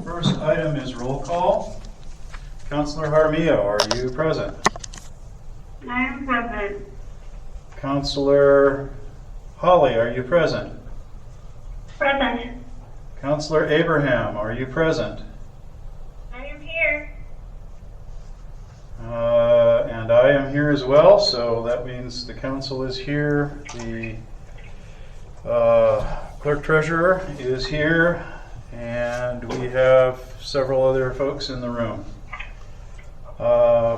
First item is roll call. Councilor Jaramillo, are you present? I am present. Councilor Holly, are you present? Present. Councilor Abraham, are you present? I am here. And I am here as well, so that means the council is here. The clerk treasurer is here, and we have several other folks in the room.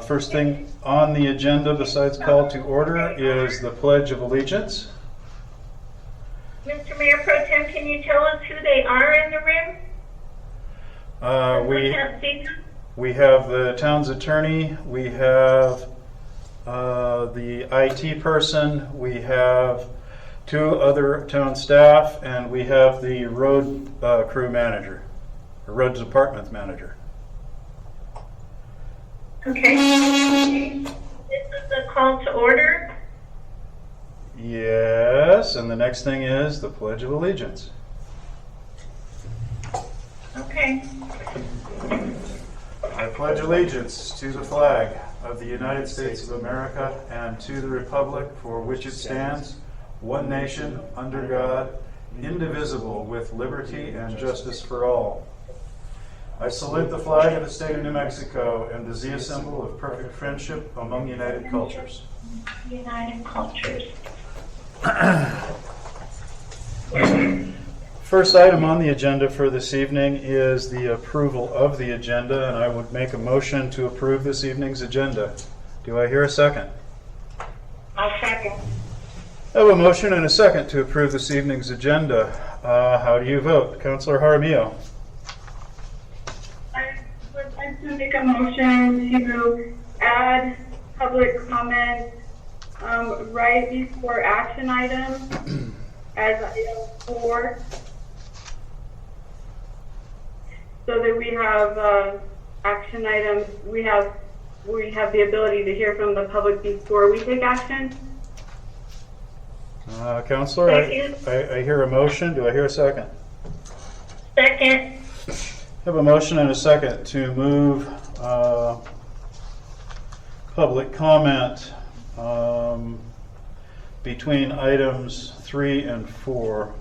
First thing on the agenda besides call to order is the Pledge of Allegiance. Mr. Mayor Pro Tem, can you tell us who they are in the room? We can't see them. We have the town's attorney, we have the IT person, we have two other town staff, and we have the road crew manager, or road department manager. Okay. This is the call to order. Yes, and the next thing is the Pledge of Allegiance. Okay. I pledge allegiance to the flag of the United States of America and to the republic for which it stands, one nation, under God, indivisible, with liberty and justice for all. I salute the flag of the state of New Mexico and the Zia symbol of perfect friendship among united cultures. United Cultures. First item on the agenda for this evening is the approval of the agenda, and I would make a motion to approve this evening's agenda. Do I hear a second? I'll second. I have a motion and a second to approve this evening's agenda. How do you vote? Councilor Jaramillo? I would like to make a motion to add public comment right before action item as item 4. So that we have action items, we have the ability to hear from the public before we take action. Councilor, I hear a motion. Do I hear a second? Second. I have a motion and a second to move public comment between items 3 and 4.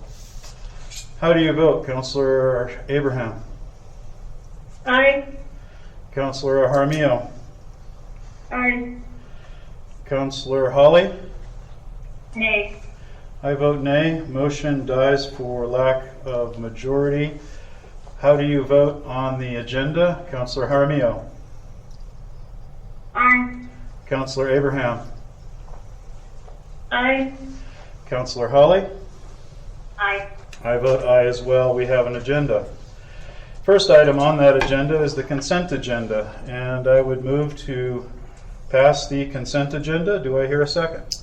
How do you vote, Councilor Abraham? Aye. Councilor Jaramillo? Aye. Councilor Holly? Nay. I vote nay. Motion dies for lack of majority. How do you vote on the agenda? Councilor Jaramillo? Aye. Councilor Abraham? Aye. Councilor Holly? Aye. I vote aye as well. We have an agenda. First item on that agenda is the consent agenda, and I would move to pass the consent agenda. Do I hear a second?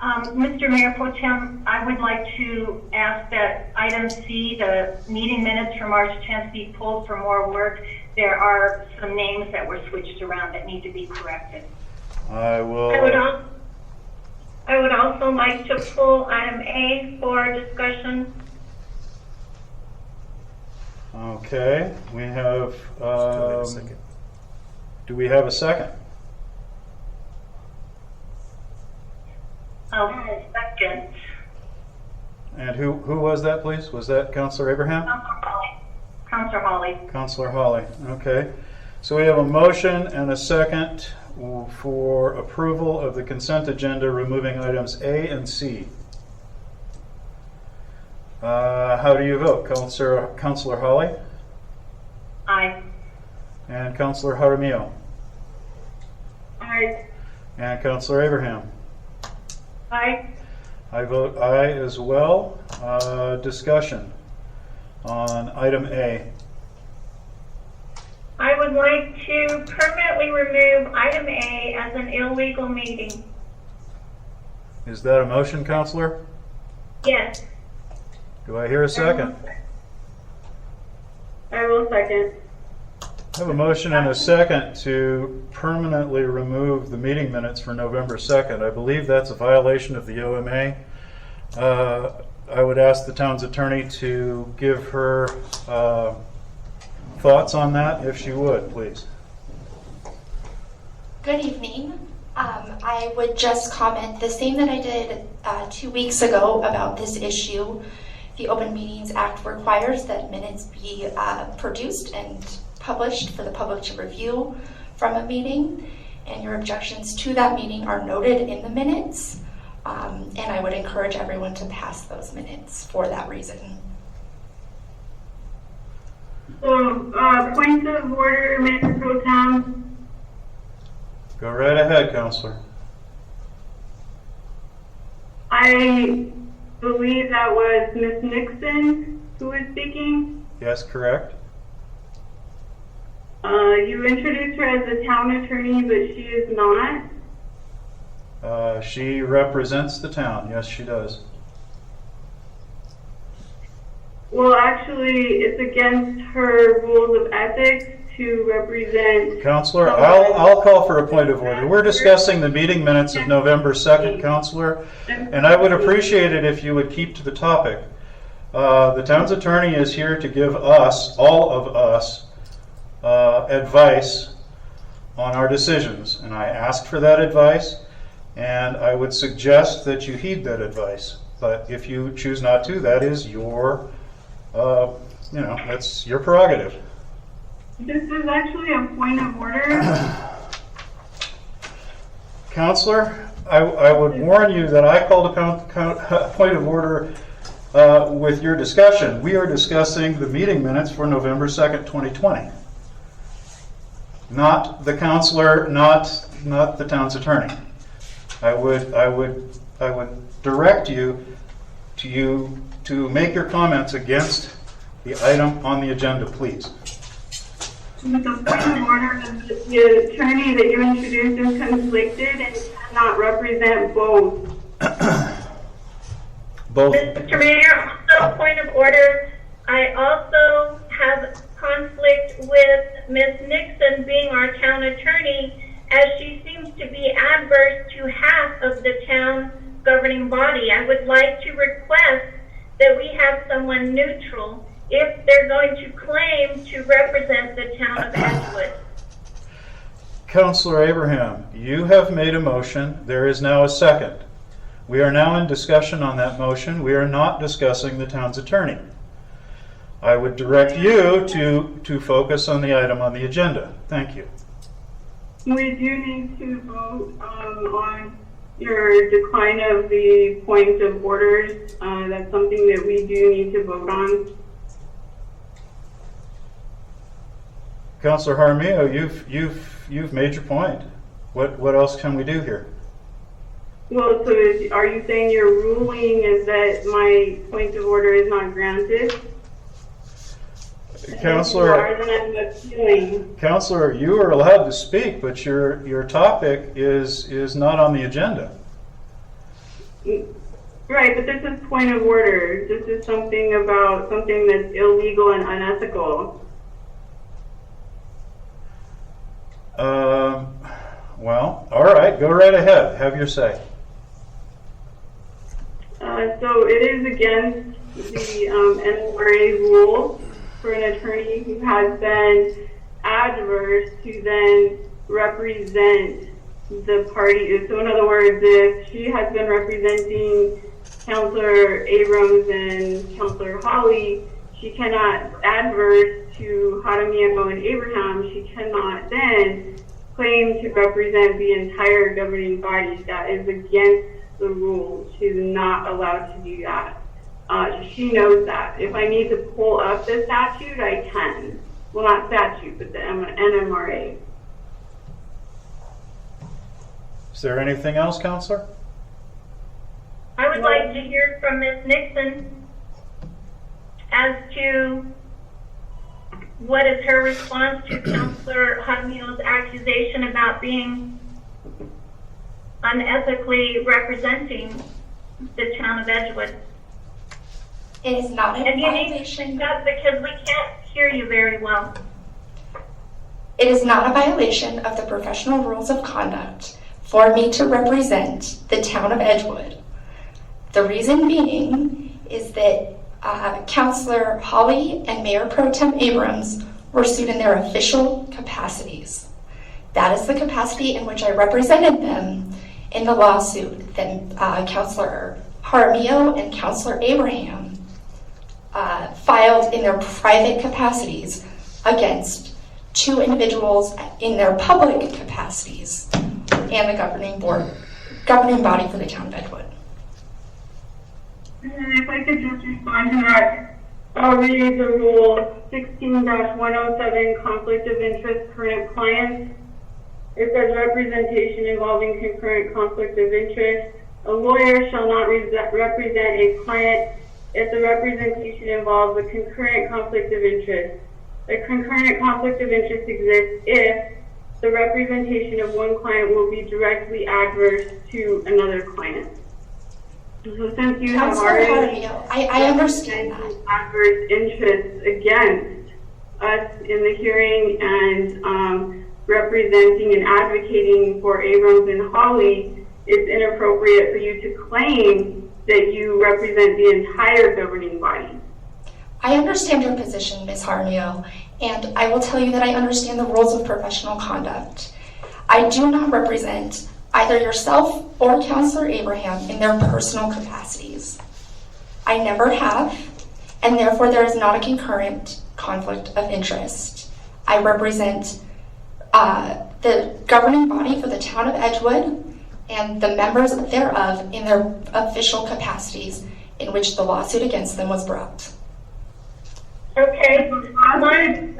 Mr. Mayor Pro Tem, I would like to ask that item C, the meeting minutes from March 10th, be pulled for more work. There are some names that were switched around that need to be corrected. I will. I would also like to pull item A for discussion. Okay, we have. Do we have a second? Second. And who was that, please? Was that Councilor Abraham? Councilor Holly. Councilor Holly. Okay. So we have a motion and a second for approval of the consent agenda, removing items A and C. How do you vote, Councilor Holly? Aye. And Councilor Jaramillo? Aye. And Councilor Abraham? Aye. I vote aye as well. Discussion on item A. I would like to permanently remove item A as an illegal meeting. Is that a motion, Councilor? Yes. Do I hear a second? I will second. I have a motion and a second to permanently remove the meeting minutes for November 2nd. I believe that's a violation of the OMA. I would ask the town's attorney to give her thoughts on that, if she would, please. Good evening. I would just comment the same that I did 2 weeks ago about this issue. The Open Meetings Act requires that minutes be produced and published for the public to review from a meeting, and your objections to that meeting are noted in the minutes, and I would encourage everyone to pass those minutes for that reason. So, points of order, Mayor Pro Tem. Go right ahead, Counselor. I believe that was Ms. Nixon who was speaking. Yes, correct. You introduced her as the town attorney, but she is not. She represents the town. Yes, she does. Well, actually, it's against her rules of ethics to represent. Counselor, I'll call for a point of order. We're discussing the meeting minutes of November 2nd, Counselor, and I would appreciate it if you would keep to the topic. The town's attorney is here to give us, all of us, advice on our decisions, and I asked for that advice, and I would suggest that you heed that advice. But if you choose not to, that is your, that's your prerogative. This is actually a point of order. Counselor, I would warn you that I called a point of order with your discussion. We are discussing the meeting minutes for November 2nd, 2020. Not the counselor, not the town's attorney. I would direct you to make your comments against the item on the agenda, please. With the point of order, the attorney that you introduced is conflicted and cannot represent both. Both. Mr. Mayor, also point of order, I also have conflict with Ms. Nixon being our town attorney, as she seems to be adverse to half of the town governing body. I would like to request that we have someone neutral if they're going to claim to represent the town of Edgewood. Counselor Abraham, you have made a motion. There is now a second. We are now in discussion on that motion. We are not discussing the town's attorney. I would direct you to focus on the item on the agenda. Thank you. We do need to vote on your decline of the points of orders. That's something that we do need to vote on. Counselor Jaramillo, you've made your point. What else can we do here? Well, so are you saying your ruling is that my point of order is not granted? Counselor, you are allowed to speak, but your topic is not on the agenda. Right, but this is point of order. This is something about something that's illegal and unethical. Well, all right, go right ahead. Have your say. So it is against the NLRA rules for an attorney who has been adverse to then represent the party. So in other words, if she has been representing Counselor Abrams and Counselor Hawley, she cannot, adverse to Jaramillo and Abraham, she cannot then claim to represent the entire governing body. That is against the rules. She's not allowed to do that. She knows that. If I need to pull up the statute, I can. Well, not statute, but the NMRA. Is there anything else, Counselor? I would like to hear from Ms. Nixon as to what is her response to Counselor Jaramillo's accusation about being unethically representing the town of Edgewood. It is not a And you need to violation. speak up because we can't hear you very well. It is not a violation of the professional rules of conduct for me to represent the town of Edgewood. The reason being is that Councillor Hawley and Mayor Pro Tem Abrams were sued in their official capacities. That is the capacity in which I represented them in the lawsuit that Counselor Jaramillo and Counselor Abraham filed in their private capacities against two individuals in their public capacities and the governing body for the town of Edgewood. And if I could just respond to that, I'll read the rule 16-107, conflict of interest, current clients. It says representation involving concurrent conflict of interest. A lawyer shall not represent a client if the representation involves a concurrent conflict of interest. A concurrent conflict of interest exists if the representation of one client will be directly adverse to another client. So since you have Counselor already Jaramillo, I understand that. adverse interests against us in the hearing and representing and advocating for Abrams and Hawley, it's inappropriate for you to claim that you represent the entire governing body. I understand your position, Ms. Jaramillo, and I will tell you that I understand the rules of professional conduct. I do not represent either yourself or Counselor Abraham in their personal capacities. I never have, and therefore there is not a concurrent conflict of interest. I represent the governing body for the town of Edgewood and the members thereof in their official capacities in which the lawsuit against them was brought. Okay,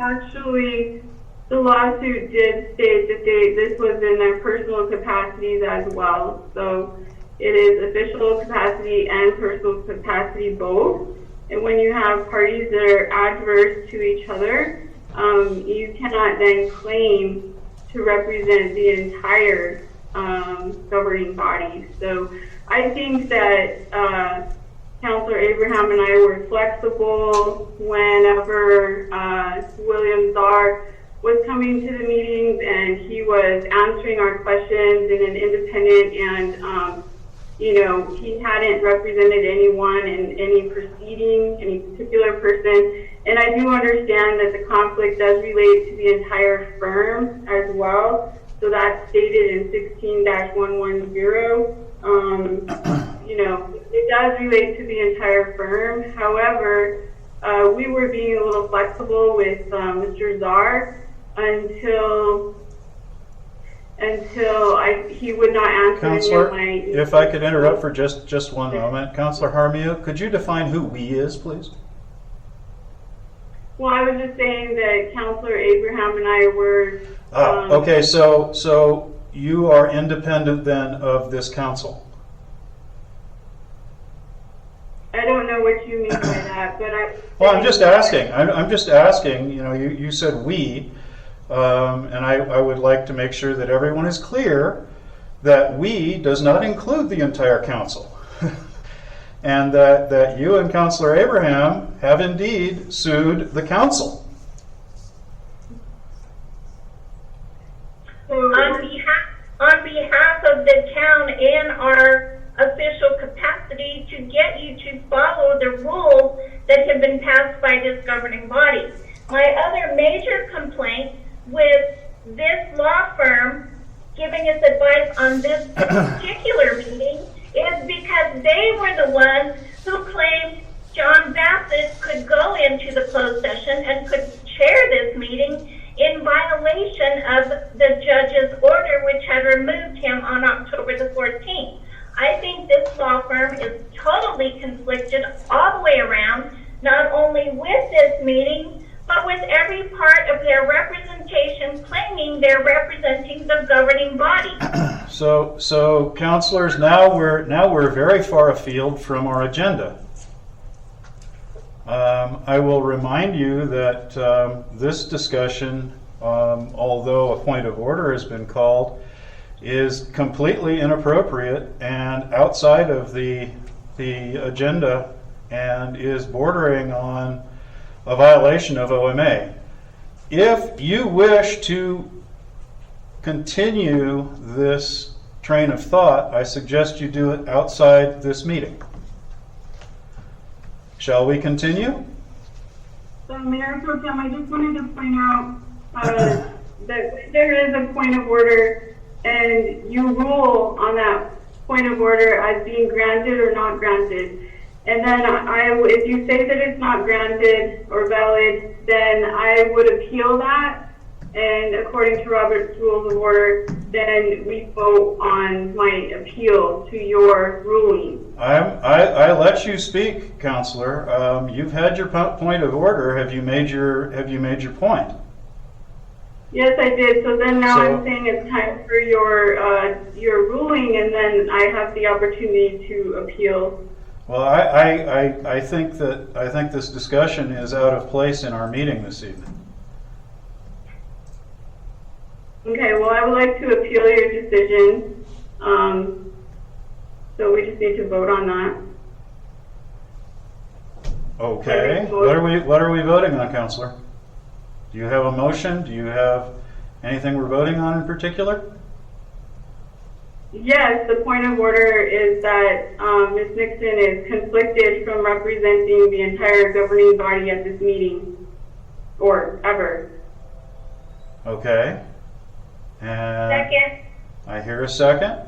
actually, the lawsuit did state that this was in their personal capacities as well. So it is official capacity and personal capacity both. And when you have parties that are adverse to each other, you cannot then claim to represent the entire governing body. So I think that Counselor Abraham and I were flexible whenever William Czar was coming to the meetings, and he was answering our questions in an independent and, he hadn't represented anyone in any proceeding, any particular person. And I do understand that the conflict does relate to the entire firm as well. So that's stated in 16-110. It does relate to the entire firm. However, we were being a little flexible with Mr. Czar until he would not answer Counselor, any of my... if I could interrupt for just one moment. Counselor Jaramillo, could you define who we is, please? Well, I was just saying that Counselor Abraham and I were... Okay, so you are independent then of this council? I don't know what you mean by that, but I... Well, I'm just asking. I'm just asking. You said we, and I would like to make sure that everyone is clear that we does not include the entire council, and that you and Counselor Abraham have indeed sued the council. On behalf of the town in our official capacity to get you to follow the rules that have been passed by this governing body. My other major complaint with this law firm giving us advice on this particular meeting is because they were the ones who claimed John Bassett could go into the closed session and could chair this meeting in violation of the judge's order, which had removed him on October the 14th. I think this law firm is totally conflicted all the way around, not only with this meeting, but with every part of their representation claiming they're representing the governing body. So counselors, now we're very far afield from our agenda. I will remind you that this discussion, although a point of order has been called, is completely inappropriate and outside of the agenda and is bordering on a violation of OMA. If you wish to continue this train of thought, I suggest you do it outside this meeting. Shall we continue? So Mayor Pro Tem, I just wanted to point out that there is a point of order, and you rule on that point of order as being granted or not granted. And then if you say that it's not granted or valid, then I would appeal that. And according to Robert's Rules of Order, then we vote on my appeal to your ruling. I let you speak, Counselor. You've had your point of order. Have you made your point? Yes, I did. So then now So- I'm saying it's time for your ruling, and then I have the opportunity to appeal. Well, I think this discussion is out of place in our meeting this evening. Okay, well, I would like to appeal your decision. So we just need to vote on that. Okay. What are we voting on, Counselor? Do you have a motion? Do you have anything we're voting on in particular? Yes, the point of order is that Ms. Nixon is conflicted from representing the entire governing body at this meeting, or ever. Okay. And Second. I hear a second.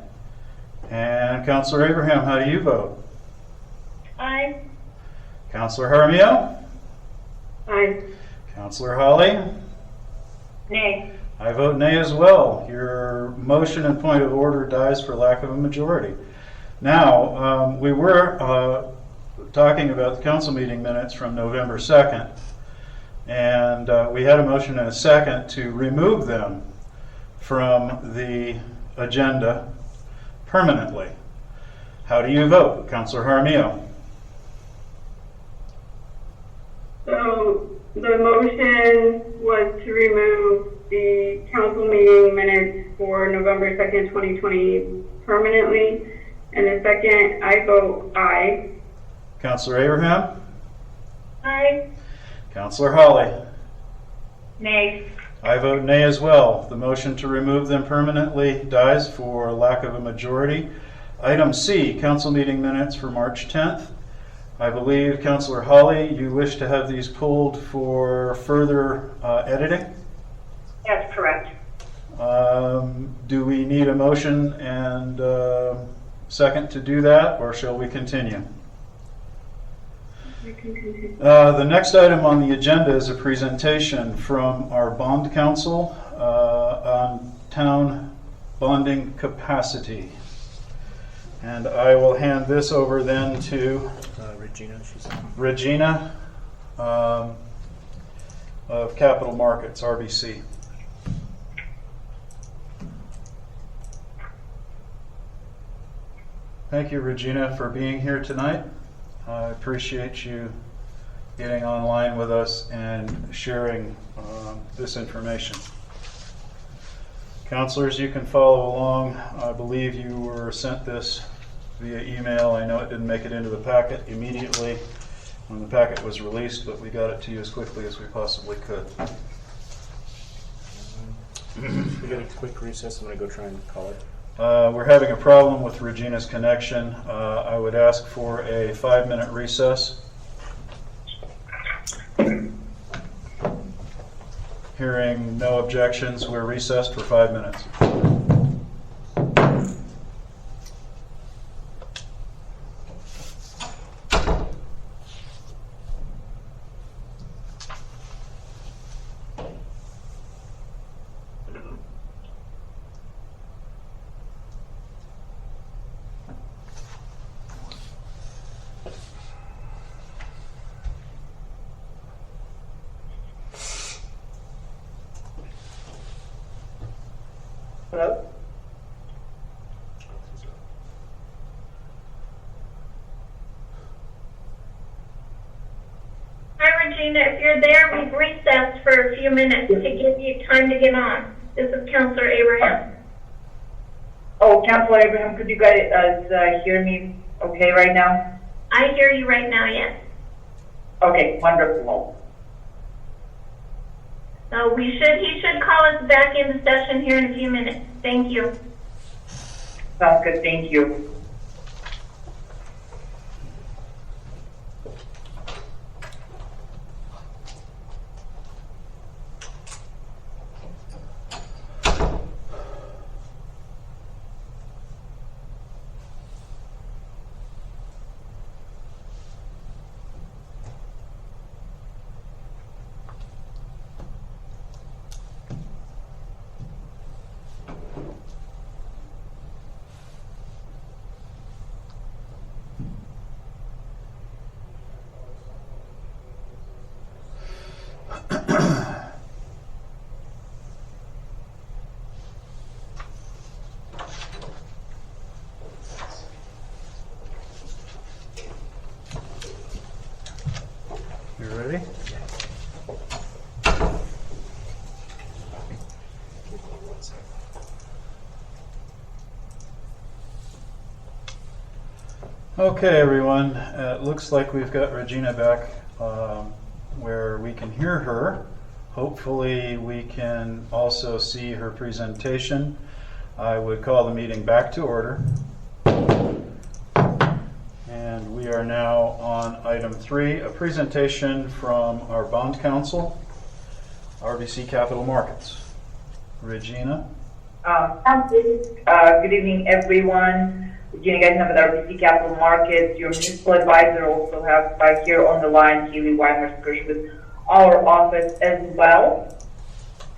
And Counselor Abraham, how do you vote? Aye. Counselor Jaramillo? Aye. Counselor Holly? Nay. I vote nay as well. Your motion and point of order dies for lack of a majority. Now, we were talking about the council meeting minutes from November 2nd, and we had a motion and a second to remove them from the agenda permanently. How do you vote, Counselor Jaramillo? So the motion was to remove the council meeting minutes for November 2nd, 2020 permanently. And the second, I vote aye. Counselor Abraham? Aye. Counselor Holly? Nay. I vote nay as well. The motion to remove them permanently dies for lack of a majority. Item C, council meeting minutes for March 10th. I believe, Counselor Holly, you wish to have these pulled for further editing? That's correct. Do we need a motion and second to do that, or shall we continue? We can continue. The next item on the agenda is a presentation from our bond council on town bonding capacity. And I will hand this over then to Regina of Capital Markets, RBC. Thank you, Regina, for being here tonight. I appreciate you getting online with us and sharing this information. Counselors, you can follow along. I believe you were sent this via email. I know it didn't make it into the packet immediately when the packet was released, but we got it to you as quickly as we possibly could. We got a quick recess. I'm going to go try and call it. We're having a problem with Regina's connection. I would ask for a 5-minute recess. Hearing no objections, we're recessed for 5 minutes. Hello? Hi, Regina. If you're there, we've recessed for a few minutes to give you time to get on. This is Counselor Abraham. Oh, Councilor Abraham, could you guys hear me okay right now? I hear you right now, yes. Okay, wonderful. So he should call us back into session here in a few minutes. Thank you. Sounds good, thank you. Okay, everyone. It looks like we've got Regina back where we can hear her. Hopefully, we can also see her presentation. I would call the meeting back to order. And we are now on item 3, a presentation from our bond counsel, RBC Capital Markets. Regina? Good evening, everyone. Regina Geithner with RBC Capital Markets. Your municipal advisor also have here on the line Keely Weimer-Skirsch with our office as well.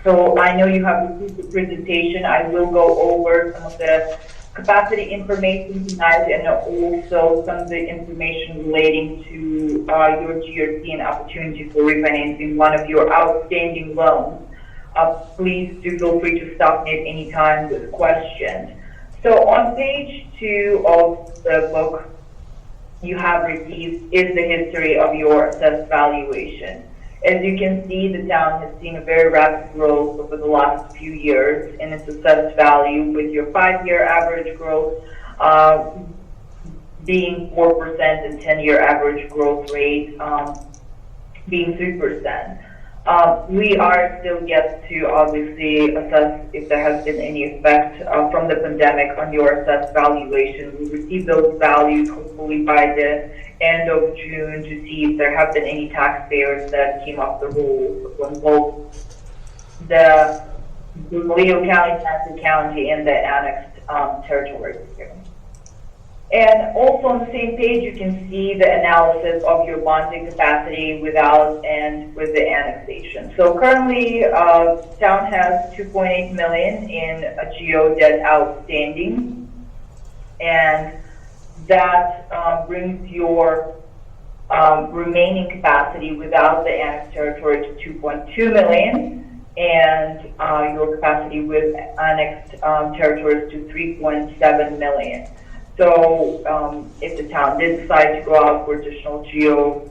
So I know you have received the presentation. I will go over some of the capacity information tonight and also some of the information relating to your GRC and opportunity for refinancing one of your outstanding loans. Please do feel free to stop me at any time with questions. So on page 2 of the book you have received is the history of your assessed valuation. As you can see, the town has seen a very rapid growth over the last few years in its assessed value, with your 5-year average growth being 4% and 10-year average growth rate being 3%. We are still yet to obviously assess if there has been any effect from the pandemic on your assessed valuation. We receive those values hopefully by the end of June to see if there have been any taxpayers that came off the rolls from both the Leo County, Johnson County, and the annexed territories here. And also on the same page, you can see the analysis of your bonding capacity without and with the annexation. So currently, town has $2.8 million in a GO debt outstanding, and that brings your remaining capacity without the annexed territory to $2.2 million, and your capacity with annexed territories to $3.7 million. So if the town did decide to go out for additional GO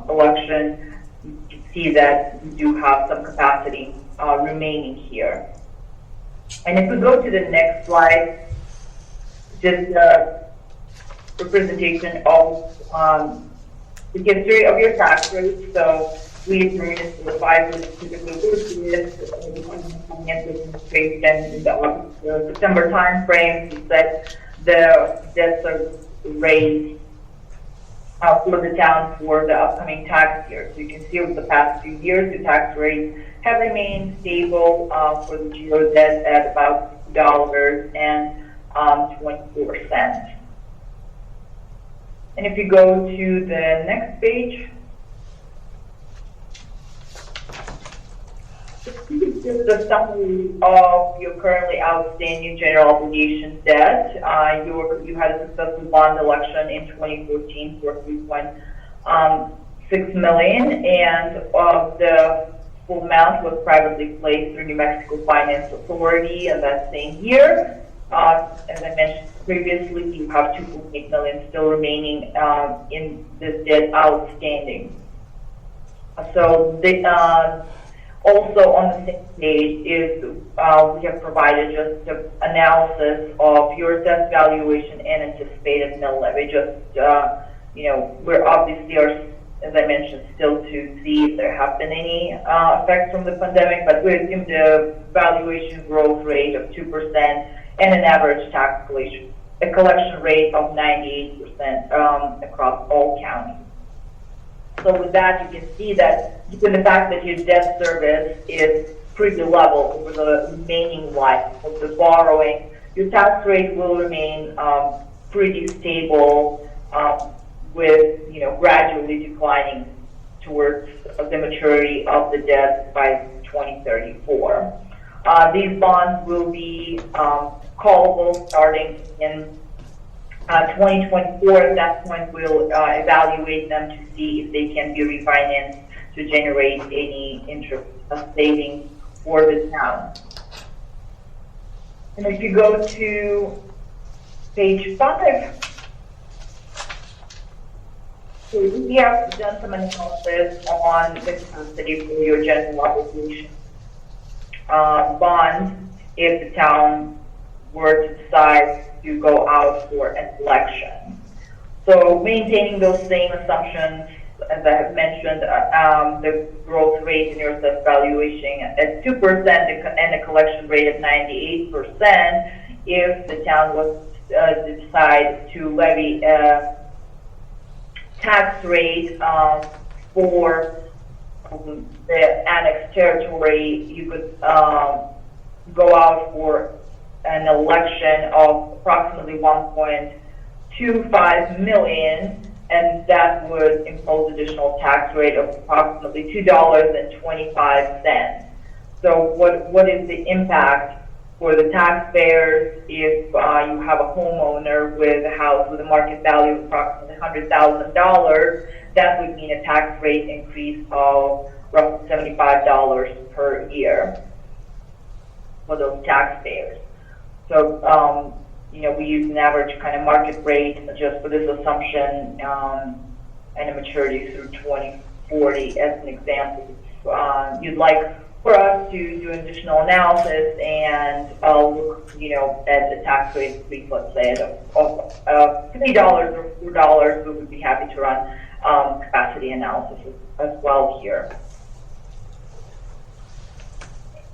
election, you can see that we do have some capacity remaining here. And if we go to the next slide, just a representation of the history of your tax rate. So we as municipal advisors typically work with the Finance Administration in the September time frame to set the debt service rate for the town for the upcoming tax year. So you can see over the past few years, the tax rates have remained stable for the GO debt at about $2.24. And if you go to the next page, this is just a summary of your currently outstanding general obligation debt. You had a successful bond election in 2014 for $3.6 million, and the full amount was privately placed through New Mexico Finance Authority in that same year. As I mentioned previously, you have $2.8 million still remaining in this debt outstanding. So also on the same page is we have provided just an analysis of your assessed valuation and anticipated mill levy. Just we're obviously as I mentioned, still to see if there have been any effects from the pandemic, but we assume the valuation growth rate of 2% and an average tax collection rate of 98% across all counties. So with that, you can see that given the fact that your debt service is pretty level over the remaining life of the borrowing, your tax rate will remain pretty stable, with gradually declining towards the maturity of the debt by 2034. These bonds will be callable starting in 2024. At that point, we'll evaluate them to see if they can be refinanced to generate any interest savings for the town. And if you go to page 5, so we have done some analysis on the capacity for your general obligation bond if the town were to decide to go out for an election. So maintaining those same assumptions, as I have mentioned, the growth rate in your assessed valuation at 2% and a collection rate of 98%, if the town was to decide to levy a tax rate for the annexed territory, you could go out for an election of approximately 1.25 million, and that would impose additional tax rate of approximately $2.25. So what is the impact for the taxpayers if you have a homeowner with a house with a market value of approximately $100,000? That would mean a tax rate increase of roughly $75 per year for those taxpayers. So, we use an average kind of market rate just for this assumption and a maturity through 2040 as an example. You'd like for us to do an additional analysis and look, at the tax rate increase, let's say, of $3 or $4, we would be happy to run capacity analysis as well here.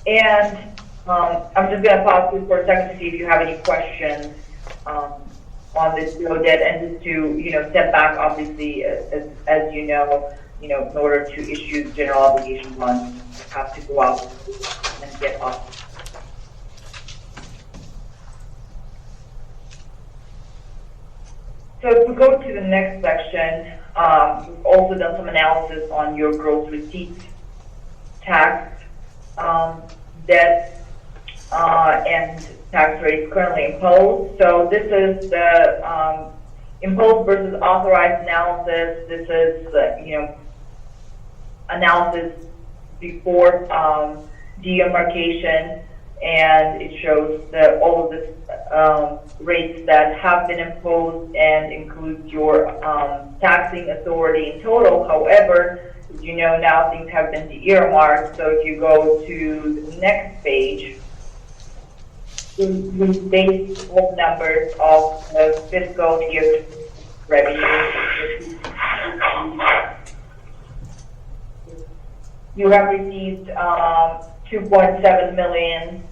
And I'm just going to pause this for a second to see if you have any questions on this bill debt, and just to step back. Obviously, as you know, in order to issue general obligation bonds, you have to go out and get off. So if we go to the next section, we've also done some analysis on your gross receipts tax debt and tax rates currently imposed. So this is the imposed versus authorized analysis. This is analysis before demarcation, and it shows that all of the rates that have been imposed and includes your taxing authority in total. However, as you know, now things have been earmarked. So if you go to the next page, we base all numbers of the fiscal year revenue. You have received 2.7 million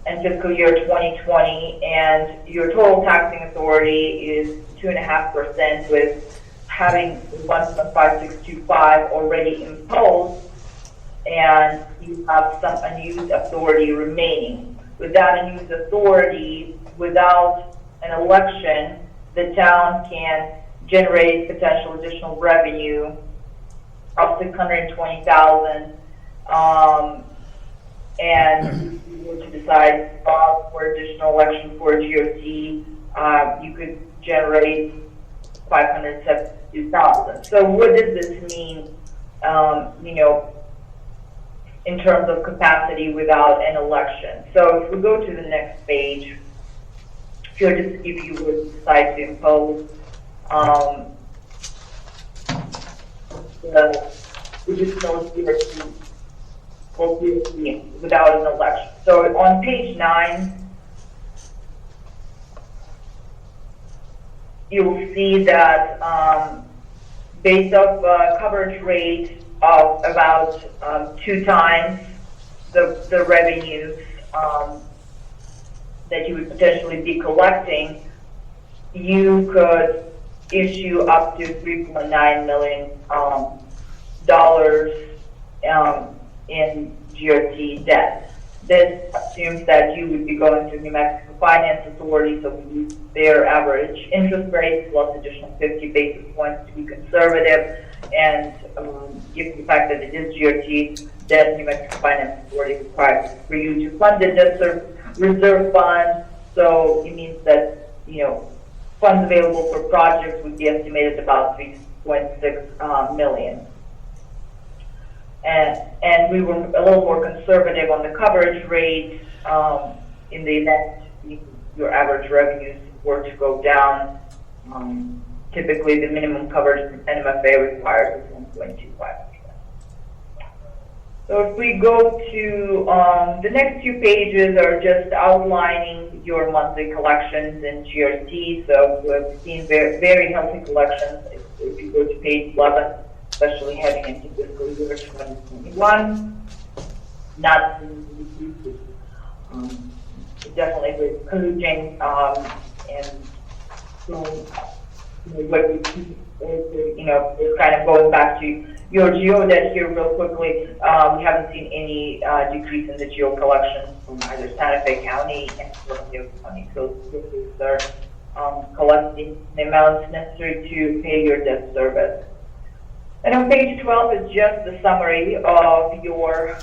in fiscal year 2020, and your total taxing authority is 2.5%, with having 1.5625 already imposed, and you have some unused authority remaining. With that unused authority, without an election, the town can generate potential additional revenue of $620,000, and if you were to decide for additional election for GOT, you could generate $572,000. So what does this mean, in terms of capacity without an election? So if we go to the next page, if you would decide to impose the additional GOT without an election. So on page 9, you'll see that based off a coverage rate of about 2 times the revenues that you would potentially be collecting, you could issue up to $3.9 million in GRT debt. This assumes that you would be going to New Mexico Finance Authority, so we use their average interest rate plus additional 50 basis points to be conservative, and given the fact that it is GRT debt, New Mexico Finance Authority requires for you to fund the debt reserve fund. So it means that funds available for projects would be estimated about $3.6 million. And we were a little more conservative on the coverage rate in the event your average revenues were to go down. Typically, the minimum coverage from NMFA requires is 1.25%. So if we go to the next few pages are just outlining your monthly collections in GRT. So we've seen very, very healthy collections. If you go to page 11, especially heading into fiscal year 2021, not definitely encouraging and so what we see is, just kind of going back to your geo debt here real quickly. We haven't seen any decrease in the geo collections from either Santa Fe County and Bernalillo County. So they're collecting the amounts necessary to pay your debt service. And on page 12 is just the summary of your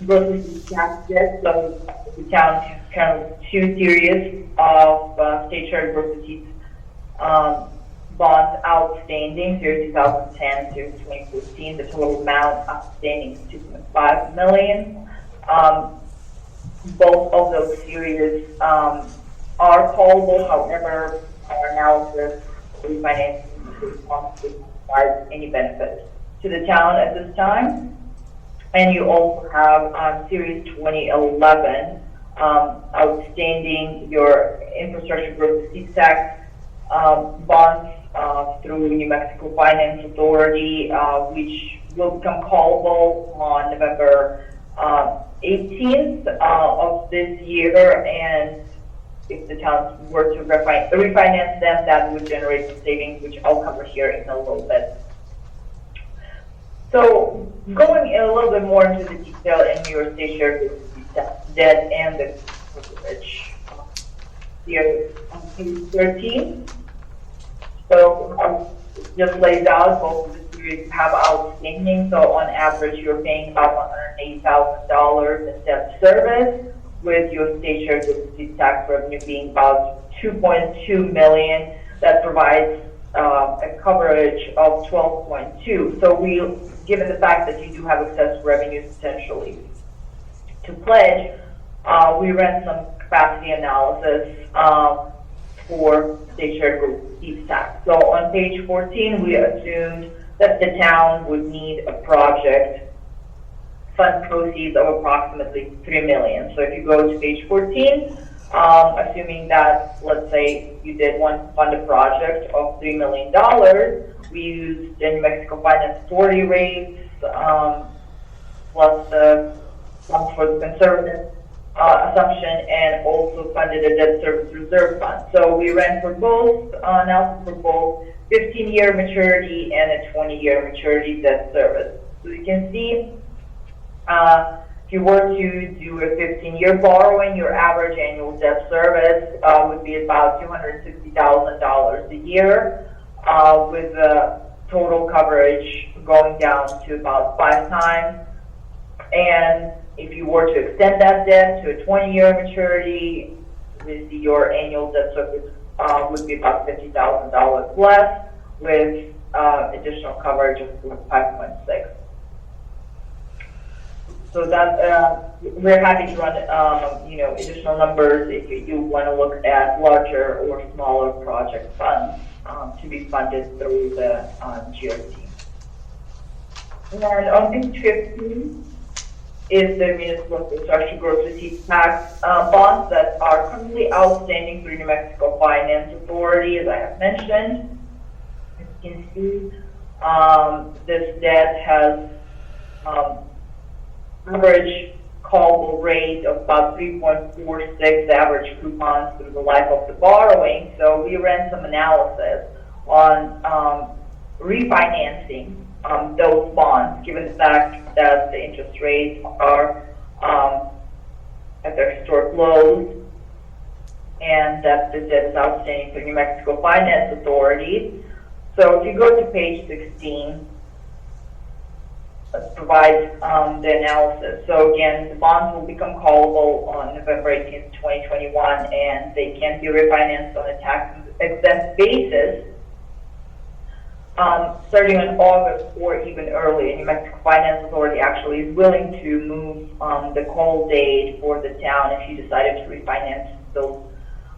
gross receipts tax debt. So the town has kind of two series of state share gross receipts bonds outstanding through 2010 to 2014. The total amount outstanding is $2.5 million. Both of those series are callable. However, our analysis refinancing wants to provide any benefit to the town at this time. And you also have Series 2011 outstanding your infrastructure gross receipts tax bonds through New Mexico Finance Authority, which will become callable on November 18th of this year. And if the town were to refinance them, that would generate some savings, which I'll cover here in a little bit. So going a little bit more into the detail in your state share debt and the coverage. Here on page 13. So just lays out both of the series you have outstanding. So on average, you're paying about $180,000 in debt service, with your state share tax revenue being about $2.2 million. That provides a coverage of 12.2. So given the fact that you do have excess revenue potentially to pledge, we ran some capacity analysis for state share receipts tax. So on page 14, we assumed that the town would need a project fund proceeds of approximately $3 million. So if you go to page 14, assuming that, let's say, you did fund a project of $3 million, we used the New Mexico Finance Authority rates plus the sum for the conservative assumption, and also funded a debt service reserve fund. So we ran for both, analysis for both 15-year maturity and a 20-year maturity debt service. So you can see, if you were to do a 15-year borrowing, your average annual debt service would be about $260,000 a year, with the total coverage going down to about 5 times. And if you were to extend that debt to a 20-year maturity, your annual debt service would be about $50,000 less, with additional coverage of 5.6. So that we're happy to run, additional numbers if you want to look at larger or smaller project funds to be funded through the GRT. And on page 15 is the municipal infrastructure gross receipts tax bonds that are currently outstanding through New Mexico Finance Authority, as I have mentioned. As you can see, this debt has average callable rate of about 3.46 average coupons through the life of the borrowing. So we ran some analysis on refinancing those bonds, given the fact that the interest rates are at their historic lows, and that the debt is outstanding for New Mexico Finance Authority. So if you go to page 16, let's provide the analysis. So again, the bonds will become callable on November 18th, 2021, and they can be refinanced on a tax-exempt basis starting in August or even early. New Mexico Finance Authority actually is willing to move the call date for the town if you decided to refinance those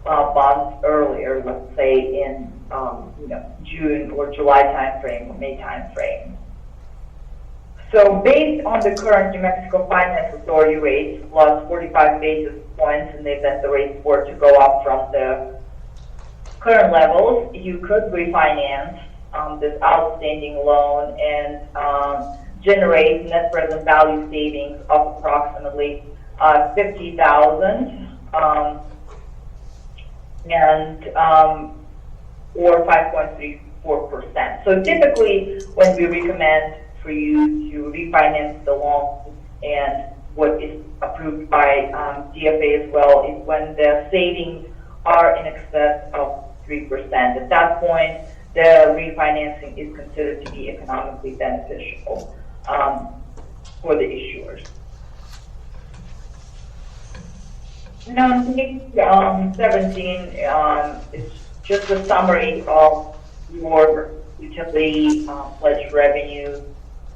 bonds earlier, let's say in June or July timeframe or May timeframe. So based on the current New Mexico Finance Authority rates plus 45 basis points in the event the rates were to go up from the current levels, you could refinance this outstanding loan and generate net present value savings of approximately $50,000 and or 5.34%. So typically, when we recommend for you to refinance the loan, and what is approved by DFA as well, is when the savings are in excess of 3%. At that point, the refinancing is considered to be economically beneficial for the issuers. Now, on page 17, it's just a summary of your utility pledge revenue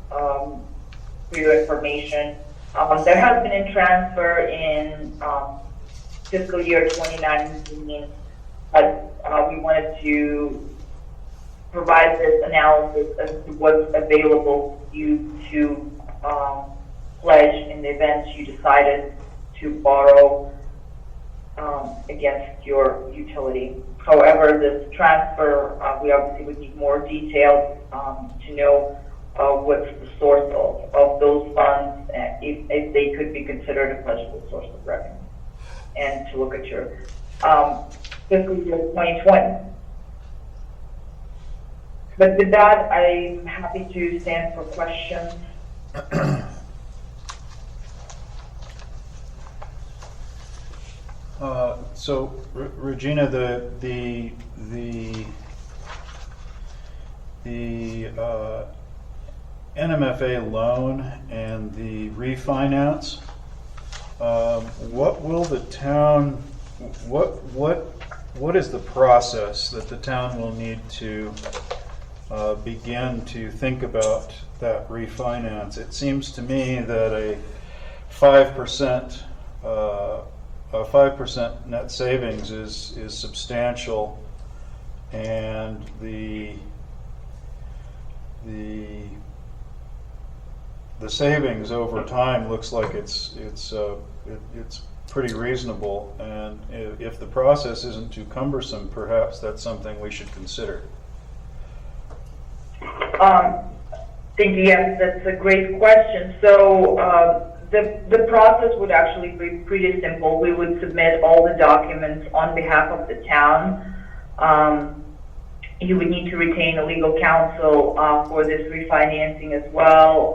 for your information. There has been a transfer in fiscal year 2019, but we wanted to provide this analysis as to what's available for you to pledge in the event you decided to borrow against your utility. However, this transfer, we obviously would need more details to know what's the source of those funds, if they could be considered a pledgeable source of revenue, and to look at your fiscal year 2020. But with that, I'm happy to stand for questions. So, Regina, the NMFA loan and the refinance, what will the town, what is the process that the town will need to begin to think about that refinance? It seems to me that a 5% net savings is substantial, and the savings over time looks like it's pretty reasonable, and if the process isn't too cumbersome, perhaps that's something we should consider. Thank you. Yes, that's a great question. So the process would actually be pretty simple. We would submit all the documents on behalf of the town. You would need to retain a legal counsel for this refinancing as well.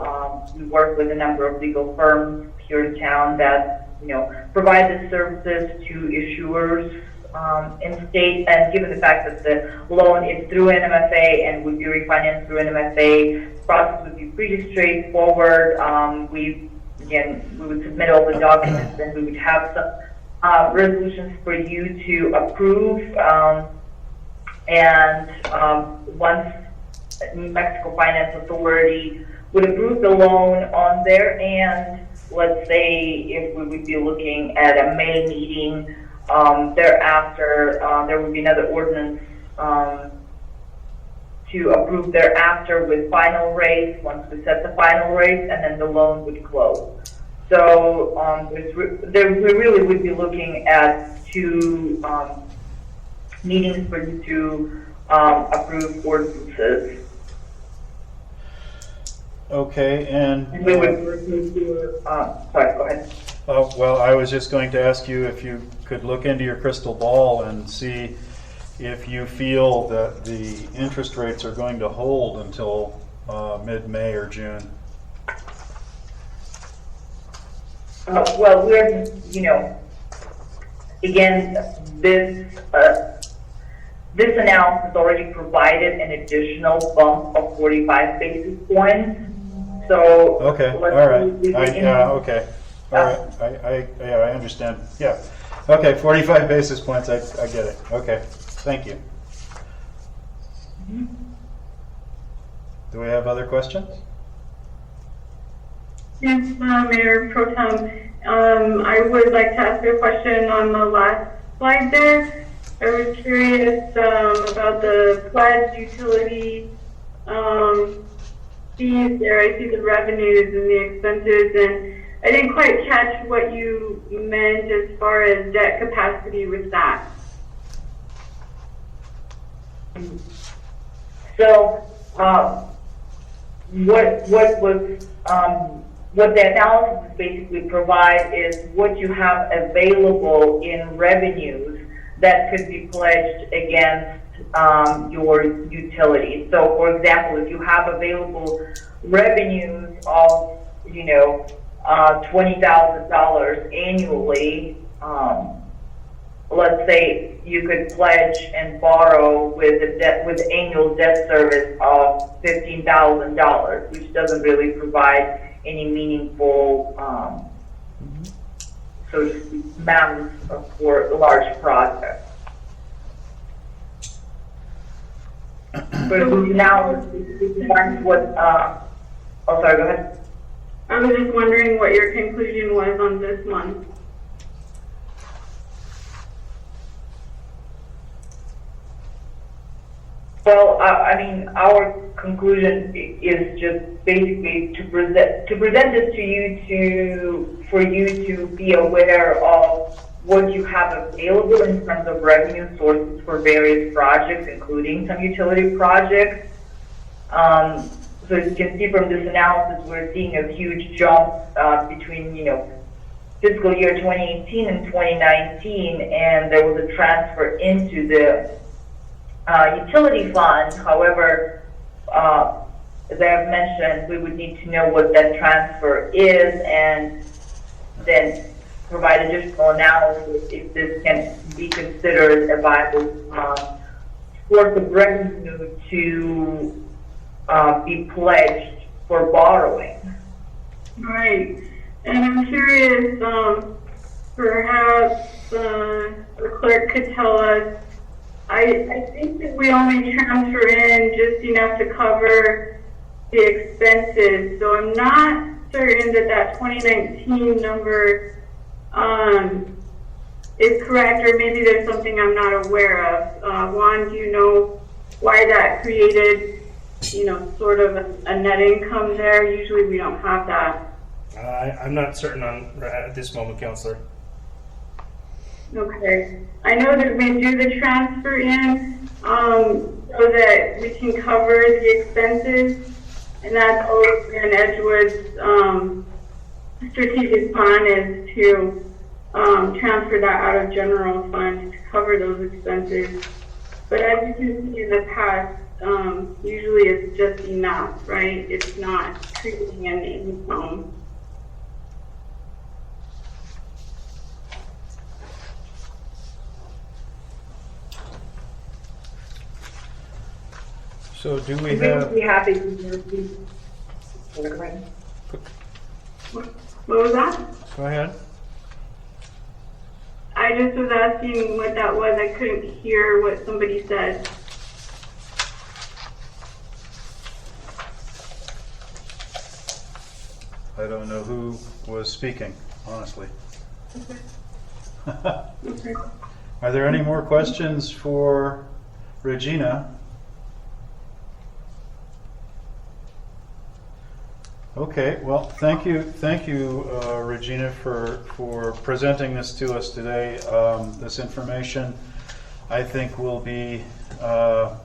We work with a number of legal firms here in town that provide the services to issuers in state. And given the fact that the loan is through NMFA and would be refinanced through NMFA, the process would be pretty straightforward. We would submit all the documents, and we would have some resolutions for you to approve. And once New Mexico Finance Authority would approve the loan on their end, let's say if we would be looking at a May meeting, thereafter there would be another ordinance to approve thereafter with final rates, once we set the final rates, and then the loan would close. So we really would be looking at two meetings for you to approve ordinances. Okay, and we would sorry, go ahead. well, I was just going to ask you if you could look into your crystal ball and see if you feel that the interest rates are going to hold until mid-May or June. Well, we're, again, this analysis already provided an additional bump of 45 basis points. So okay, all right. Okay, all right. I understand. Yeah. Okay, 45 basis points. I get it. Okay, thank you. Do we have other questions? Yes, Mayor Pro Tem. I would like to ask a question on the last slide there. I was curious about the pledge utility fees there. I see the revenues and the expenses, and I didn't quite catch what you meant as far as debt capacity with that. So, what the analysis basically provides is what you have available in revenues that could be pledged against your utilities. So, for example, if you have available revenues of, $20,000 annually, let's say you could pledge and borrow with annual debt service of $15,000, which doesn't really provide any meaningful, so to speak, amounts for large projects. But now, what? Sorry, go ahead. I was just wondering what your conclusion was on this one. Well, our conclusion is just basically to present this to you for you to be aware of what you have available in terms of revenue sources for various projects, including some utility projects. So as you can see from this analysis, we're seeing a huge jump between, fiscal year 2018 and 2019, and there was a transfer into the utility fund. However, as I have mentioned, we would need to know what that transfer is and then provide additional analysis if this can be considered a viable source of revenue to be pledged for borrowing. Right. And I'm curious, perhaps the clerk could tell us, I think that we only transfer in just enough to cover the expenses, so I'm not certain that 2019 number is correct, or maybe there's something I'm not aware of. Juan, do you know why that created, sort of a net income there? Usually we don't have that. I'm not certain at this moment, Counselor. Okay. I know that we do the transfer in so that we can cover the expenses, and that's always been Edgewood's strategic plan, is to transfer that out of general fund to cover those expenses. But as you can see in the past, usually it's just enough, right? It's not creating an income. So do we We would have, be happy to What was that? go ahead. I just was asking what that was. I couldn't hear what somebody said. I don't know who was speaking, honestly. Okay. Are there any more questions for Regina? Okay, well, thank you, Regina, for presenting this to us today. This information, I think, will be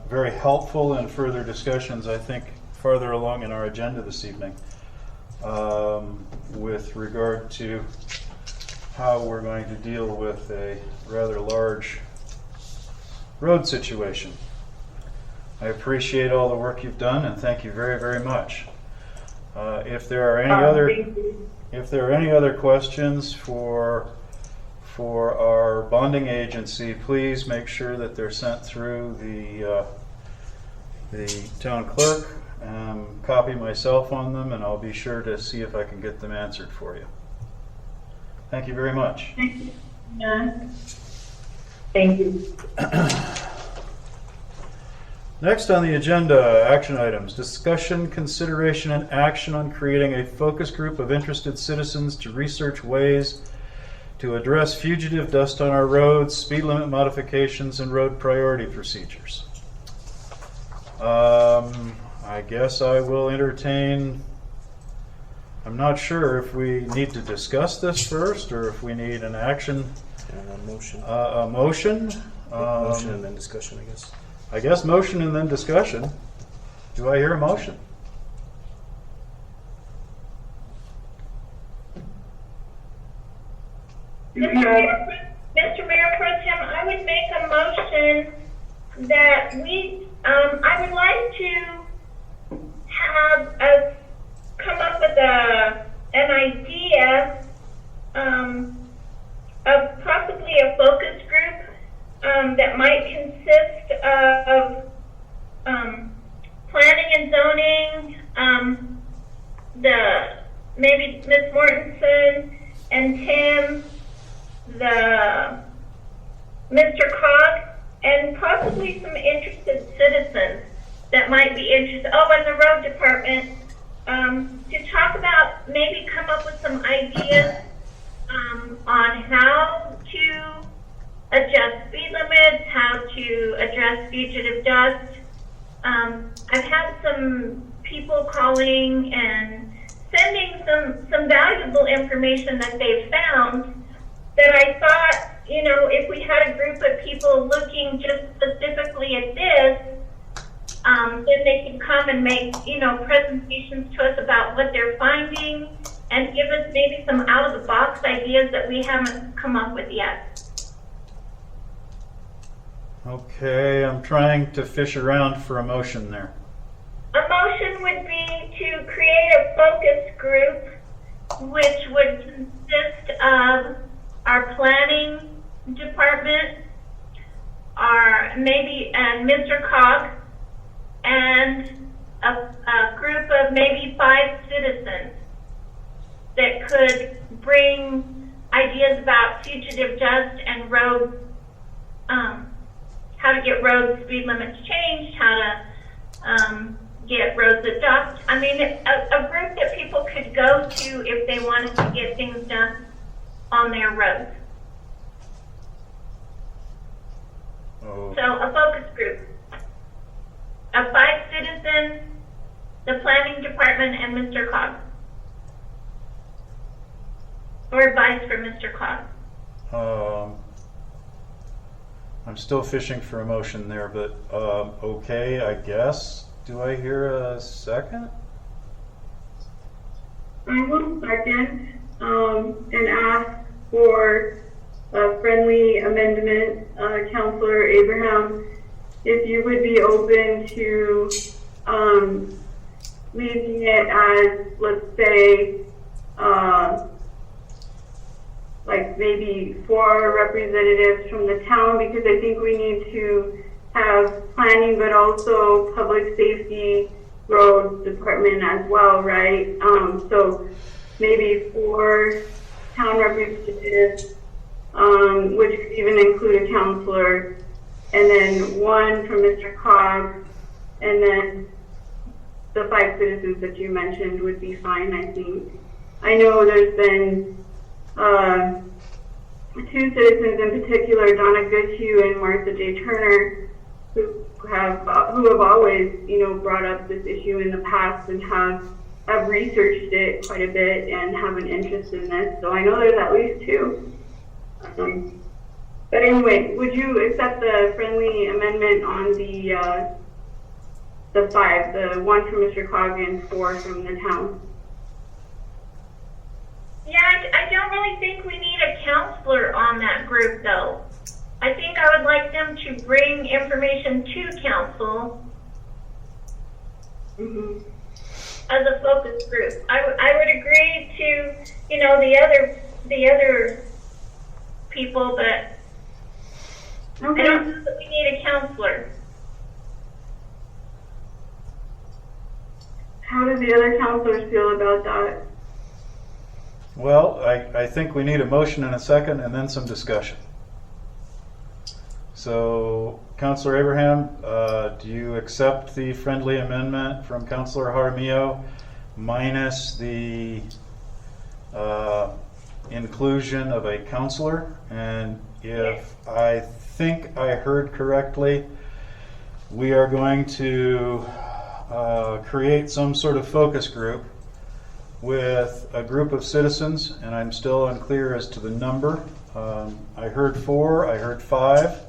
very helpful in further discussions, I think, farther along in our agenda this evening, with regard to how we're going to deal with a rather large road situation. I appreciate all the work you've done, and thank you very, very much. If there are any other questions for our bonding agency, please make sure that they're sent through the town clerk. Copy myself on them, and I'll be sure to see if I can get them answered for you. Thank you very much. Thank you. Yeah. Thank you. Next on the agenda, action items. Discussion, consideration, and action on creating a focus group of interested citizens to research ways to address fugitive dust on our roads, speed limit modifications, and road priority procedures. I guess I will entertain. I'm not sure if we need to discuss this first or if we need an action, Motion. a motion. Motion and then discussion, I guess. I guess motion and then discussion. Do I hear a motion? Mr. Mayor Pro Tem, I would make a motion that I would like to have us come up with an idea of possibly a focus group that might consist of planning and zoning, maybe Ms. Mortensen and Tim, Mr. Cog, and possibly some interested citizens that might be interested. Oh, and the road department, to talk about, maybe come up with some ideas on how to adjust speed limits, how to address fugitive dust. I've had some people calling and sending some valuable information that they've found that I thought, if we had a group of people looking just specifically at this, then they could come and make, presentations to us about what they're finding and give us maybe some out-of-the-box ideas that we haven't come up with yet. Okay, I'm trying to fish around for a motion there. A motion would be to create a focus group, which would consist of our planning department, and Mr. Cog, and a group of maybe 5 citizens that could bring ideas about fugitive dust and road, how to get road speed limits changed, how to get roads adopted. I mean, a group that people could go to if they wanted to get things done on their roads. Oh. So a focus group of 5 citizens, the planning department, and Mr. Cog. Or advice for Mr. Cog. I'm still fishing for a motion there, but okay, I guess. Do I hear a second? I will second and ask for a friendly amendment, Councilor Abraham, if you would be open to leaving it as, let's say, like maybe 4 representatives from the town, because I think we need to have planning, but also public safety, road department as well, right? So maybe 4 town representatives, which could even include a counselor, and then 1 from Mr. Cog, and then the 5 citizens that you mentioned would be fine, I think. I know there's been 2 citizens in particular, Donna Goodhue and Martha J. Turner, who have always, brought up this issue in the past and have researched it quite a bit and have an interest in this. So I know there's at least 2. But anyway, would you accept the friendly amendment on the 5, the 1 from Mr. Cog and 4 from the town? Yeah, I don't really think we need a counselor on that group, though. I think I would like them to bring information to council as a focus group. I would agree to, the other people, but Okay. I don't think that we need a counselor. How do the other counselors feel about that? Well, I think we need a motion and a second and then some discussion. So, Councilor Abraham, do you accept the friendly amendment from Councilor Jaramillo minus the inclusion of a counselor? And if I think I heard correctly, we are going to create some sort of focus group with a group of citizens, and I'm still unclear as to the number. I heard 4, I heard 5,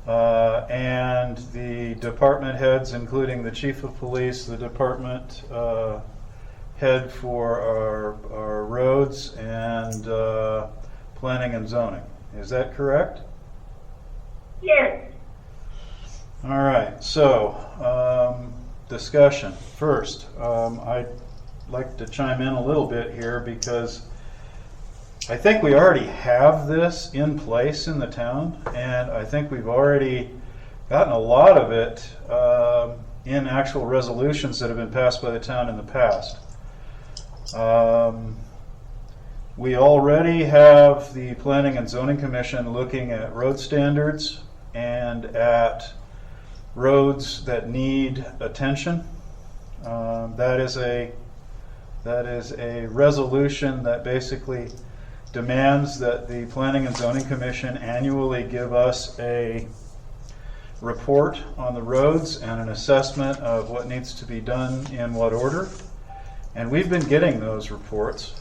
and the department heads, including the chief of police, the department head for our roads, and planning and zoning. Is that correct? Yes. All right, so discussion. First, I'd like to chime in a little bit here because I think we already have this in place in the town, and I think we've already gotten a lot of it in actual resolutions that have been passed by the town in the past. We already have the Planning and Zoning Commission looking at road standards and at roads that need attention. That is a resolution that basically demands that the Planning and Zoning Commission annually give us a report on the roads and an assessment of what needs to be done in what order. And we've been getting those reports.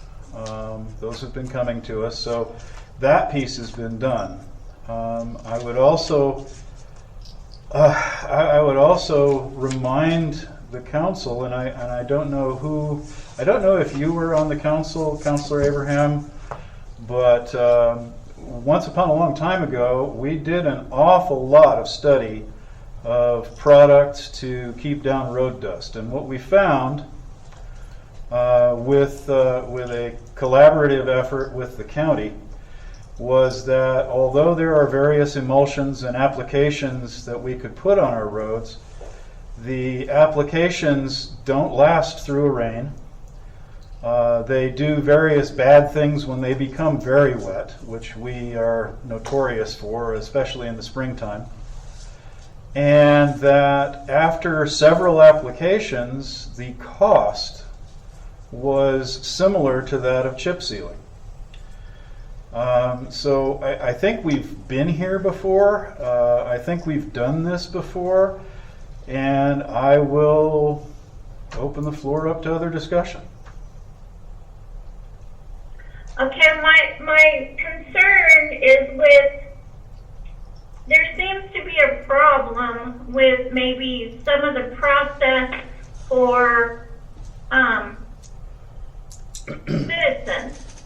Those have been coming to us, so that piece has been done. I would also remind the council, and I don't know if you were on the council, Councilor Abraham, but once upon a long time ago, we did an awful lot of study of products to keep down road dust, and what we found with a collaborative effort with the county was that although there are various emulsions and applications that we could put on our roads, the applications don't last through a rain. They do various bad things when they become very wet, which we are notorious for, especially in the springtime. And that after several applications, the cost was similar to that of chip sealing. So I think we've been here before. I think we've done this before. And I will open the floor up to other discussion. Okay, my concern is with, there seems to be a problem with maybe some of the process for citizens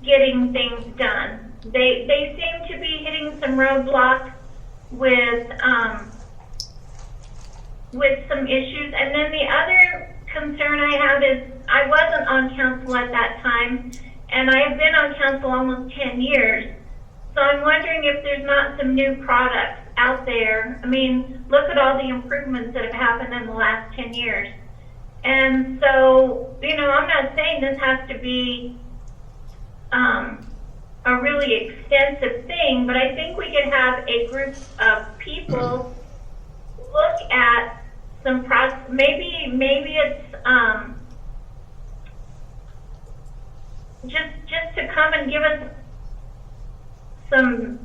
getting things done. They seem to be hitting some roadblocks with some issues. And then the other concern I have is I wasn't on council at that time, and I have been on council almost 10 years. So I'm wondering if there's not some new products out there. I mean, look at all the improvements that have happened in the last 10 years. And so, you know, I'm not saying this has to be a really extensive thing, but I think we could have a group of people look at some process. Maybe it's just to come and give us some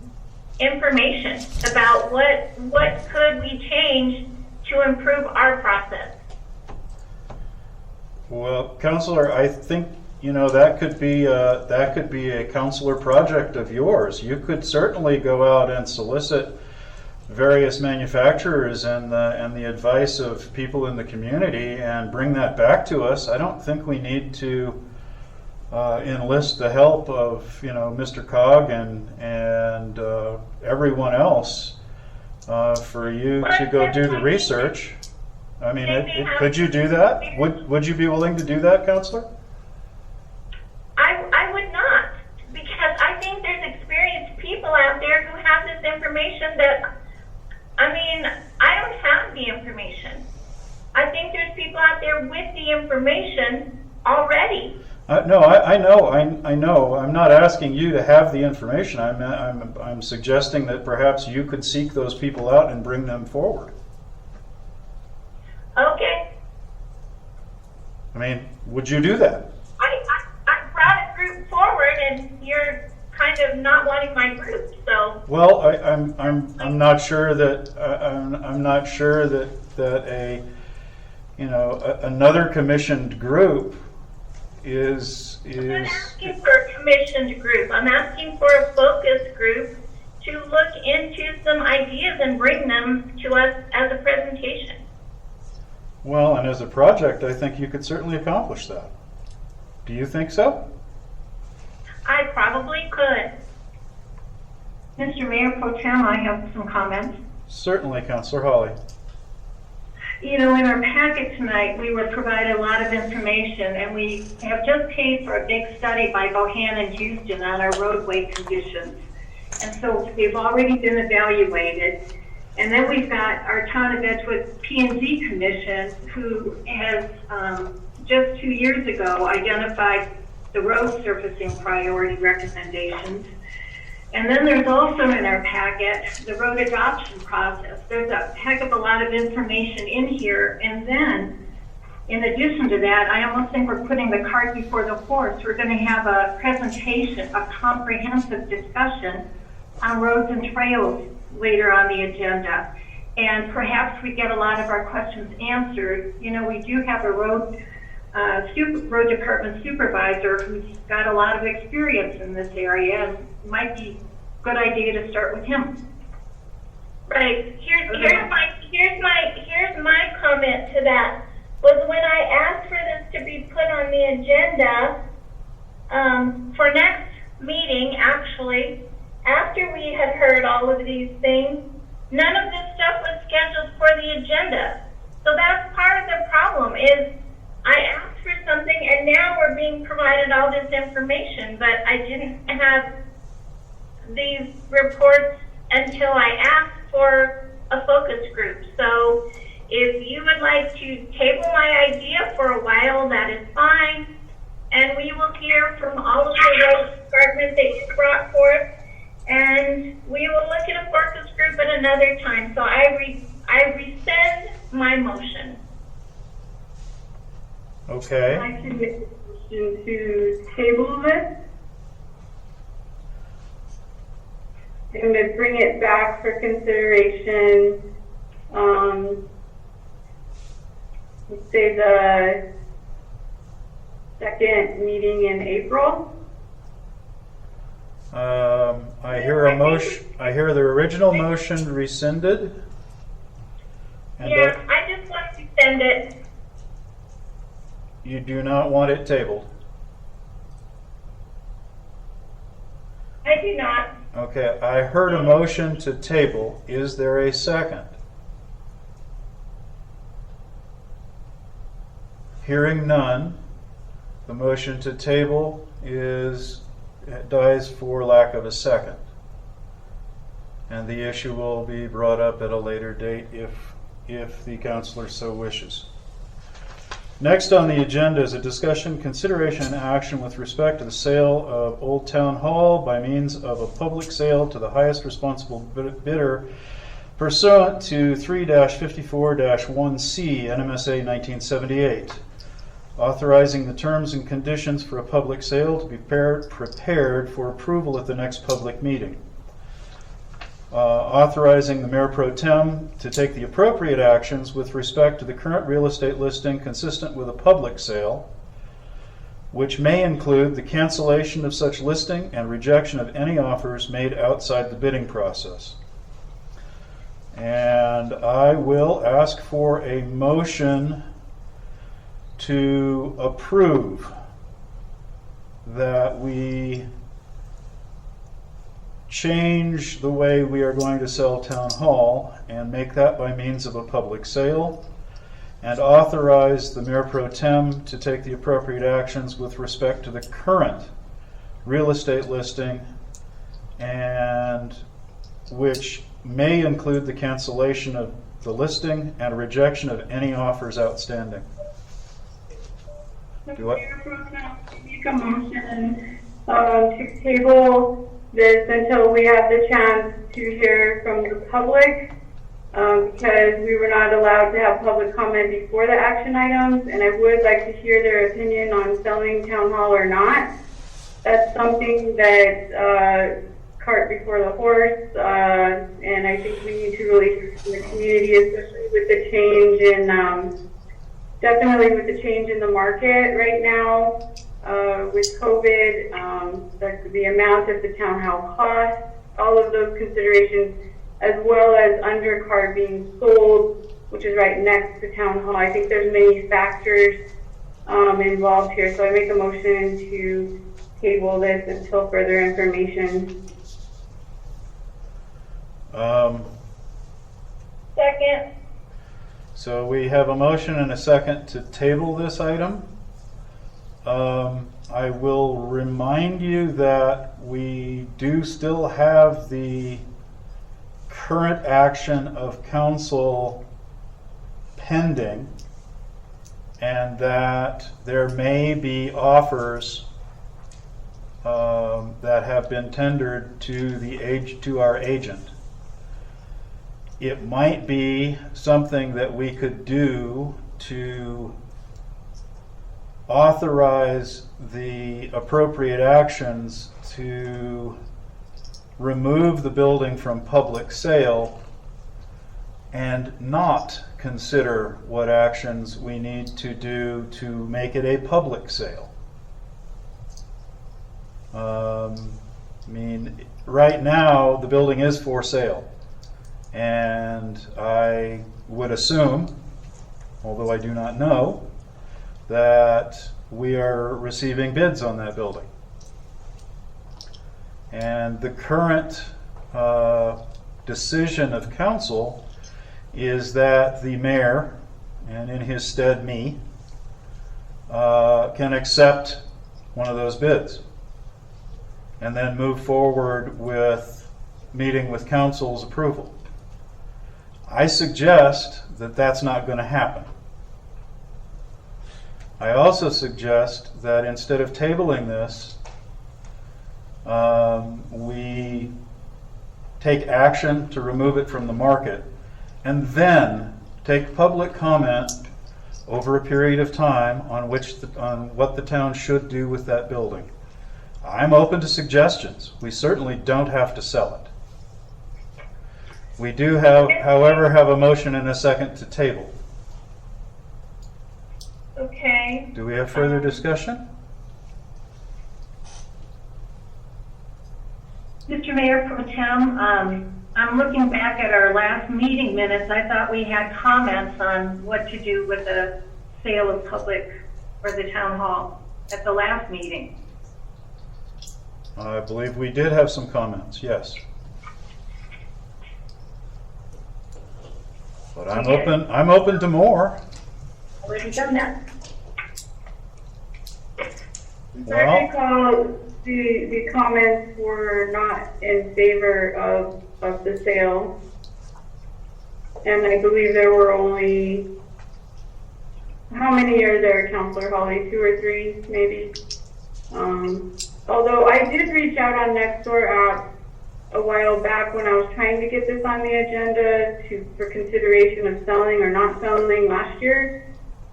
information about what could we change to improve our process. Well, Councilor, I think that could be a councilor project of yours. You could certainly go out and solicit various manufacturers and the advice of people in the community and bring that back to us. I don't think we need to enlist the help of Mr. Cog and everyone else for you to go do the research. I mean, could you do that? Would you be willing to do that, Councilor? I would not, because I think there's experienced people out there who have this information that, I mean, I don't have the information. I think there's people out there with the information already. No, I know. I'm not asking you to have the information. I'm suggesting that perhaps you could seek those people out and bring them forward. Okay. I mean, would you do that? I brought a group forward, and you're kind kind of not wanting my group. So Well, I'm not sure that I'm not sure that a another commissioned group is I'm not asking for a commissioned group. I'm asking for a focus group to look into some ideas and bring them to us as a presentation. well, and as a project, I think you could certainly accomplish that. Do you think so? I probably could. Mr. Mayor Pro Tem, I have some comments. Certainly, Councilor Hawley. You know, in our packet tonight, we were provided a lot of information, and we have just paid for a big study by Bohannon Houston on our roadway conditions. And so they've already been evaluated. And then we've got our Town of Edgewood P&Z Commission, who has just 2 years ago identified the road surfacing priority recommendations. And then there's also in our packet the road adoption process. There's a heck of a lot of information in here. And then, in addition to that, I almost think we're putting the cart before the horse. We're going to have a presentation, a comprehensive discussion on roads and trails later on the agenda. And perhaps we get a lot of our questions answered. You know, we do have a road department supervisor who's got a lot of experience in this area, and it might be a good idea to start with him. Right. Here's my comment to that. Was when I asked for this to be put on the agenda for next meeting, actually, after we had heard all of these things, none of this stuff was scheduled for the agenda. So that's part of the problem is I asked for something and now we're being provided all this information, but I didn't have these reports until I asked for a focus group. So if you would like to table my idea for a while, that is fine. And we will hear from all of the road departments that you brought forth. And we will look at a focus group at another time. So I rescind my motion. Okay. I'd like to make a motion to table this. And to bring it back for consideration, let's say the second meeting in April. I hear a motion. I hear the original motion rescinded. And Yeah, I just want to send it. you do not want it tabled. I do not. Okay, I heard a motion to table. Is there a second? Hearing none, the motion to table dies for lack of a second. And the issue will be brought up at a later date if the councilor so wishes. Next on the agenda is a discussion, consideration, and action with respect to the sale of Old Town Hall by means of a public sale to the highest responsible bidder pursuant to 3-54-1C NMSA 1978, authorizing the terms and conditions for a public sale to be prepared for approval at the next public meeting. Authorizing the Mayor Pro Tem to take the appropriate actions with respect to the current real estate listing consistent with a public sale, which may include the cancellation of such listing and rejection of any offers made outside the bidding process. And I will ask for a motion to approve that we change the way we are going to sell Town Hall and make that by means of a public sale, and authorize the Mayor Pro Tem to take the appropriate actions with respect to the current real estate listing, and which may include the cancellation of the listing and rejection of any offers outstanding. Do I- Mayor Pro Tem, make a motion to table this until we have the chance to hear from the public, because we were not allowed to have public comment before the action items, and I would like to hear their opinion on selling Town Hall or not. that's something that cart before the horse, and I think we need to really hear from the community, especially with the change in, definitely with the change in the market right now, with COVID, the amount of the town hall cost, all of those considerations, as well as undercard being sold, which is right next to town hall. I think there's many factors involved here, so I make a motion to table this until further information. Second. So we have a motion and a second to table this item. I will remind you that we do still have the current action of council pending, and that there may be offers that have been tendered to our agent. It might be something that we could do to authorize the appropriate actions to remove the building from public sale and not consider what actions we need to do to make it a public sale. I mean, right now the building is for sale, and I would assume, although I do not know, that we are receiving bids on that building. And the current decision of council is that the mayor, and in his stead me, can accept one of those bids and then move forward with meeting with council's approval. I suggest that that's not going to happen. I also suggest that instead of tabling this, we take action to remove it from the market and then take public comment over a period of time on what the town should do with that building. I'm open to suggestions. We certainly don't have to sell it. We do however, have a motion and a second to table. Okay. Do we have further discussion? Mr. Mayor Pro Tem, I'm looking back at our last meeting minutes. I thought we had comments on what to do with the sale of public or the town hall at the last meeting. I believe we did have some comments, yes. But I'm open to more. Already done that. I recall the comments were not in favor of the sale. And I believe there were only, how many are there, Councilor Holly? 2 or 3, maybe? Although I did reach out on Nextdoor app a while back when I was trying to get this on the agenda for consideration of selling or not selling last year.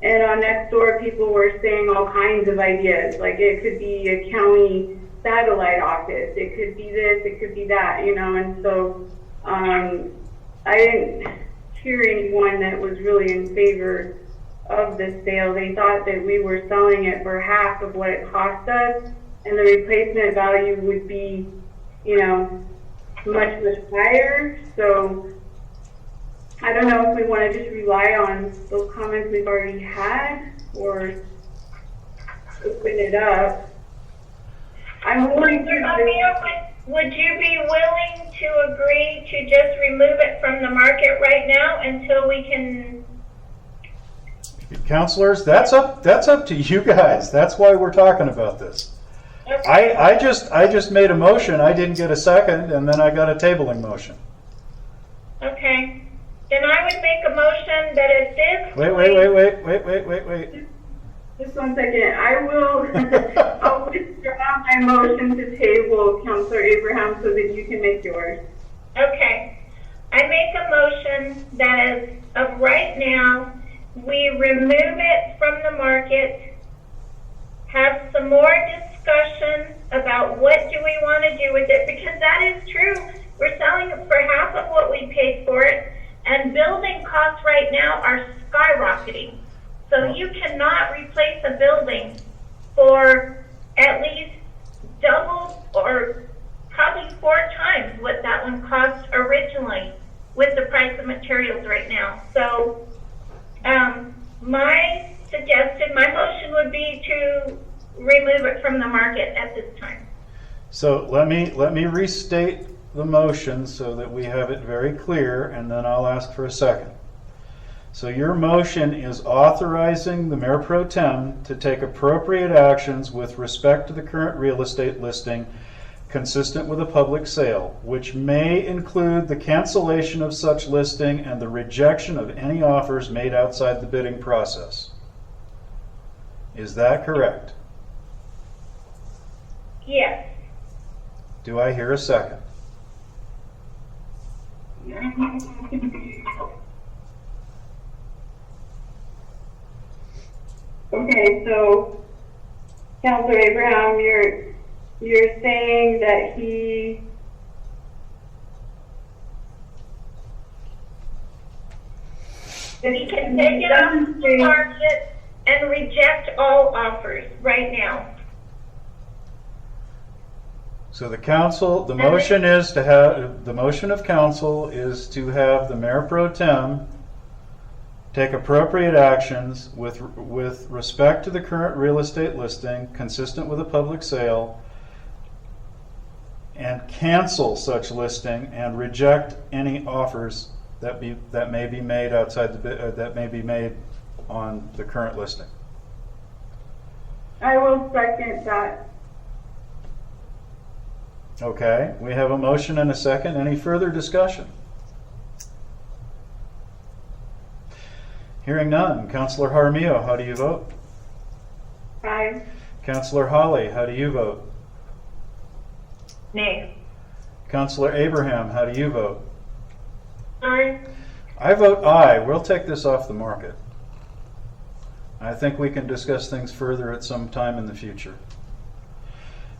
And on Nextdoor, people were saying all kinds of ideas. Like it could be a county satellite office. It could be this, it could be that, you know. And so I didn't hear anyone that was really in favor of the sale. They thought that we were selling it for half of what it cost us, and the replacement value would be, you know, much, much higher. So I don't know if we want to just rely on those comments we've already had or open it up. I'm willing to. Amir, would you be willing to agree to just remove it from the market right now until we can? Councilors, that's up to you guys. That's why we're talking about this. Okay. I just made a motion. I didn't get a second, and then I got a tabling motion. Okay. Then I would make a motion that at this Wait. Just 1 second. I'll withdraw my motion to table, Councilor Abraham, so that you can make yours. Okay. I make a motion that as of right now, we remove it from the market, have some more discussion about what do we want to do with it, because that is true. We're selling it for half of what we paid for it, and building costs right now are skyrocketing. So you cannot replace a building for at least double or probably 4 times what that one cost originally with the price of materials right now. So my motion would be to remove it from the market at this time. So let me restate the motion so that we have it very clear, and then I'll ask for a second. So your motion is authorizing the Mayor Pro Tem to take appropriate actions with respect to the current real estate listing consistent with a public sale, which may include the cancellation of such listing and the rejection of any offers made outside the bidding process. Is that correct? Yes. Do I hear a second? Okay, so Councilor Abraham, you're saying that he We can take it off the market and reject all offers right now. So the council, the motion is to have, the motion of council is to have the Mayor Pro Tem take appropriate actions with respect to the current real estate listing consistent with a public sale, and cancel such listing and reject any offers that may be made outside that may be made on the current listing. I will second that. Okay, we have a motion and a second. Any further discussion? Hearing none. Councilor Jaramillo, how do you vote? Aye. Councilor Holly, how do you vote? Nay. Councilor Abraham, how do you vote? Aye. I vote aye. We'll take this off the market. I think we can discuss things further at some time in the future.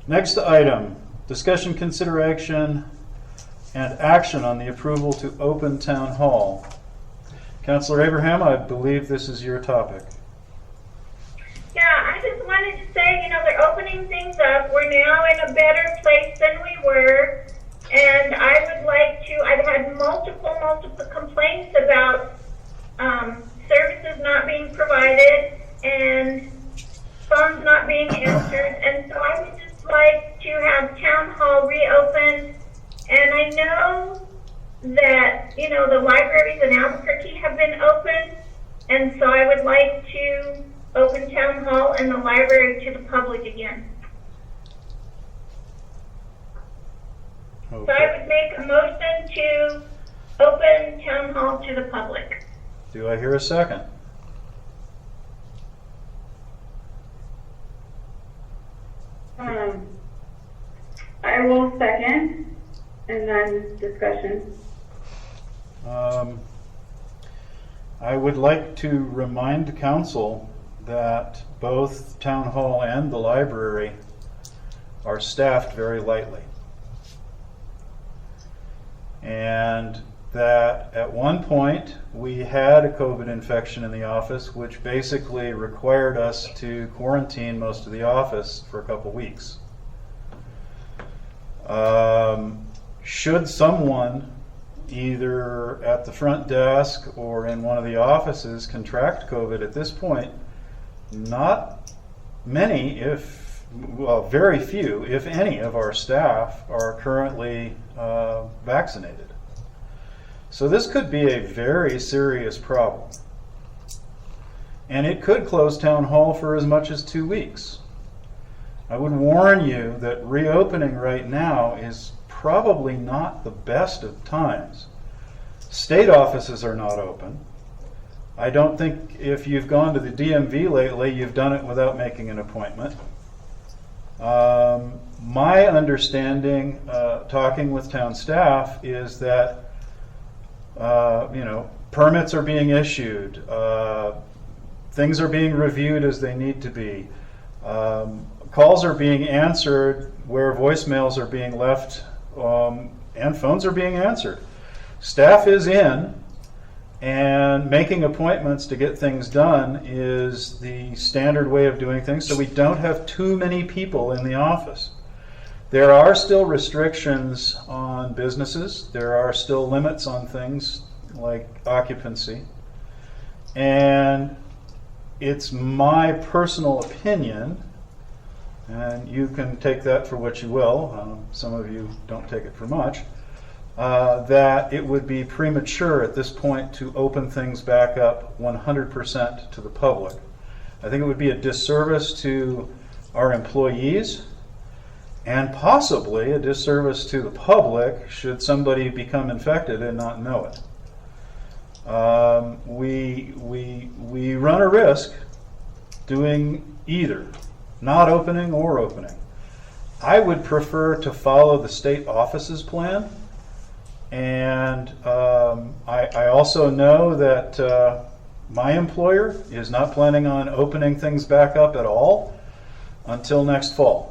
Next item, discussion, consideration, and action on the approval to open town hall. Councilor Abraham, I believe this is your topic. Yeah, I just wanted to say, they're opening things up. We're now in a better place than we were. And I would like to, I've had multiple complaints about services not being provided and phones not being answered. And so I would just like to have town hall reopened. And I know that, the libraries in Albuquerque have been open. And so I would like to open town hall and the library to the public again. Okay. So I would make a motion to open town hall to the public. Do I hear a second? I will second, and then discussion. I would like to remind council that both town hall and the library are staffed very lightly. And that at one point we had a COVID infection in the office, which basically required us to quarantine most of the office for a couple weeks. Should someone either at the front desk or in one of the offices contract COVID at this point, not many, very few, if any, of our staff are currently vaccinated. So this could be a very serious problem. And it could close town hall for as much as 2 weeks. I would warn you that reopening right now is probably not the best of times. State offices are not open. I don't think if you've gone to the DMV lately, you've done it without making an appointment. My understanding, talking with town staff, is that permits are being issued, things are being reviewed as they need to be. calls are being answered where voicemails are being left, and phones are being answered. Staff is in, and making appointments to get things done is the standard way of doing things, so we don't have too many people in the office. There are still restrictions on businesses. There are still limits on things like occupancy. And it's my personal opinion, and you can take that for what you will, some of you don't take it for much, that it would be premature at this point to open things back up 100% to the public. I think it would be a disservice to our employees, and possibly a disservice to the public should somebody become infected and not know it. We run a risk doing either, not opening or opening. I would prefer to follow the state office's plan, and I also know that my employer is not planning on opening things back up at all until next fall.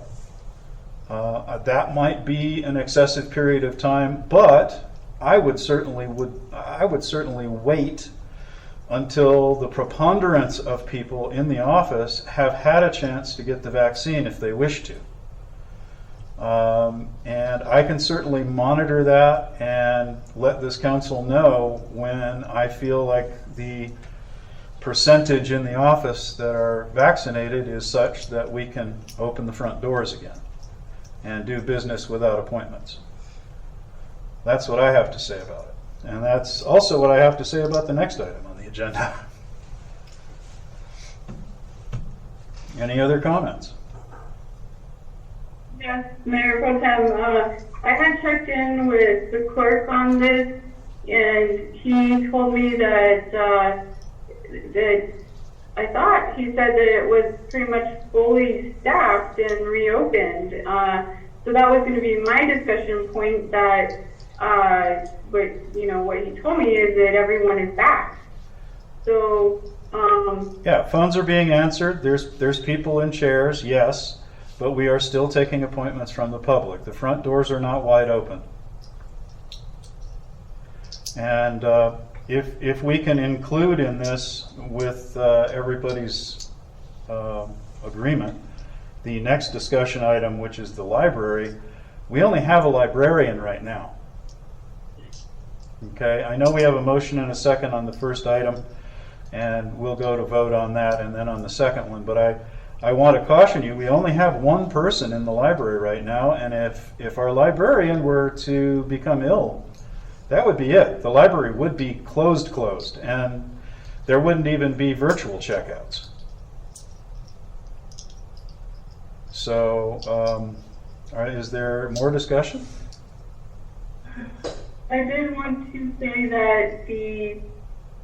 That might be an excessive period of time, but I would certainly wait until the preponderance of people in the office have had a chance to get the vaccine if they wish to. And I can certainly monitor that and let this council know when I feel like the percentage in the office that are vaccinated is such that we can open the front doors again and do business without appointments. That's what I have to say about it. And that's also what I have to say about the next item on the agenda. Any other comments? Yes, Mayor Pro Tem, I had checked in with the clerk on this, and he told me that I thought he said that it was pretty much fully staffed and reopened. So that was going to be my discussion point, that what he told me is that everyone is back. So yeah, phones are being answered. There's people in chairs, yes, but we are still taking appointments from the public. The front doors are not wide open. And if we can include in this with everybody's agreement, the next discussion item, which is the library, we only have a librarian right now. Okay, I know we have a motion and a second on the first item, and we'll go to vote on that and then on the second one, but I want to caution you, we only have one person in the library right now, and if our librarian were to become ill, that would be it. The library would be closed, and there wouldn't even be virtual checkouts. So, is there more discussion? I did want to say that the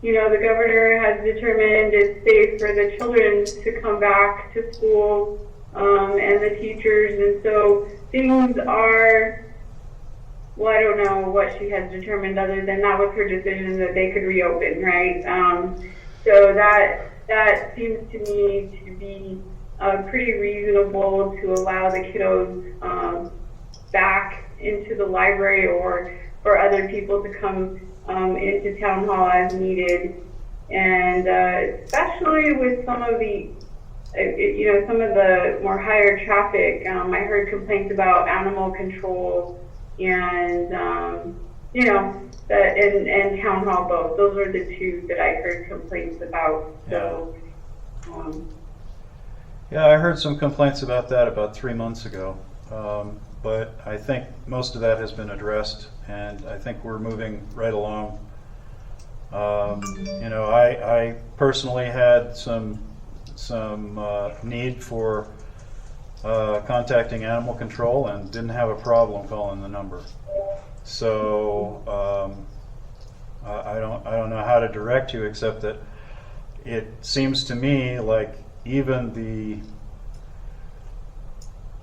governor has determined it's safe for the children to come back to school, and the teachers, and so things are, well, I don't know what she has determined other than that was her decision that they could reopen, right? So that seems to me to be pretty reasonable to allow the kiddos back into the library, or for other people to come into town hall as needed, and especially with some of the some of the more higher traffic. I heard complaints about animal control and and town hall both. Those were the two that I heard complaints about. So yeah, I heard some complaints about that about 3 months ago, but I think most of that has been addressed, and I think we're moving right along. I personally had some need for contacting animal control and didn't have a problem calling the number. So I don't know how to direct you, except that it seems to me like even the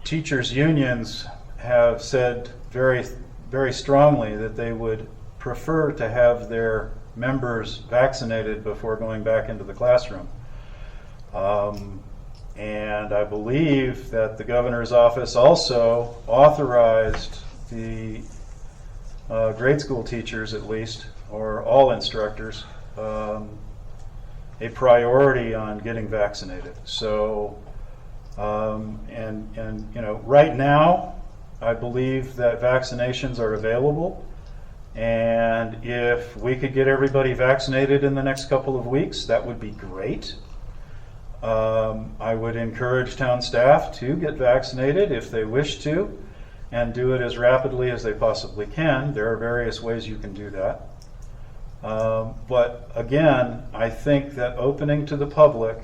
teachers' unions have said very, very strongly that they would prefer to have their members vaccinated before going back into the classroom. And I believe that the governor's office also authorized the grade school teachers, at least, or all instructors, a priority on getting vaccinated. So, and you know, right now, I believe that vaccinations are available. And if we could get everybody vaccinated in the next couple of weeks, that would be great. I would encourage town staff to get vaccinated if they wish to, and do it as rapidly as they possibly can. There are various ways you can do that. But again, I think that opening to the public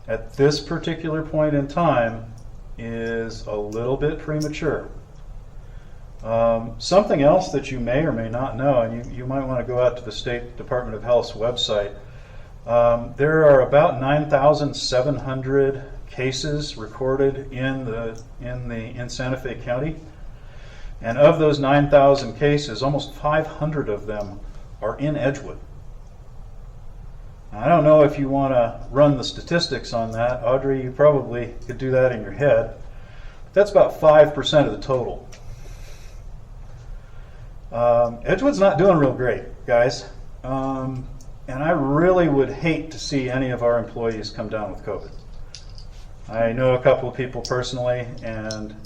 at this particular point in time is a little bit premature. Something else that you may or may not know, and you might want to go out to the State Department of Health's website. There are about 9,700 cases recorded in Santa Fe County, and of those 9,000 cases, almost 500 of them are in Edgewood. Now, I don't know if you want to run the statistics on that. Audrey, you probably could do that in your head. But that's about 5% of the total. Edgewood's not doing real great, guys. And I really would hate to see any of our employees come down with COVID. I know a couple of people personally, and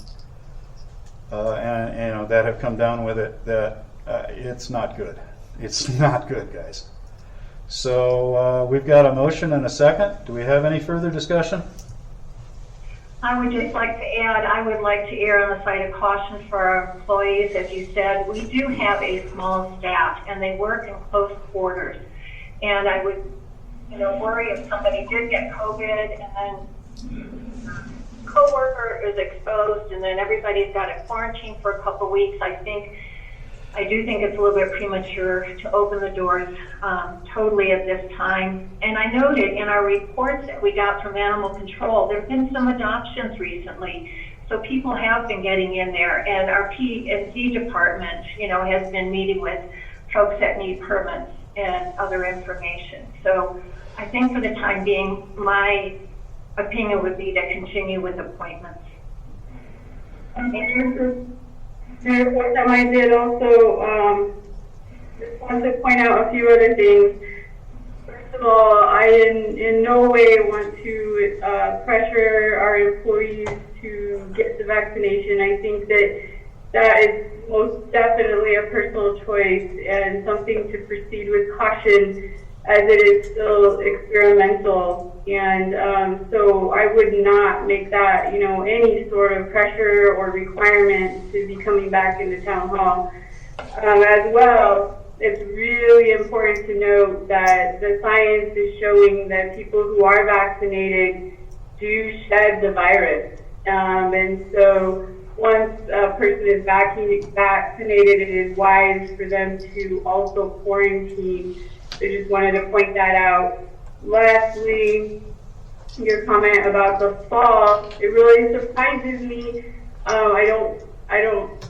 you know, that have come down with it. That it's not good. It's not good, guys. So we've got a motion and a second. Do we have any further discussion? I would just like to add, I would like to err on the side of caution for our employees. As you said, we do have a small staff, and they work in close quarters. And I would, worry if somebody did get COVID and then coworker is exposed, and then everybody's got to quarantine for a couple weeks. I do think it's a little bit premature to open the doors totally at this time. And I noted in our reports that we got from Animal Control, there have been some adoptions recently. So people have been getting in there. And our P&D department, has been meeting with folks that need permits and other information. So I think for the time being, my opinion would be to continue with appointments. Mayor, I did also just want to point out a few other things. First of all, I in no way want to pressure our employees to get the vaccination. I think that is most definitely a personal choice and something to proceed with caution, as it is still experimental. And so I would not make that, any sort of pressure or requirement to be coming back into town hall. As well, it's really important to note that the science is showing that people who are vaccinated do shed the virus. And so once a person is vaccinated, it is wise for them to also quarantine. So just wanted to point that out. Lastly, your comment about the fall, it really surprises me. I don't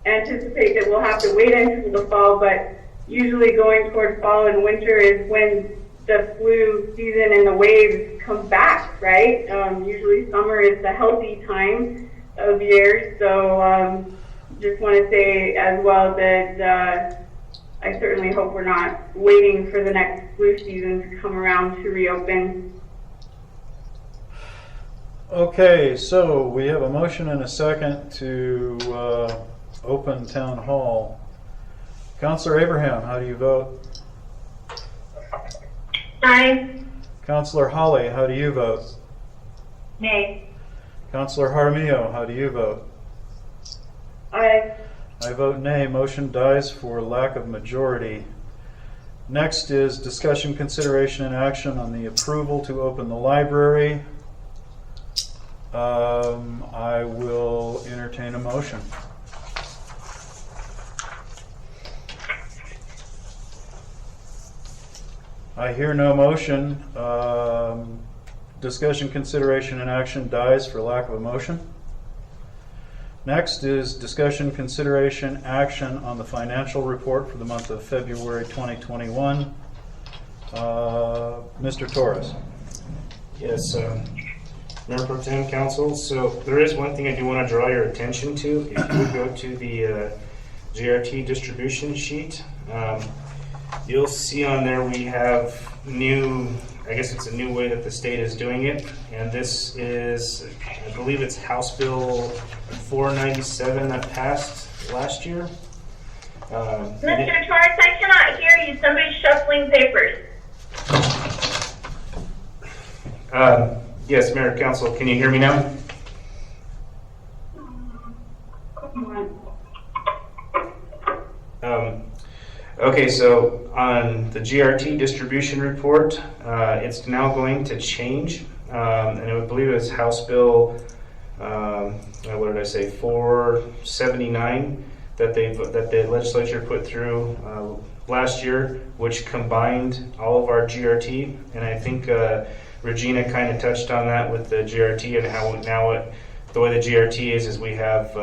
anticipate that we'll have to wait until the fall, but usually going toward fall and winter is when the flu season and the waves come back, right? Usually summer is the healthy time of year. So just want to say as well that I certainly hope we're not waiting for the next flu season to come around to reopen. Okay, so we have a motion and a second to open town hall. Councilor Abraham, how do you vote? Aye. Councilor Holly, how do you vote? Nay. Councilor Jaramillo, how do you vote? Aye. I vote nay. Motion dies for lack of majority. Next is discussion, consideration, and action on the approval to open the library. I will entertain a motion. I hear no motion. Discussion, consideration, and action dies for lack of a motion. Next is discussion, consideration, action on the financial report for the month of February 2021. Mr. Torres. Yes, Mayor Pro Tem, Council. So there is one thing I do want to draw your attention to. If you would go to the GRT distribution sheet, you'll see on there we have new, I guess it's a new way that the state is doing it. And this is, I believe it's House Bill 497 that passed last year. Mr. Torres, I cannot hear you. Somebody's shuffling papers. Yes, Mayor, Council, can you hear me now? Okay, so on the GRT distribution report, it's now going to change, and I believe it's House Bill, what did I say, 479 that the legislature put through last year, which combined all of our GRT, and I think Regina kind of touched on that with the GRT and how now the way the GRT is we have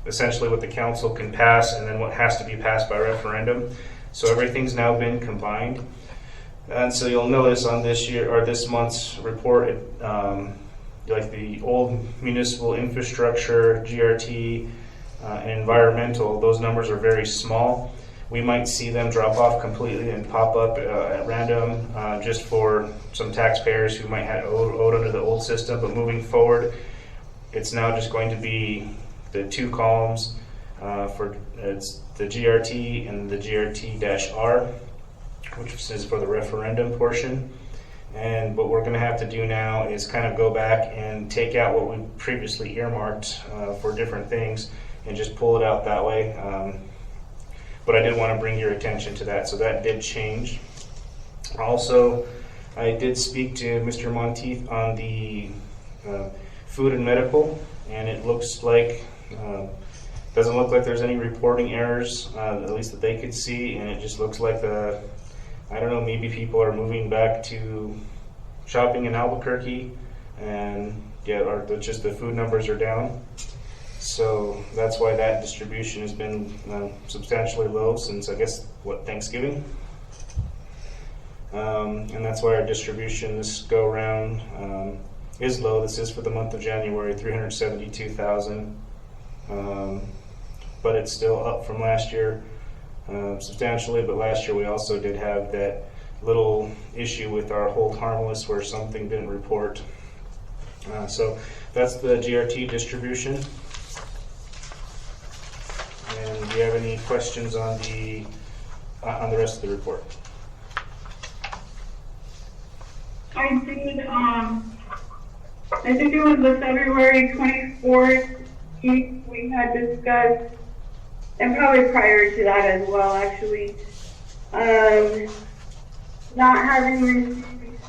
essentially what the council can pass and then what has to be passed by referendum. So everything's now been combined. And so you'll notice on this month's report, like the old municipal infrastructure, GRT, and environmental, those numbers are very small. We might see them drop off completely and pop up at random just for some taxpayers who might have owed under the old system. But moving forward, it's now just going to be the two columns for it's the GRT and the GRT-R, which is for the referendum portion. And what we're going to have to do now is kind of go back and take out what we previously earmarked for different things and just pull it out that way. But I did want to bring your attention to that. So that did change. Also, I did speak to Mr. Monteith on the food and medical, and it looks like, doesn't look like there's any reporting errors, at least that they could see, and it just looks like I don't know, maybe people are moving back to shopping in Albuquerque, and yeah, just the food numbers are down. So that's why that distribution has been substantially low since, I guess, Thanksgiving. And that's why our distribution this go around is low. This is for the month of January, $372,000. But it's still up from last year substantially. But last year we also did have that little issue with our hold harmless where something didn't report. So that's the GRT distribution. And do you have any questions on the rest of the report? I did, I think it was the February 24th meeting we had discussed, and probably prior to that as well, actually, not having received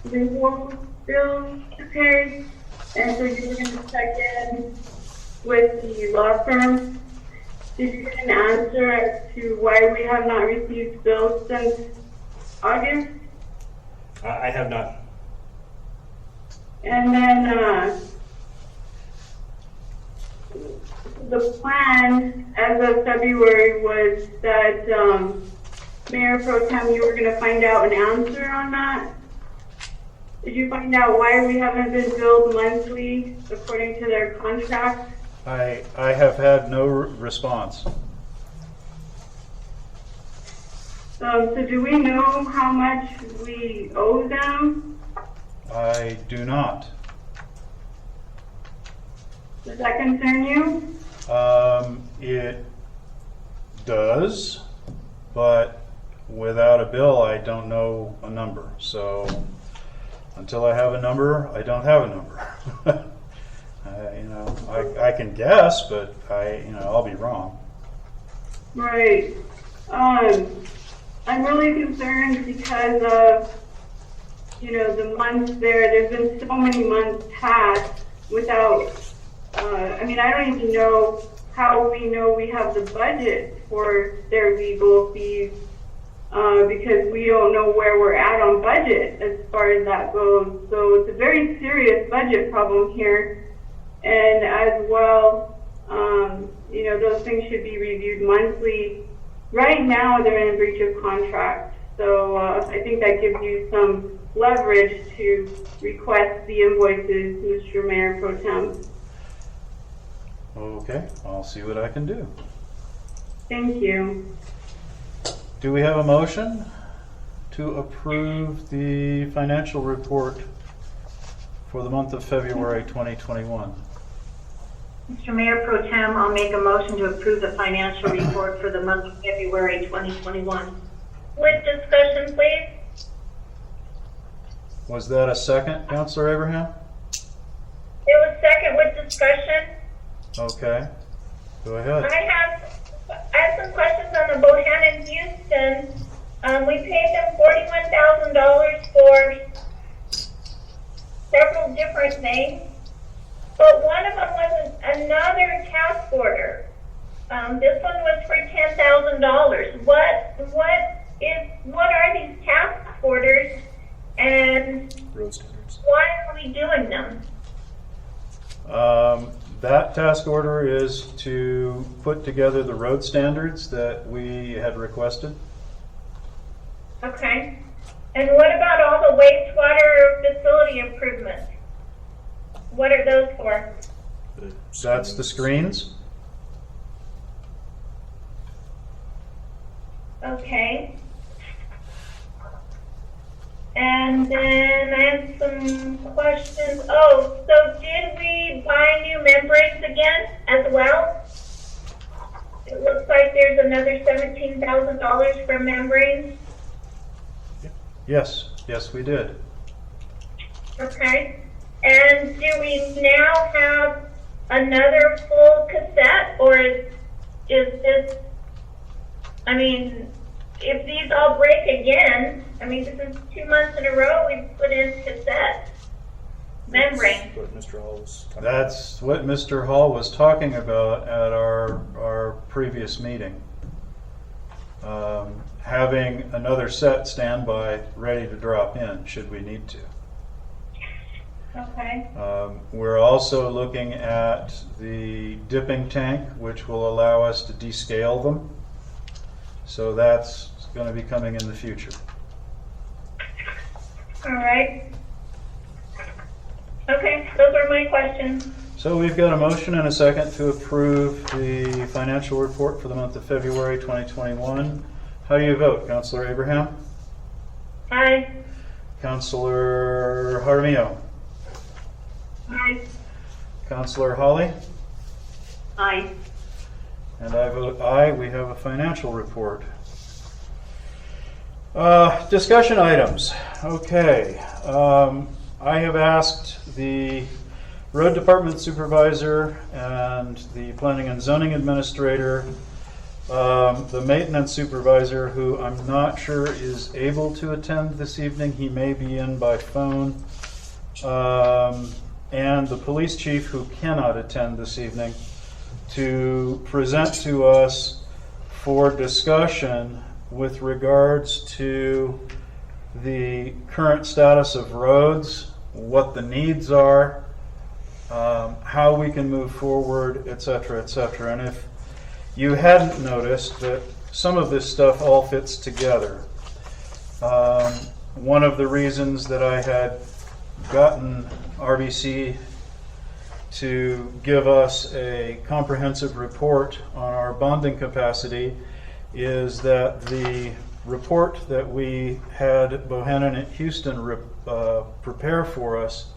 legal bills prepared, and so you were going to check in with the law firm. Did you get an answer as to why we have not received bills since August? I have not. And then the plan as of February was that Mayor Pro Tem, you were going to find out an answer on that. Did you find out why we haven't been billed monthly according to their contract? I have had no response. So do we know how much we owe them? I do not. Does that concern you? It does, but without a bill, I don't know a number. So until I have a number, I don't have a number. I can guess, but I'll be wrong. Right. I'm really concerned because of, the months there. There's been so many months passed without, I don't even know how we know we have the budget for their legal fees, because we don't know where we're at on budget as far as that goes. So it's a very serious budget problem here. And as well, those things should be reviewed monthly. Right now, they're in breach of contract. So I think that gives you some leverage to request the invoices, Mr. Mayor Pro Tem. Okay, I'll see what I can do. Thank you. Do we have a motion to approve the financial report for the month of February 2021? Mr. Mayor Pro Tem, I'll make a motion to approve the financial report for the month of February 2021. With discussion, please. Was that a second, Councilor Abraham? It was second with discussion. Okay, go ahead. I have some questions on the Bohannon Houston. We paid them $41,000 for several different things, but one of them was another task order. This one was for $10,000. What are these task orders, and Road standards. why are we doing them? That task order is to put together the road standards that we had requested. Okay. And what about all the wastewater facility improvements? What are those for? That's the screens. Okay. And then I have some questions. Oh, so did we buy new membranes again as well? It looks like there's another $17,000 for membranes. Yes, we did. Okay. And do we now have another full cassette, or is this, I mean, if these all break again, I mean, this is 2 months in a row we've put in cassette membrane. What Mr. Hall was talking about. That's what Mr. Hall was talking about at our previous meeting. Having another set standby ready to drop in should we need to. Okay. We're also looking at the dipping tank, which will allow us to descale them. So that's going to be coming in the future. All right. Okay, those are my questions. So we've got a motion and a second to approve the financial report for the month of February 2021. How do you vote, Councilor Abraham? Aye. Councilor Jaramillo? Aye. Councilor Holly? Aye. And I vote aye. We have a financial report. Discussion items. Okay. I have asked the road department supervisor and the planning and zoning administrator, the maintenance supervisor, who I'm not sure is able to attend this evening. He may be in by phone. And the police chief, who cannot attend this evening, to present to us for discussion with regards to the current status of roads, what the needs are, how we can move forward, etc., etc. And if you hadn't noticed that some of this stuff all fits together, one of the reasons that I had gotten RBC to give us a comprehensive report on our bonding capacity is that the report that we had Bohannon and Houston prepare for us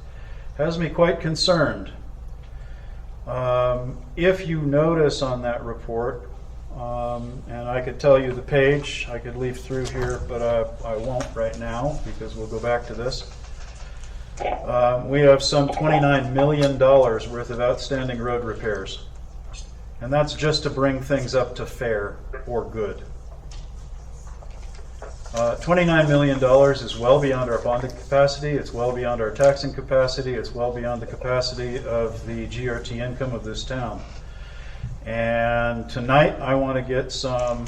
has me quite concerned. If you notice on that report, and I could tell you the page, I could leaf through here, but I won't right now because we'll go back to this. We have some $29 million worth of outstanding road repairs. And that's just to bring things up to fair or good. $29 million is well beyond our bonding capacity. It's well beyond our taxing capacity. It's well beyond the capacity of the GRT income of this town. And tonight I want to get some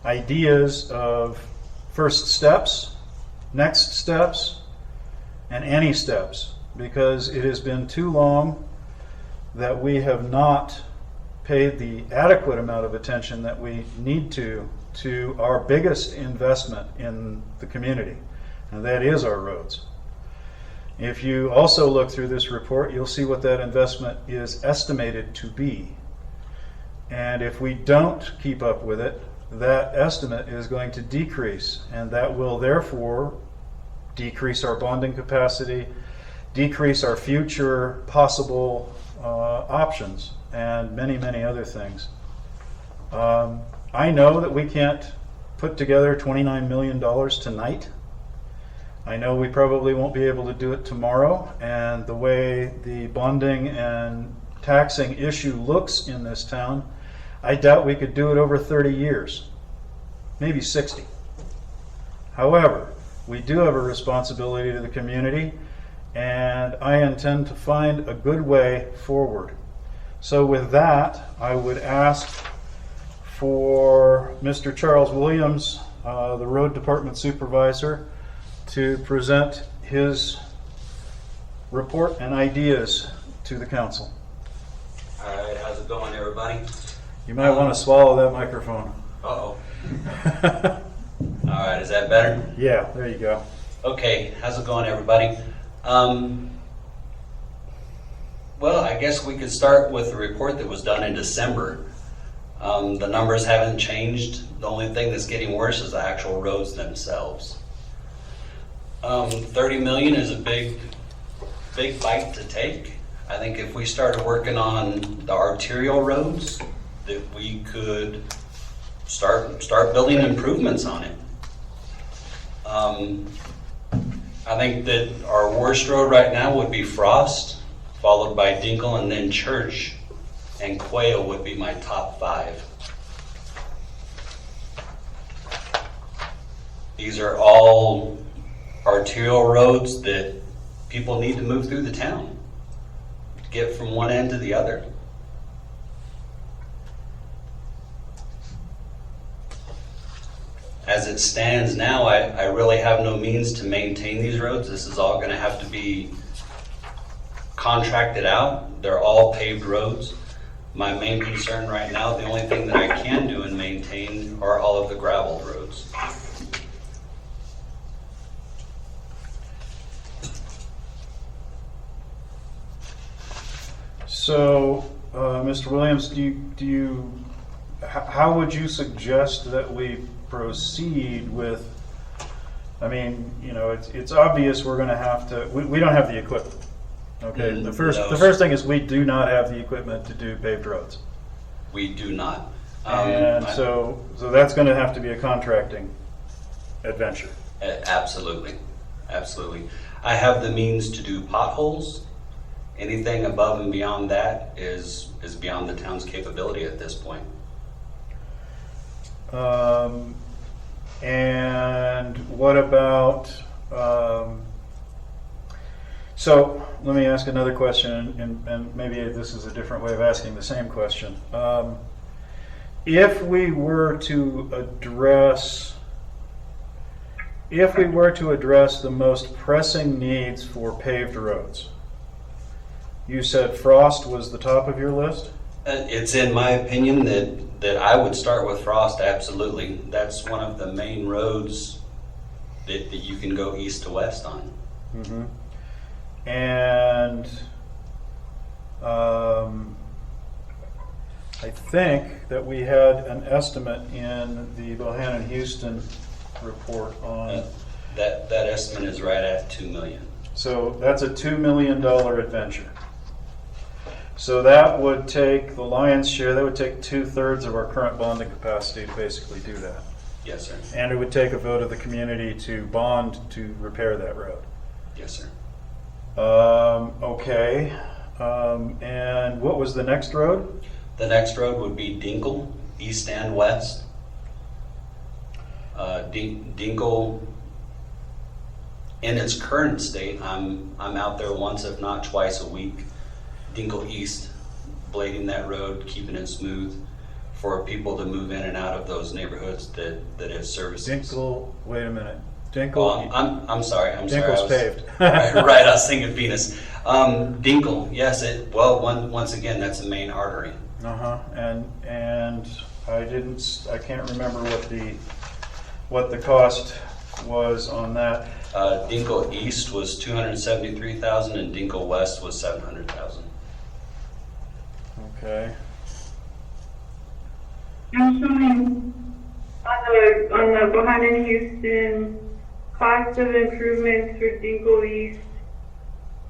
ideas of first steps, next steps, and any steps, because it has been too long that we have not paid the adequate amount of attention that we need to to our biggest investment in the community, and that is our roads. If you also look through this report, you'll see what that investment is estimated to be. And if we don't keep up with it, that estimate is going to decrease, and that will therefore decrease our bonding capacity, decrease our future possible options, and many, many other things. I know that we can't put together $29 million tonight. I know we probably won't be able to do it tomorrow, and the way the bonding and taxing issue looks in this town, I doubt we could do it over 30 years, maybe 60. However, we do have a responsibility to the community, and I intend to find a good way forward. So with that, I would ask for Mr. Charles Williams, the Road Department Supervisor, to present his report and ideas to the council. All right, how's it going, everybody? You might want to swallow that microphone. Uh-oh. All right, is that better? Yeah, there you go. Okay, how's it going, everybody? Well, I guess we could start with the report that was done in December. The numbers haven't changed. The only thing that's getting worse is the actual roads themselves. 30 million is a big bite to take. I think if we started working on the arterial roads, that we could start building improvements on it. I think that our worst road right now would be Frost, followed by Dinkle, and then Church, and Quail would be my top 5. These are all arterial roads that people need to move through the town to get from one end to the other. As it stands now, I really have no means to maintain these roads. This is all going to have to be contracted out. They're all paved roads. My main concern right now, the only thing that I can do and maintain are all of the gravel roads. So, Mr. Williams, how would you suggest that we proceed with? I mean, you know, it's obvious we're going to have to. We don't have the equipment. Okay, the first thing is we do not have the equipment to do paved roads. We do not. And so that's going to have to be a contracting adventure. Absolutely, absolutely. I have the means to do potholes. Anything above and beyond that is beyond the town's capability at this point. And what about, so let me ask another question, and maybe this is a different way of asking the same question. If we were to address the most pressing needs for paved roads, you said Frost was the top of your list? It's in my opinion that I would start with Frost, absolutely. That's one of the main roads that you can go east to west on. Mm-hmm. And I think that we had an estimate in the Bohannon-Houston report on... That estimate is right at $2 million. So that's a $2 million adventure. So that would take the lion's share, that would take 2/3 of our current bonding capacity to basically do that. Yes, sir. And it would take a vote of the community to bond to repair that road. Yes, sir. Okay. And what was the next road? The next road would be Dinkle, east and west. Dinkle, in its current state, I'm out there once, if not twice a week. Dinkle East, blading that road, keeping it smooth for people to move in and out of those neighborhoods that it services. Dinkle, wait a minute. Dinkle. Oh, I'm sorry. Dinkle's I was, paved. right, I was thinking Venus. Dinkle, yes. Once again, that's the main artery. And I can't remember what the cost was on that. Dinkle East was $273,000, and Dinkle West was $700,000. Okay. I'm showing on the Bohannon Houston cost of improvements for Dinkle East,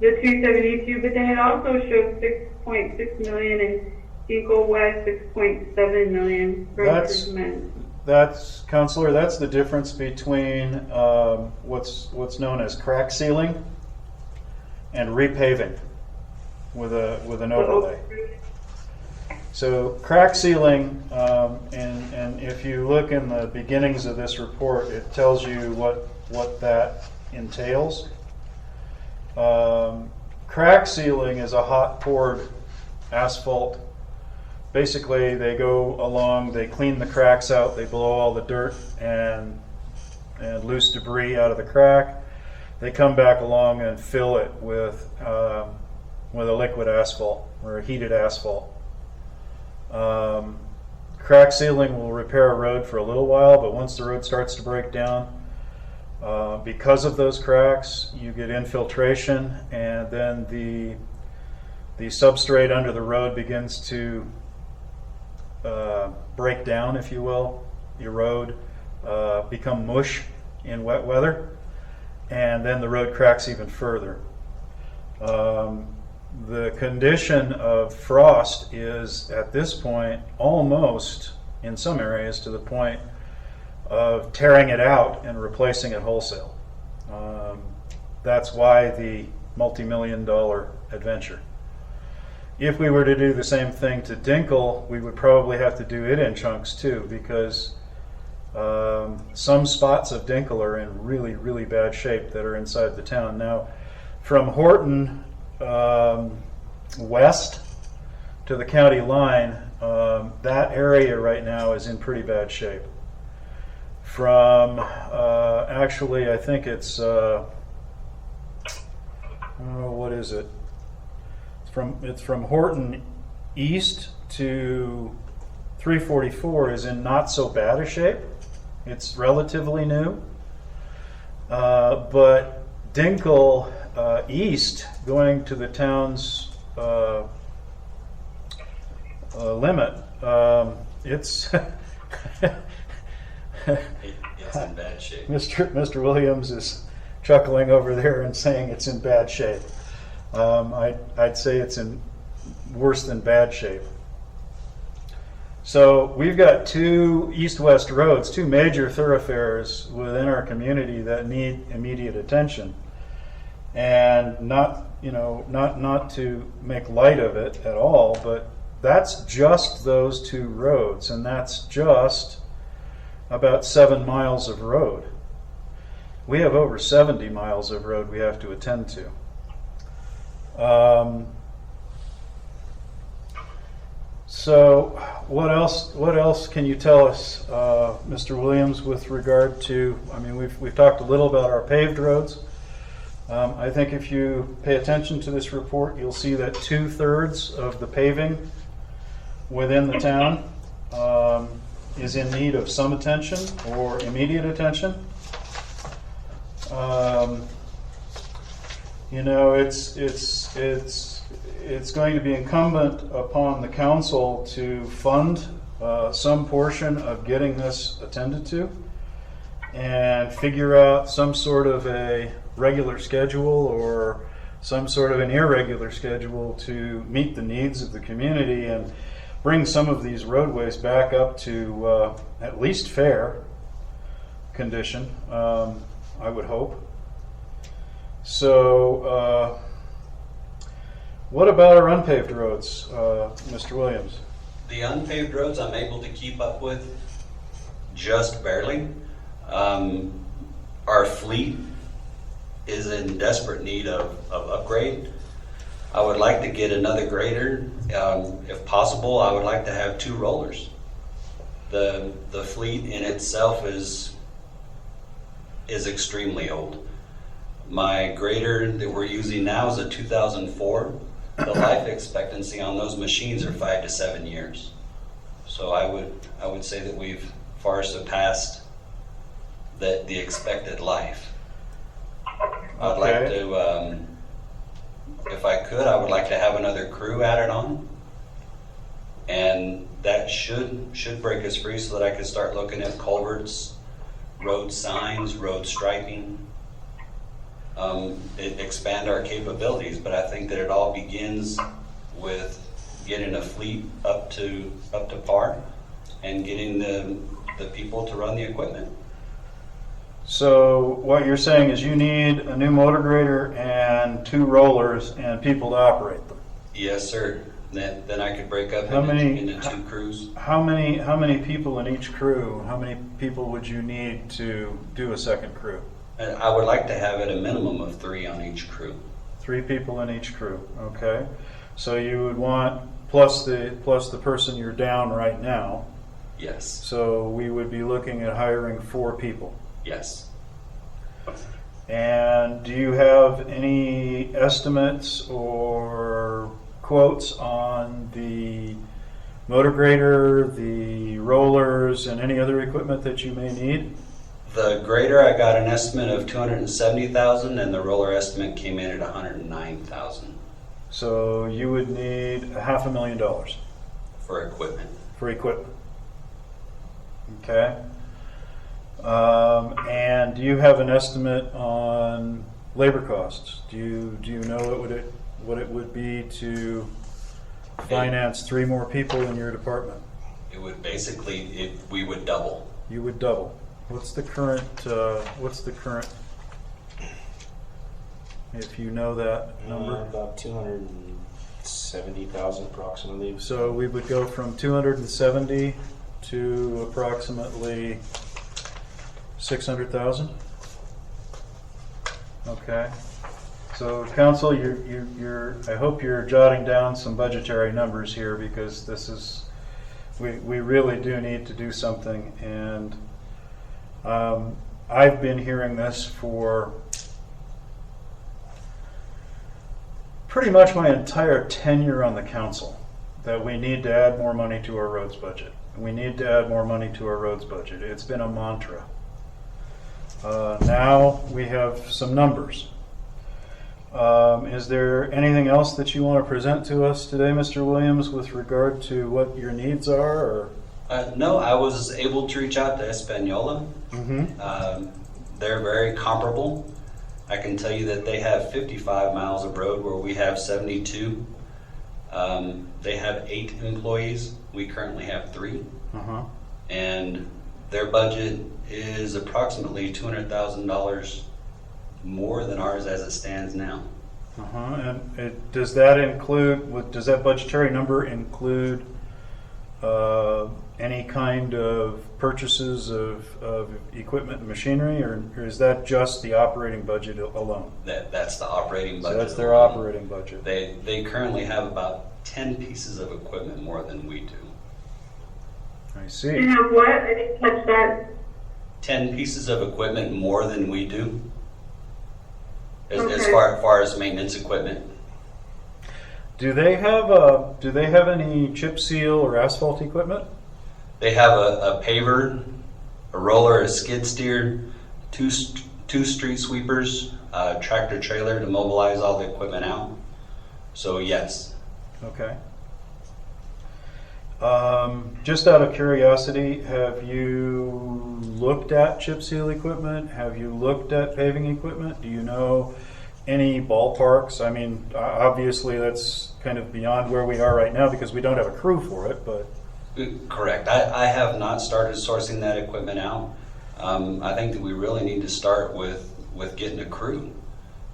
the 272, but then it also shows 6.6 million and Dinkle West 6.7 million for improvements. Counselor, that's the difference between what's known as crack sealing and repaving with an overlay. So crack sealing, and if you look in the beginnings of this report, it tells you what that entails. Crack sealing is a hot poured asphalt. Basically, they go along, they clean the cracks out, they blow all the dirt and loose debris out of the crack. They come back along and fill it with a liquid asphalt or a heated asphalt. Crack sealing will repair a road for a little while, but once the road starts to break down, because of those cracks, you get infiltration, and then the substrate under the road begins to break down, if you will, erode, become mush in wet weather, and then the road cracks even further. The condition of frost is at this point almost, in some areas, to the point of tearing it out and replacing it wholesale. That's why the multi-million-dollar adventure. If we were to do the same thing to Dinkle, we would probably have to do it in chunks too, because some spots of Dinkle are in really, really bad shape that are inside the town. Now, from Horton west to the county line, that area right now is in pretty bad shape. From actually, I think it's what is it? It's from Horton east to 344 is in not so bad a shape. It's relatively new, but Dinkle east, going to the town's limit, it's It's in bad shape. Mr. Williams is chuckling over there and saying it's in bad shape. I'd say it's in worse than bad shape. So we've got two east-west roads, two major thoroughfares within our community that need immediate attention. And not to make light of it at all, but that's just those two roads, and that's just about 7 miles of road. We have over 70 miles of road we have to attend to. So what else can you tell us, Mr. Williams, with regard to, we've talked a little about our paved roads. I think if you pay attention to this report, you'll see that 2/3 of the paving within the town is in need of some attention or immediate attention. It's going to be incumbent upon the council to fund some portion of getting this attended to and figure out some sort of a regular schedule or some sort of an irregular schedule to meet the needs of the community and bring some of these roadways back up to at least fair condition, I would hope. So, what about our unpaved roads, Mr. Williams? The unpaved roads I'm able to keep up with just barely. Our fleet is in desperate need of upgrade. I would like to get another grader. If possible, I would like to have 2 rollers. The fleet in itself is is extremely old. My grader that we're using now is a 2004. The life expectancy on those machines are 5 to 7 years. So I would say that we've far surpassed the expected life. I'd like to, if I could, I would like to have another crew added on. And that should break us free so that I could start looking at culverts, road signs, road striping, expand our capabilities. But I think that it all begins with getting a fleet up to par and getting the people to run the equipment. So what you're saying is you need a new motor grader and 2 rollers and people to operate them. Yes, sir. Then I could break up How many- into 2 crews. How many people in each crew? How many people would you need to do a second crew? And I would like to have at a minimum of 3 on each crew. 3 people in each crew. Okay. So you would want plus the person you're down right now. Yes, So we would be looking at hiring 4 people. yes. And do you have any estimates or quotes on the motor grader, the rollers, and any other equipment that you may need? The grader, I got an estimate of $270,000, and the roller estimate came in at $109,000 So you would need $500,000 for equipment. for equipment. Okay. And do you have an estimate on labor costs? Do you know what it would be to finance 3 more people in your department? It would basically, we would double. You would double. What's the current? If you know that number. About 270,000 approximately. So we would go from 270 to approximately 600,000. Okay. So council, I hope you're jotting down some budgetary numbers here, because this is, we really do need to do something. And I've been hearing this for pretty much my entire tenure on the council, that we need to add more money to our roads budget. We need to add more money to our roads budget. It's been a mantra. Now we have some numbers. Is there anything else that you want to present to us today, Mr. Williams, with regard to what your needs are? Or? No, I was able to reach out to Espanola. Mm-hmm. They're very comparable. I can tell you that they have 55 miles of road where we have 72. They have 8 employees. We currently have 3. Uh-huh. And their budget is approximately $200,000 more than ours as it stands now. Uh-huh. And does that budgetary number include any kind of purchases of equipment and machinery, or is that just the operating budget alone? That's the operating budget. So that's their alone. operating budget. They currently have about 10 pieces of equipment more than we do. I see. You have what? I didn't catch that. 10 pieces of equipment more than we do, as Okay. far as maintenance equipment. Do they have any chip seal or asphalt equipment? They have a paver, a roller, a skid steer, two street sweepers, a tractor trailer to mobilize all the equipment out. So yes. Okay. Just out of curiosity, have you looked at chip seal equipment? Have you looked at paving equipment? Do you know any ballparks? I mean, obviously that's kind of beyond where we are right now because we don't have a crew for it, but... Correct. I have not started sourcing that equipment out. I think that we really need to start with getting a crew.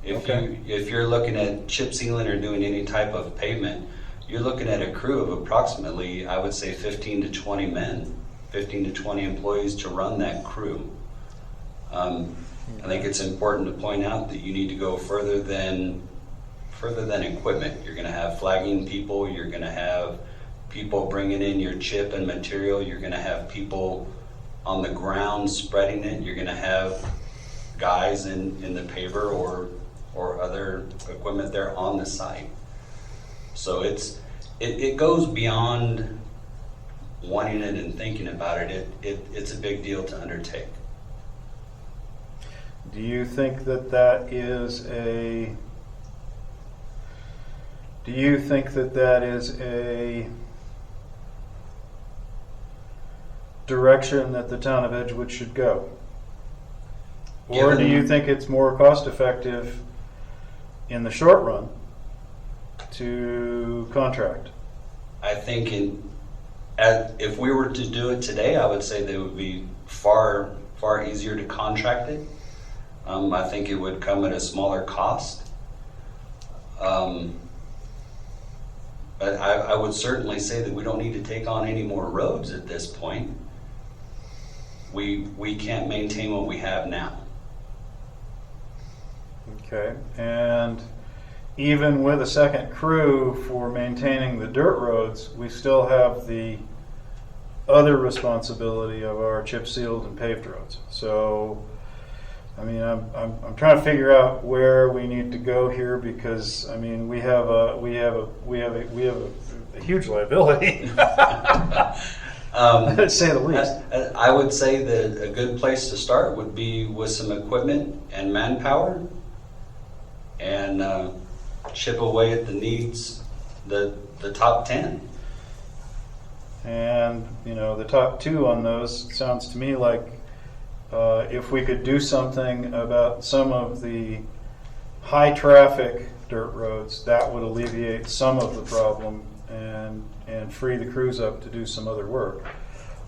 If you're looking at chip sealing or doing any type of pavement, you're looking at a crew of approximately, I would say, 15 to 20 men, 15 to 20 employees to run that crew. I think it's important to point out that you need to go further than equipment. You're going to have flagging people. You're going to have people bringing in your chip and material. You're going to have people on the ground spreading it. You're going to have guys in the paver or other equipment there on the site. So it goes beyond wanting it and thinking about it. It's a big deal to undertake. Do you think that is a direction that the town of Edgewood should go? Or do you think it's more cost effective in the short run to contract? I think if we were to do it today, I would say that it would be far easier to contract it. I think it would come at a smaller cost. But I would certainly say that we don't need to take on any more roads at this point. We can't maintain what we have now. Okay, and even with a second crew for maintaining the dirt roads, we still have the other responsibility of our chip sealed and paved roads. So, I mean, I'm trying to figure out where we need to go here, because I mean we have a huge liability, to say the least. I would say that a good place to start would be with some equipment and manpower, and chip away at the needs, the top 10. And you know, the top 2 on those sounds to me like if we could do something about some of the high traffic dirt roads, that would alleviate some of the problem and free the crews up to do some other work.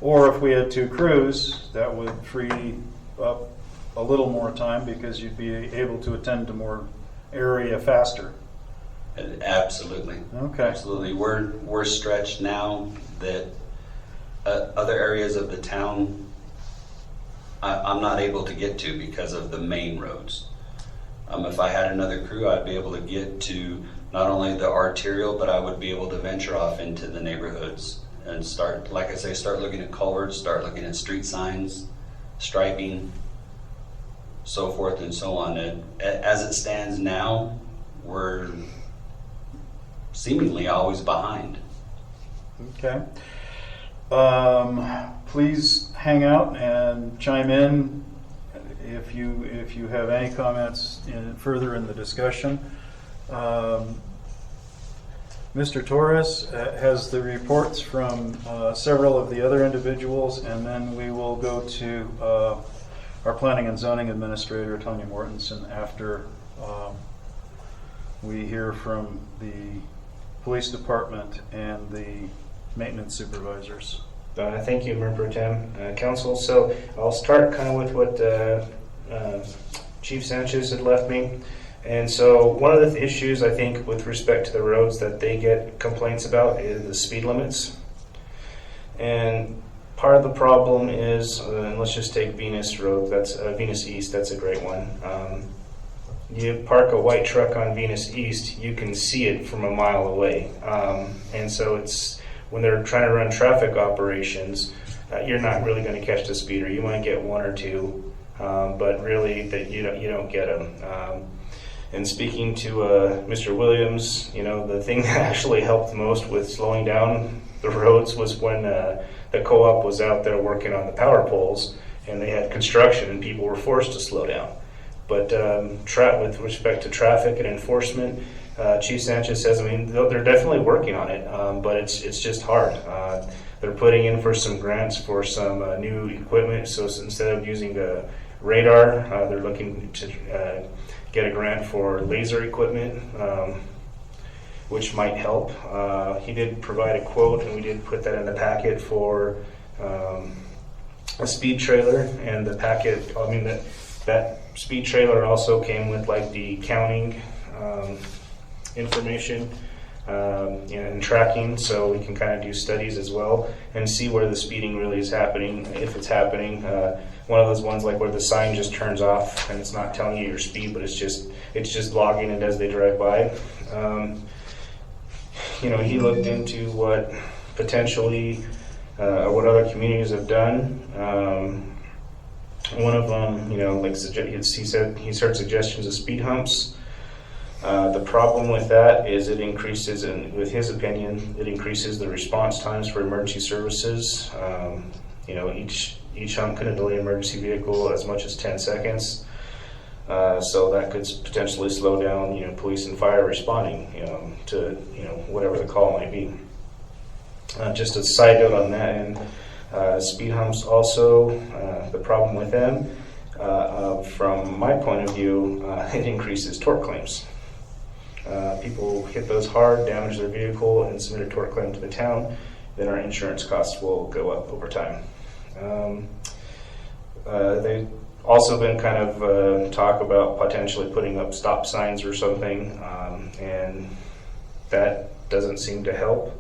Or if we had 2 crews, that would free up a little more time, because you'd be able to attend to more area faster. Absolutely. Okay. Absolutely. We're stretched now that other areas of the town I'm not able to get to because of the main roads. If I had another crew, I'd be able to get to not only the arterial, but I would be able to venture off into the neighborhoods and start, like I say, start looking at culverts, start looking at street signs, striping, so forth and so on. And as it stands now, we're seemingly always behind. Okay. Please hang out and chime in if you have any comments further in the discussion. Mr. Torres has the reports from several of the other individuals, and then we will go to our Planning and Zoning Administrator, Tanya Mortensen, after we hear from the Police Department and the Maintenance Supervisors. Thank you, Mayor Pro Tem, Council. So I'll start kind of with what Chief Sanchez had left me. And so one of the issues, I think, with respect to the roads that they get complaints about is the speed limits. And part of the problem is, and let's just take Venus Road, that's Venus East, that's a great one. You park a white truck on Venus East, you can see it from a mile away. And so it's, when they're trying to run traffic operations, you're not really going to catch the speeder. You might get 1 or 2, but really that you don't get them. And speaking to Mr. Williams, you know, the thing that actually helped most with slowing down the roads was when the co-op was out there working on the power poles, and they had construction and people were forced to slow down. But with respect to traffic and enforcement, Chief Sanchez says, I mean, they're definitely working on it, but it's just hard. They're putting in for some grants for some new equipment, so instead of using the radar, they're looking to get a grant for laser equipment, which might help. He did provide a quote, and we did put that in the packet for a speed trailer, and the packet, I mean, that speed trailer also came with like the counting information and tracking, so we can kind of do studies as well and see where the speeding really is happening, if it's happening. One of those ones like where the sign just turns off and it's not telling you your speed, but it's just logging it as they drive by. You know, he looked into what potentially what other communities have done. One of them, like he said, he's heard suggestions of speed humps. The problem with that is it increases, and with his opinion, it increases the response times for emergency services. Each hump can delay an emergency vehicle as much as 10 seconds. So that could potentially slow down, police and fire responding, to, whatever the call might be. Just a side note on that, and speed humps also, the problem with them, from my point of view, it increases tort claims. People hit those hard, damage their vehicle, and submit a tort claim to the town, then our insurance costs will go up over time. They've also been kind of talk about potentially putting up stop signs or something, and that doesn't seem to help.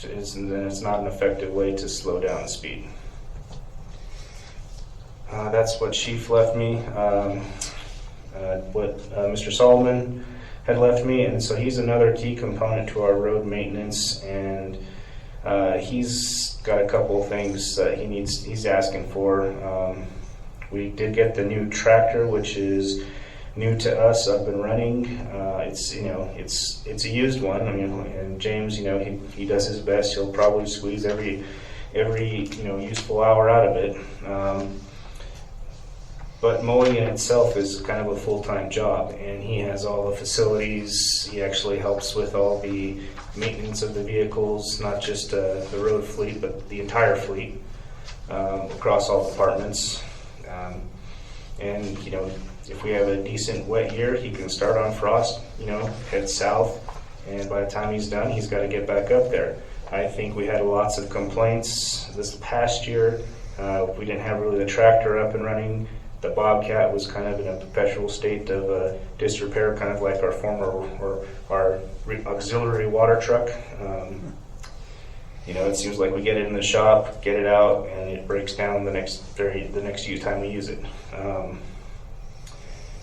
It's not an effective way to slow down speed. That's what Chief left me. What Mr. Solomon had left me, and so he's another key component to our road maintenance, and he's got a couple of things that he's asking for. We did get the new tractor, which is new to us, up and running. It's a used one. And James, he does his best. He'll probably squeeze every useful hour out of it. But mowing in itself is kind of a full-time job, and he has all the facilities. He actually helps with all the maintenance of the vehicles, not just the road fleet, but the entire fleet across all departments. And if we have a decent wet year, he can start on Frost, head south, and by the time he's done, he's got to get back up there. I think we had lots of complaints this past year. We didn't have really the tractor up and running. The Bobcat was kind of in a perpetual state of disrepair, kind of like our former or our auxiliary water truck. It seems like we get it in the shop, get it out, and it breaks down the next time we use it.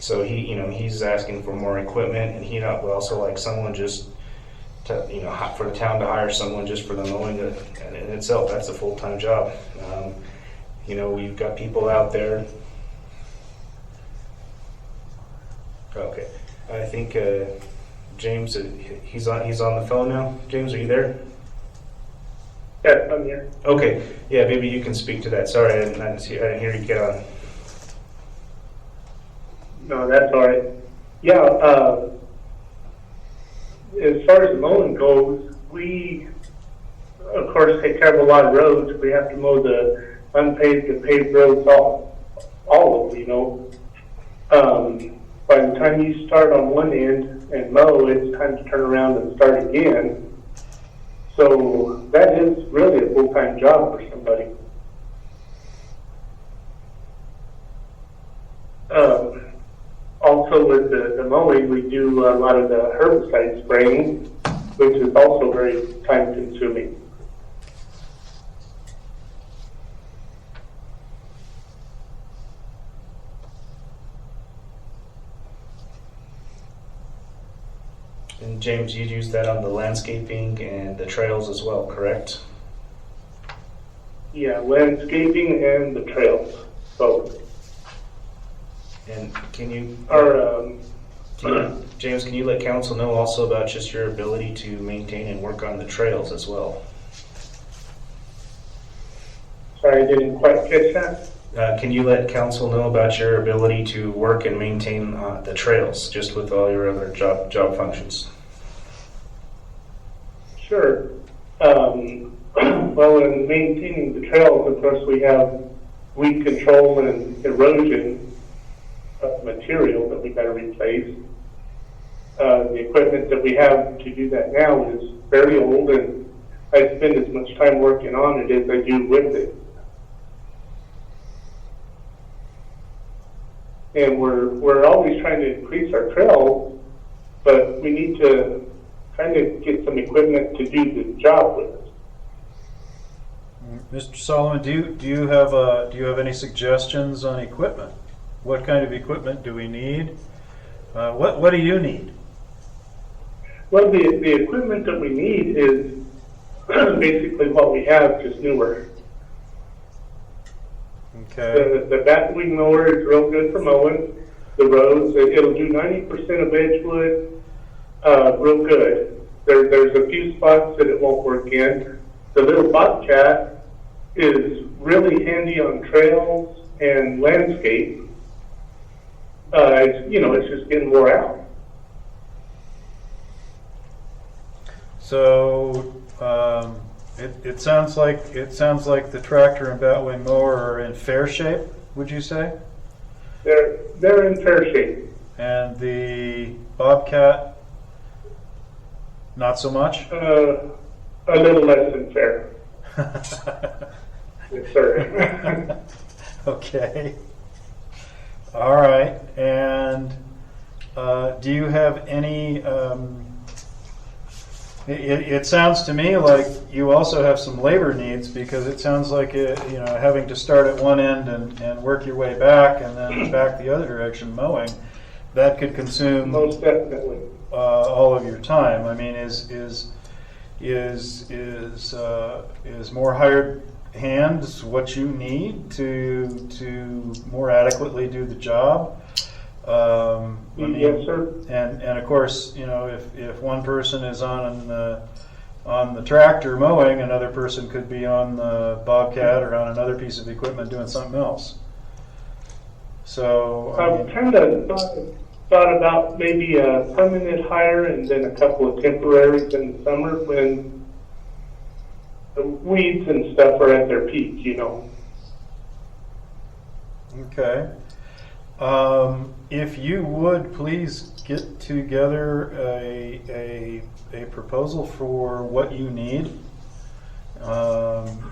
So he's asking for more equipment, and he would also like someone just to, for the town to hire someone just for the mowing. And in itself, that's a full-time job. We've got people out there. Okay, I think James, he's on the phone now. James, are you there? Yes, I'm here. Okay, yeah, maybe you can speak to that. Sorry, I didn't hear you get on. No, that's all right. Yeah, as far as the mowing goes, we, of course, take care of a lot of roads. We have to mow the unpaved and paved roads, all of them, by the time you start on one end and mow, it's time to turn around and start again. So that is really a full-time job for somebody. Also with the mowing, we do a lot of the herbicide spraying, which is also very time-consuming. And James, you'd use that on the landscaping and the trails as well, correct? Yeah, landscaping and the trails, both. And James, can you let council know also about just your ability to maintain and work on the trails as well? Sorry, I didn't quite catch that. Can you let council know about your ability to work and maintain the trails, just with all your other job functions? Sure. Well, in maintaining the trails, of course, we have weed control and erosion of material that we got to replace. The equipment that we have to do that now is very old, and I spend as much time working on it as I do with it. And we're always trying to increase our trails, but we need to kind of get some equipment to do the job with. Mr. Solomon, do you have any suggestions on equipment? What kind of equipment do we need? What do you need? Well, the equipment that we need is basically what we have, just newer. Okay. The batwing mower is real good for mowing the roads. It'll do 90% of Edgewood real good. There's a few spots that it won't work in. The little Bobcat is really handy on trails and landscape. It's just getting wore out. So it sounds like the tractor and batwing mower are in fair shape. Would you say? They're in fair shape. And the Bobcat, not so much. A little less than fair. Yes, sir. Okay. All right. And do you have any? It sounds to me like you also have some labor needs, because it sounds like having to start at one end and work your way back and then back the other direction mowing, that could consume Most definitely. all of your time. I mean, is more hired hands what you need to more adequately do the job? Yes, sir. And of course, if one person is on the tractor mowing, another person could be on the Bobcat or on another piece of equipment doing something else. So I've kind of thought about maybe a permanent hire and then a couple of temporaries in the summer when the weeds and stuff are at their peak, Okay. If you would please get together a proposal for what you need,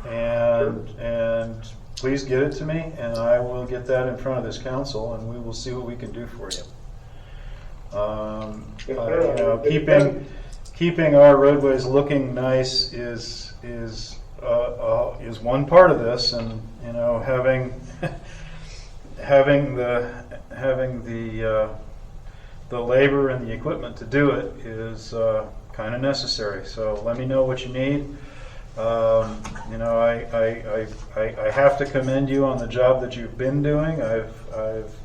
and please get it to me, and I will get that in front of this council, and we will see what we can do for you. Keeping our roadways looking nice is one part of this, and having the labor and the equipment to do it is kind of necessary. So let me know what you need. I have to commend you on the job that you've been doing. I've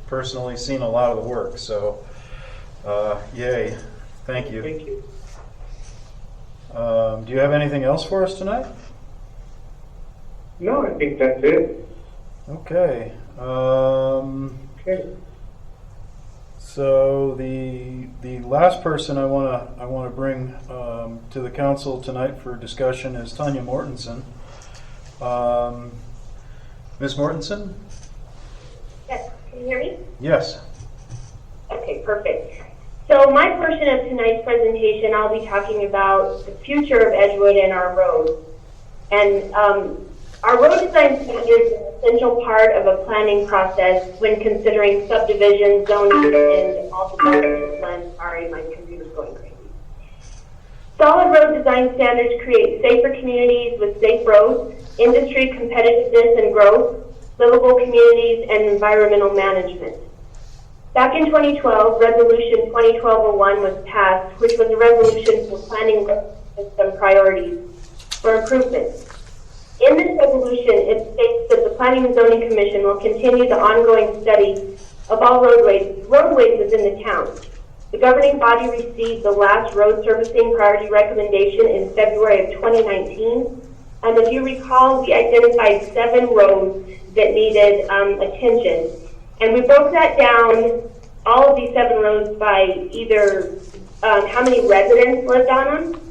personally seen a lot of the work. So yay! Thank you. Thank you. Do you have anything else for us tonight? No, I think that's it. Okay. Okay. So the last person I want to bring to the council tonight for discussion is Tanya Mortensen. Ms. Mortensen? Yes, can you hear me? Yes. Okay, perfect. So my portion of tonight's presentation, I'll be talking about the future of Edgewood and our roads. And our road design standards is an essential part of a planning process when considering subdivision, zoning, and all development plans. Sorry, my computer's going crazy. Solid road design standards create safer communities with safe roads, industry competitiveness and growth, livable communities, and environmental management. Back in 2012, Resolution 2012-01 was passed, which was a resolution for planning system priorities for improvement. In this resolution, it states that the Planning and Zoning Commission will continue the ongoing study of all roadways within the town. The governing body received the last road servicing priority recommendation in February of 2019. And if you recall, we identified 7 roads that needed attention. And we broke that down, all of these 7 roads, by either how many residents lived on them,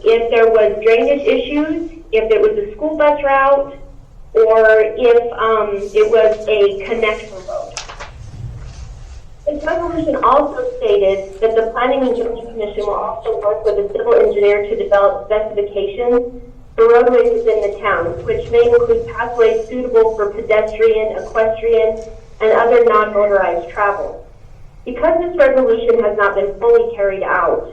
if there was drainage issues, if it was a school bus route, or if it was a connector road. This resolution also stated that the Planning and Zoning Commission will also work with a civil engineer to develop specifications for roadways within the town, which may include pathways suitable for pedestrian, equestrian, and other non-motorized travel. Because this resolution has not been fully carried out,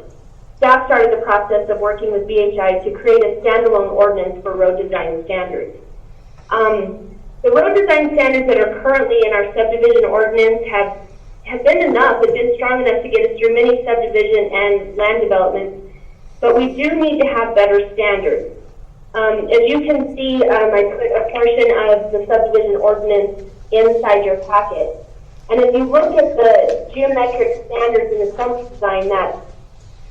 staff started the process of working with BHI to create a standalone ordinance for road design standards. The road design standards that are currently in our subdivision ordinance have been enough, have been strong enough to get us through many subdivision and land developments, but we do need to have better standards. As you can see, I put a portion of the subdivision ordinance inside your packet. And if you look at the geometric standards in the center design,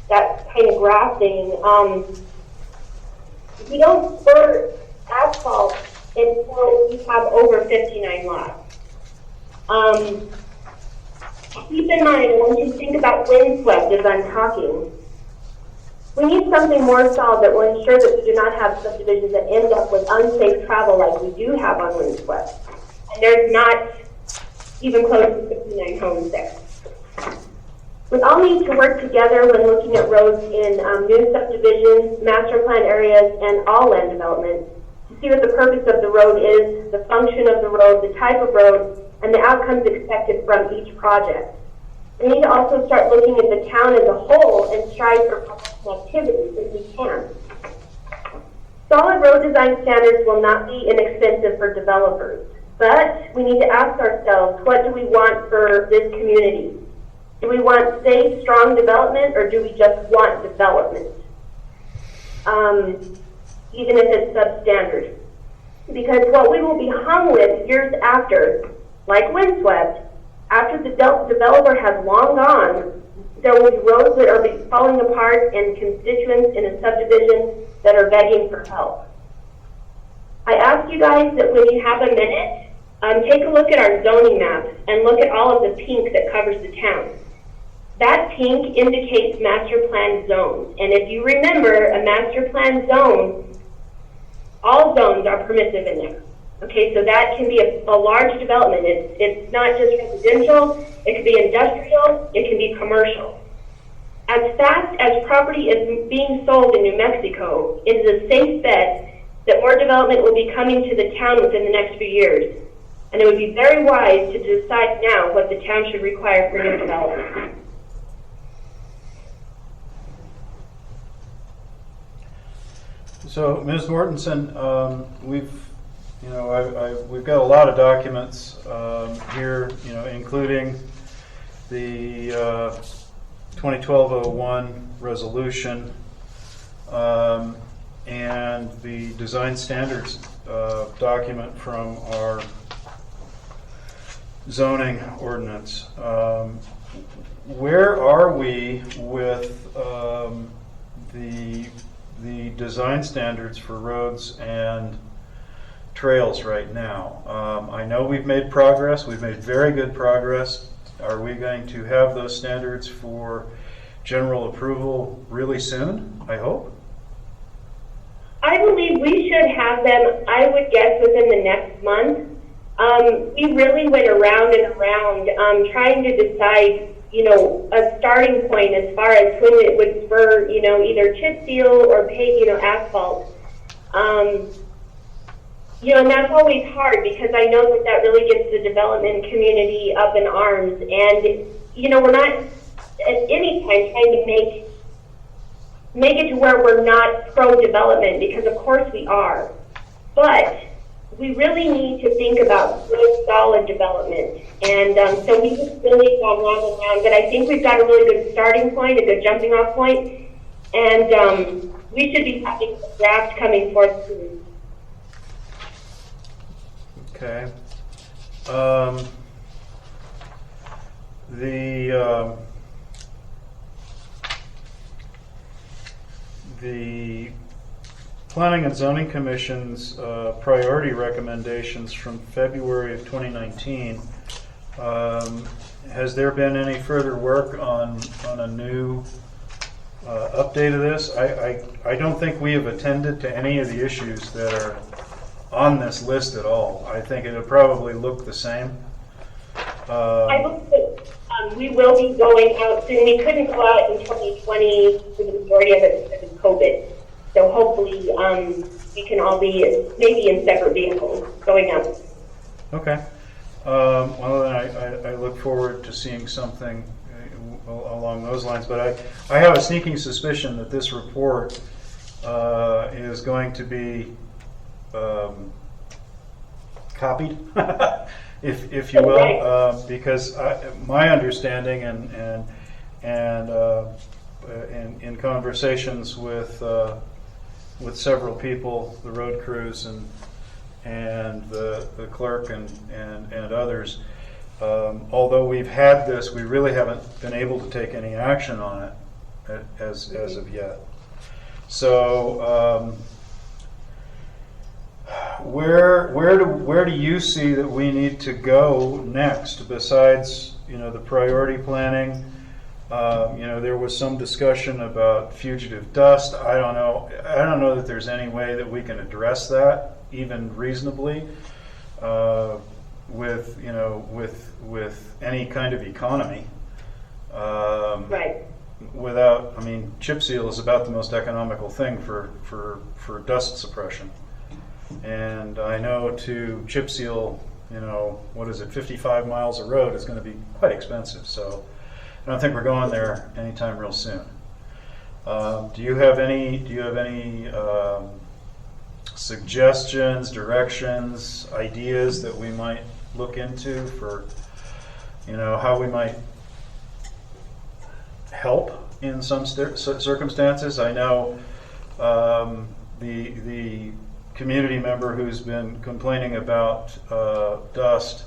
that kind of grafting, we don't spur asphalt until we have over 59 lots. Keep in mind, when you think about windswept as I'm talking, we need something more solid that will ensure that we do not have subdivisions that end up with unsafe travel like we do have on windswept. And there's not even close to 59 homes there. We all need to work together when looking at roads in new subdivisions, master plan areas, and all land development to see what the purpose of the road is, the function of the road, the type of road, and the outcomes expected from each project. We need to also start looking at the town as a whole and strive for connectivity if we can. Solid road design standards will not be inexpensive for developers, but we need to ask ourselves, what do we want for this community? Do we want safe, strong development, or do we just want development? Even if it's substandard. Because what we will be hung with years after, like windswept, after the developer has long gone, there will be roads that are falling apart and constituents in a subdivision that are begging for help. I ask you guys that when you have a minute, take a look at our zoning map and look at all of the pink that covers the town. That pink indicates master plan zones. And if you remember, a master plan zone, all zones are permissive in there. Okay, so that can be a large development. It's not just residential, it can be industrial, it can be commercial. As fast as property is being sold in New Mexico, it is a safe bet that more development will be coming to the town within the next few years. And it would be very wise to decide now what the town should require for new development. So, Ms. Mortensen, we've got a lot of documents here, including the 2012-01 resolution and the design standards document from our zoning ordinance. Where are we with the design standards for roads and trails right now? I know we've made progress. We've made very good progress. Are we going to have those standards for general approval really soon, I hope? I believe we should have them, I would guess, within the next month. We really went around and around trying to decide, a starting point as far as when it would spur, either chip seal or pave, asphalt. And that's always hard because I know that really gets the development community up in arms. And, we're not at any time trying to make it to where we're not pro-development, because of course we are. But we really need to think about good, solid development. And so we just really gone round and round, but I think we've got a really good starting point, a good jumping off point. And we should be having a draft coming forth soon. Okay. The Planning and Zoning Commission's priority recommendations from February of 2019, has there been any further work on a new update of this? I don't think we have attended to any of the issues that are on this list at all. I think it'll probably look the same. I believe that we will be going out soon. We couldn't go out in 2020 for the majority of it because of COVID. So hopefully we can all be maybe in separate vehicles going out. Okay. Well, then I look forward to seeing something along those lines. But I have a sneaking suspicion that this report is going to be copied, if you will, because my understanding and in conversations with with several people, the road crews and the clerk and others. Although we've had this, we really haven't been able to take any action on it as of yet. So where do you see that we need to go next besides, the priority planning? There was some discussion about fugitive dust. I don't know that there's any way that we can address that even reasonably with any kind of economy. Right. Chip seal is about the most economical thing for dust suppression. And I know to chip seal, 55 miles of road is going to be quite expensive. So I don't think we're going there anytime real soon. Do you have any suggestions, directions, ideas that we might look into for, how we might help in some circumstances? I know the community member who's been complaining about dust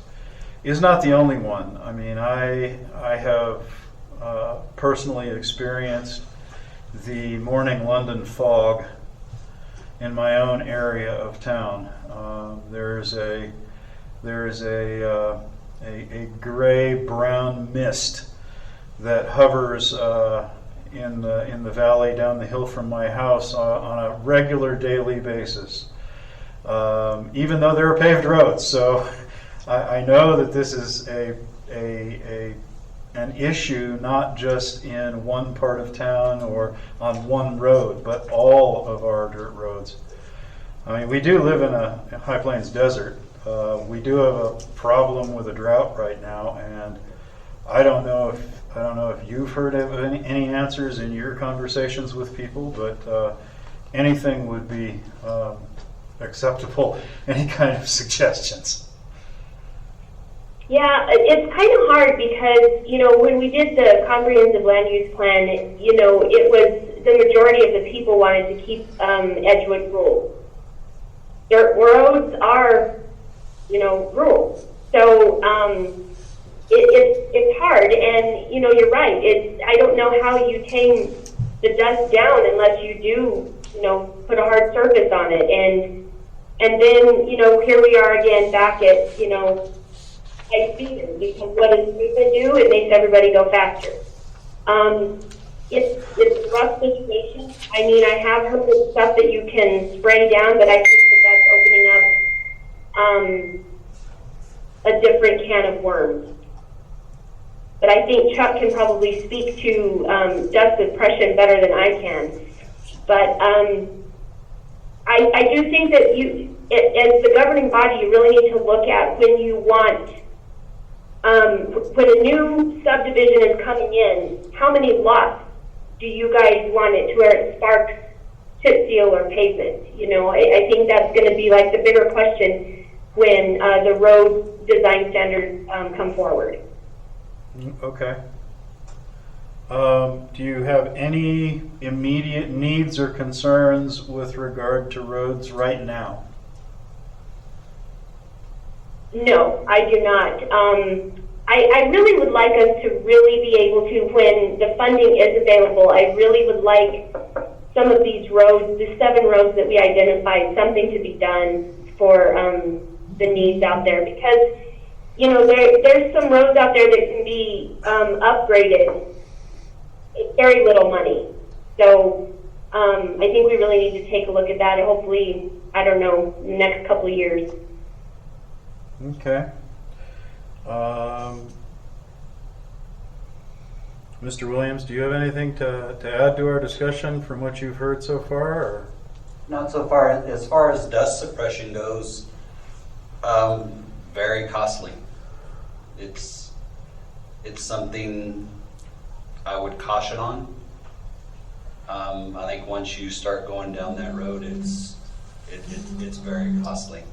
is not the only one. I have personally experienced the morning London fog in my own area of town. There's a gray-brown mist that hovers in the valley down the hill from my house on a regular daily basis, even though there are paved roads. So I know that this is an issue not just in one part of town or on one road, but all of our dirt roads. We do live in a High Plains desert. We do have a problem with a drought right now, and I don't know if you've heard of any answers in your conversations with people, but anything would be acceptable. Any kind of suggestions? Yeah, it's kind of hard because, when we did the comprehensive land use plan, it was the majority of the people wanted to keep Edgewood rural. Dirt roads are, rural. So it's hard, and, you're right. I don't know how you tame the dust down unless you do, put a hard surface on it. And then, here we are again back at, high speed, because what does movement do? It makes everybody go faster. It's a rough situation. I have heard of stuff that you can spray down, but I think that's opening up a different can of worms. But I think Chuck can probably speak to dust suppression better than I can. But I do think that as the governing body, you really need to look at when you want. When a new subdivision is coming in, how many lots do you guys want it to where it sparks chip seal or pavement? I think that's going to be like the bigger question when the road design standards come forward. Okay. Do you have any immediate needs or concerns with regard to roads right now? No, I do not. I really would like us to really be able to, when the funding is available, I really would like some of these roads, the 7 roads that we identified, something to be done for the needs out there. Because, there's some roads out there that can be upgraded. It's very little money. So I think we really need to take a look at that, and hopefully, next couple of years. Okay. Mr. Williams, do you have anything to add to our discussion from what you've heard so far? Or? Not so far. As far as dust suppression goes, very costly. It's something I would caution on. I think once you start going down that road, it's very costly.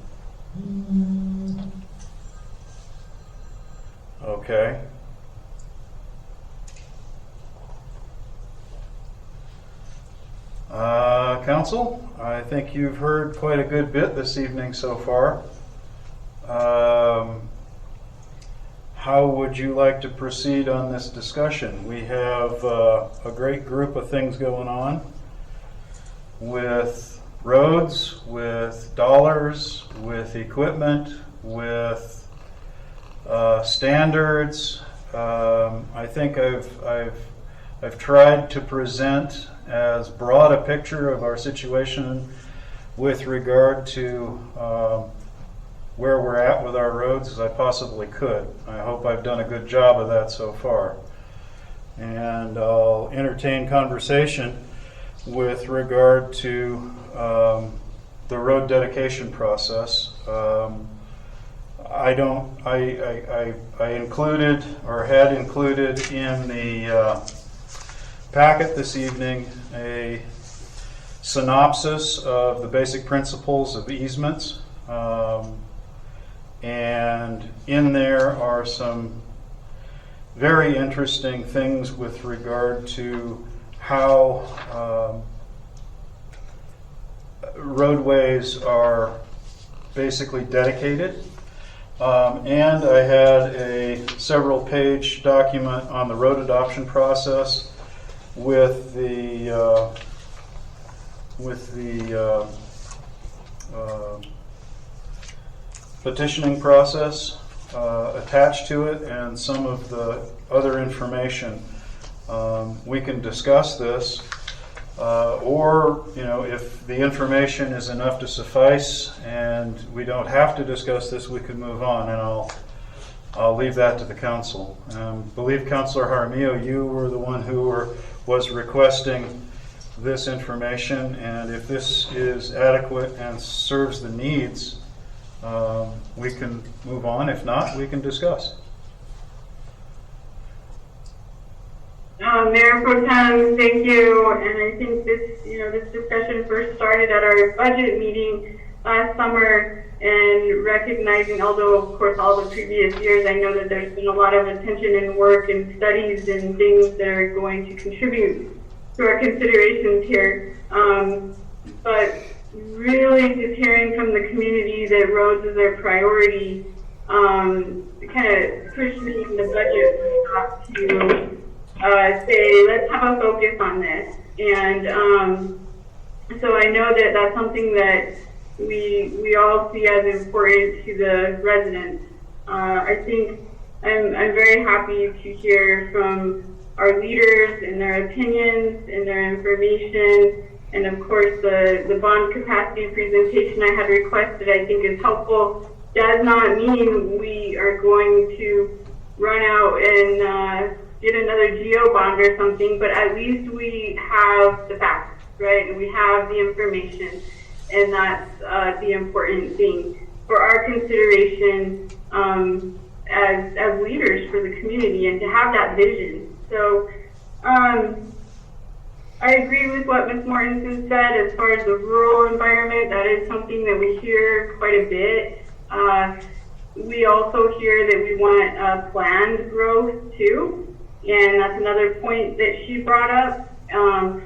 Okay. Council, I think you've heard quite a good bit this evening so far. How would you like to proceed on this discussion? We have a great group of things going on with roads, with dollars, with equipment, with standards. I think I've tried to present as broad a picture of our situation with regard to where we're at with our roads as I possibly could. I hope I've done a good job of that so far. And I'll entertain conversation with regard to the road dedication process. I included or had included in the packet this evening a synopsis of the basic principles of easements. And in there are some very interesting things with regard to how roadways are basically dedicated. And I had a several page document on the road adoption process with the petitioning process attached to it and some of the other information. We can discuss this, or if the information is enough to suffice and we don't have to discuss this, we could move on, and I'll leave that to the council. I believe Councilor Jaramillo, you were the one who was requesting this information, and if this is adequate and serves the needs, we can move on. If not, we can discuss. Mayor Pro Tem, thank you. And I think this discussion first started at our budget meeting last summer, and recognizing, although of course all the previous years, I know that there's been a lot of attention and work and studies and things that are going to contribute to our considerations here. But really just hearing from the community that roads is their priority, kind of pushed me in the budget to say, let's have a focus on this. And so I know that that's something that we all see as important to the residents. I think I'm very happy to hear from our leaders and their opinions and their information. And of course, the bond capacity presentation I had requested, I think is helpful. Does not mean we are going to run out and get another geo bond or something, but at least we have the facts, right? And we have the information, and that's the important thing for our consideration as leaders for the community, and to have that vision. So I agree with what Ms. Mortensen said as far as the rural environment. That is something that we hear quite a bit. We also hear that we want planned growth too, and that's another point that she brought up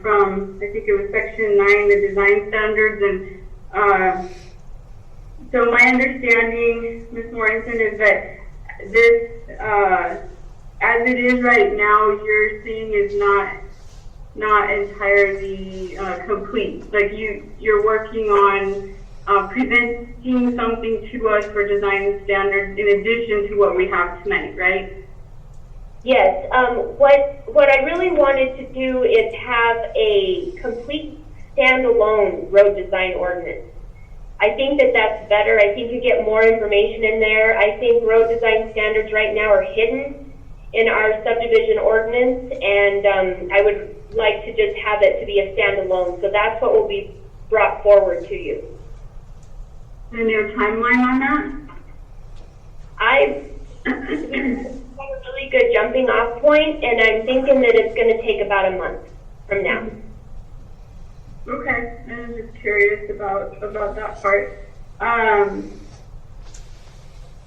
from, I think it was section 9, the design standards. And so my understanding, Ms. Mortensen, is that this, as it is right now, you're seeing is not entirely complete. Like you're working on presenting something to us for design standards in addition to what we have tonight, right? Yes. What I really wanted to do is have a complete standalone road design ordinance. I think that that's better. I think you get more information in there. I think road design standards right now are hidden in our subdivision ordinance, and I would like to just have it to be a standalone. So that's what will be brought forward to you. And your timeline on that? I have a really good jumping off point, and I'm thinking that it's going to take about a month from now. Okay, I'm just curious about that part.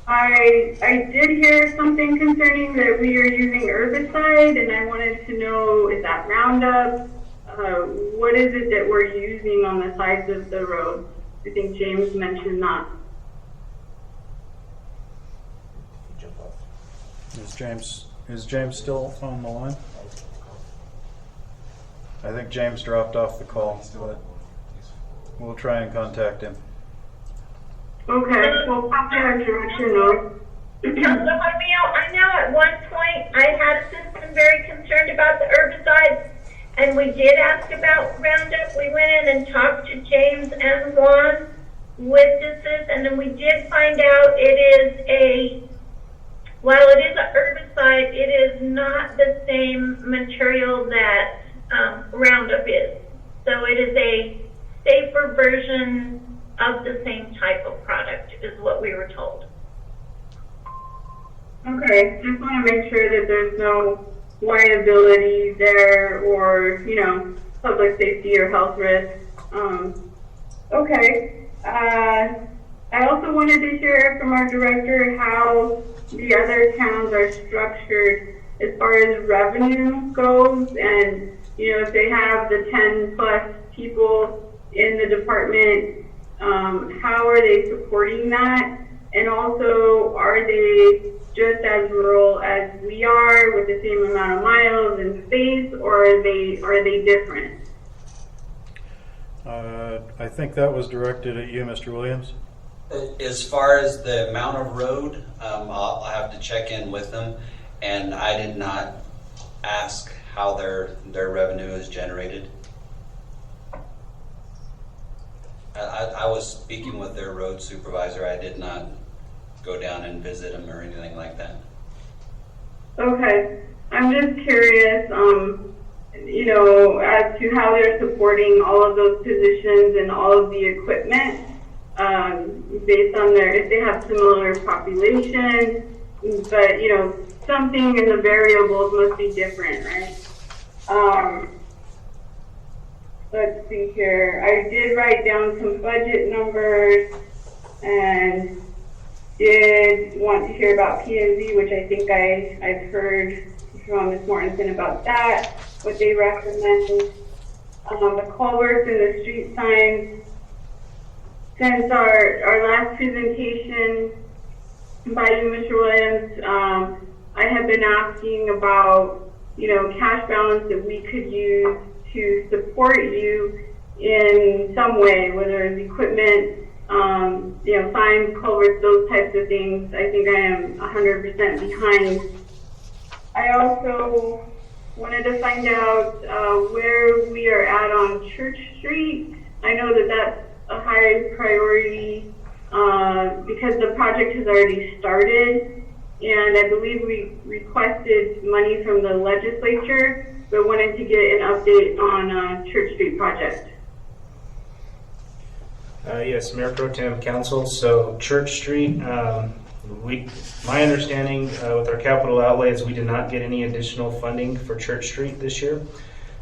I did hear something concerning that we are using herbicide, and I wanted to know, is that Roundup? what is it that we're using on the sides of the road? I think James mentioned that. Is James still on the line? I think James dropped off the call, but we'll try and contact him. Okay, well, pop our direction though. Councilor Jaramillo, I know at one point I had been very concerned about the herbicides, and we did ask about Roundup. We went in and talked to James and Juan with this, and then we did find out while it is a herbicide, it is not the same material that Roundup is. So it is a safer version of the same type of product, is what we were told. Okay, just want to make sure that there's no liability there or, public safety or health risk. Okay. I also wanted to hear from our director how the other towns are structured as far as revenue goes, and, if they have the 10 plus people in the department, how are they supporting that? And also, are they just as rural as we are with the same amount of miles and space, or are they different? I think that was directed at you, Mr. Williams. As far as the amount of road, I'll have to check in with them, and I did not ask how their revenue is generated. I was speaking with their road supervisor. I did not go down and visit them or anything like that. Okay, I'm just curious, as to how they're supporting all of those positions and all of the equipment, based on if they have similar population, but, something in the variables must be different, right? Let's see here. I did write down some budget numbers and did want to hear about P&Z, which I think I've heard from Ms. Mortensen about that, what they recommend. The culverts and the street signs. Since our last presentation by you, Mr. Williams, I have been asking about, cash balance that we could use to support you in some way, whether it's equipment, signs, culverts, those types of things. I think I am 100% behind. I also wanted to find out where we are at on Church Street. I know that that's a high priority because the project has already started, and I believe we requested money from the legislature, but wanted to get an update on Church Street project. Yes, Mayor Pro Tem, Council. So Church Street, my understanding with our capital outlay is we did not get any additional funding for Church Street this year.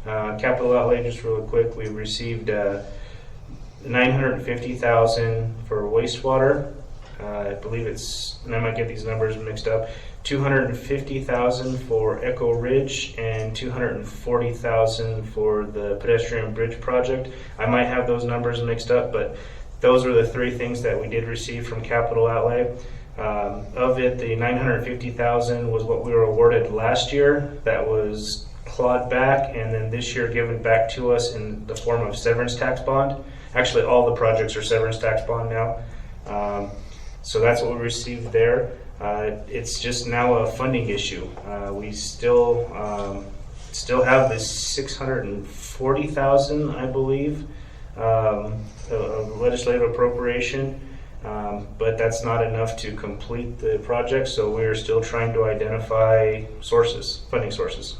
Capital outlay, just real quick, we received $950,000 for wastewater. I believe it's, and I might get these numbers mixed up, $250,000 for Echo Ridge and $240,000 for the pedestrian bridge project. I might have those numbers mixed up, but those are the three things that we did receive from capital outlay. Of it, the $950,000 was what we were awarded last year. That was clawed back, and then this year given back to us in the form of severance tax bond. Actually, all the projects are severance tax bond now. So that's what we received there. It's just now a funding issue. We still have this $640,000, I believe, legislative appropriation, but that's not enough to complete the project. So we're still trying to identify funding sources.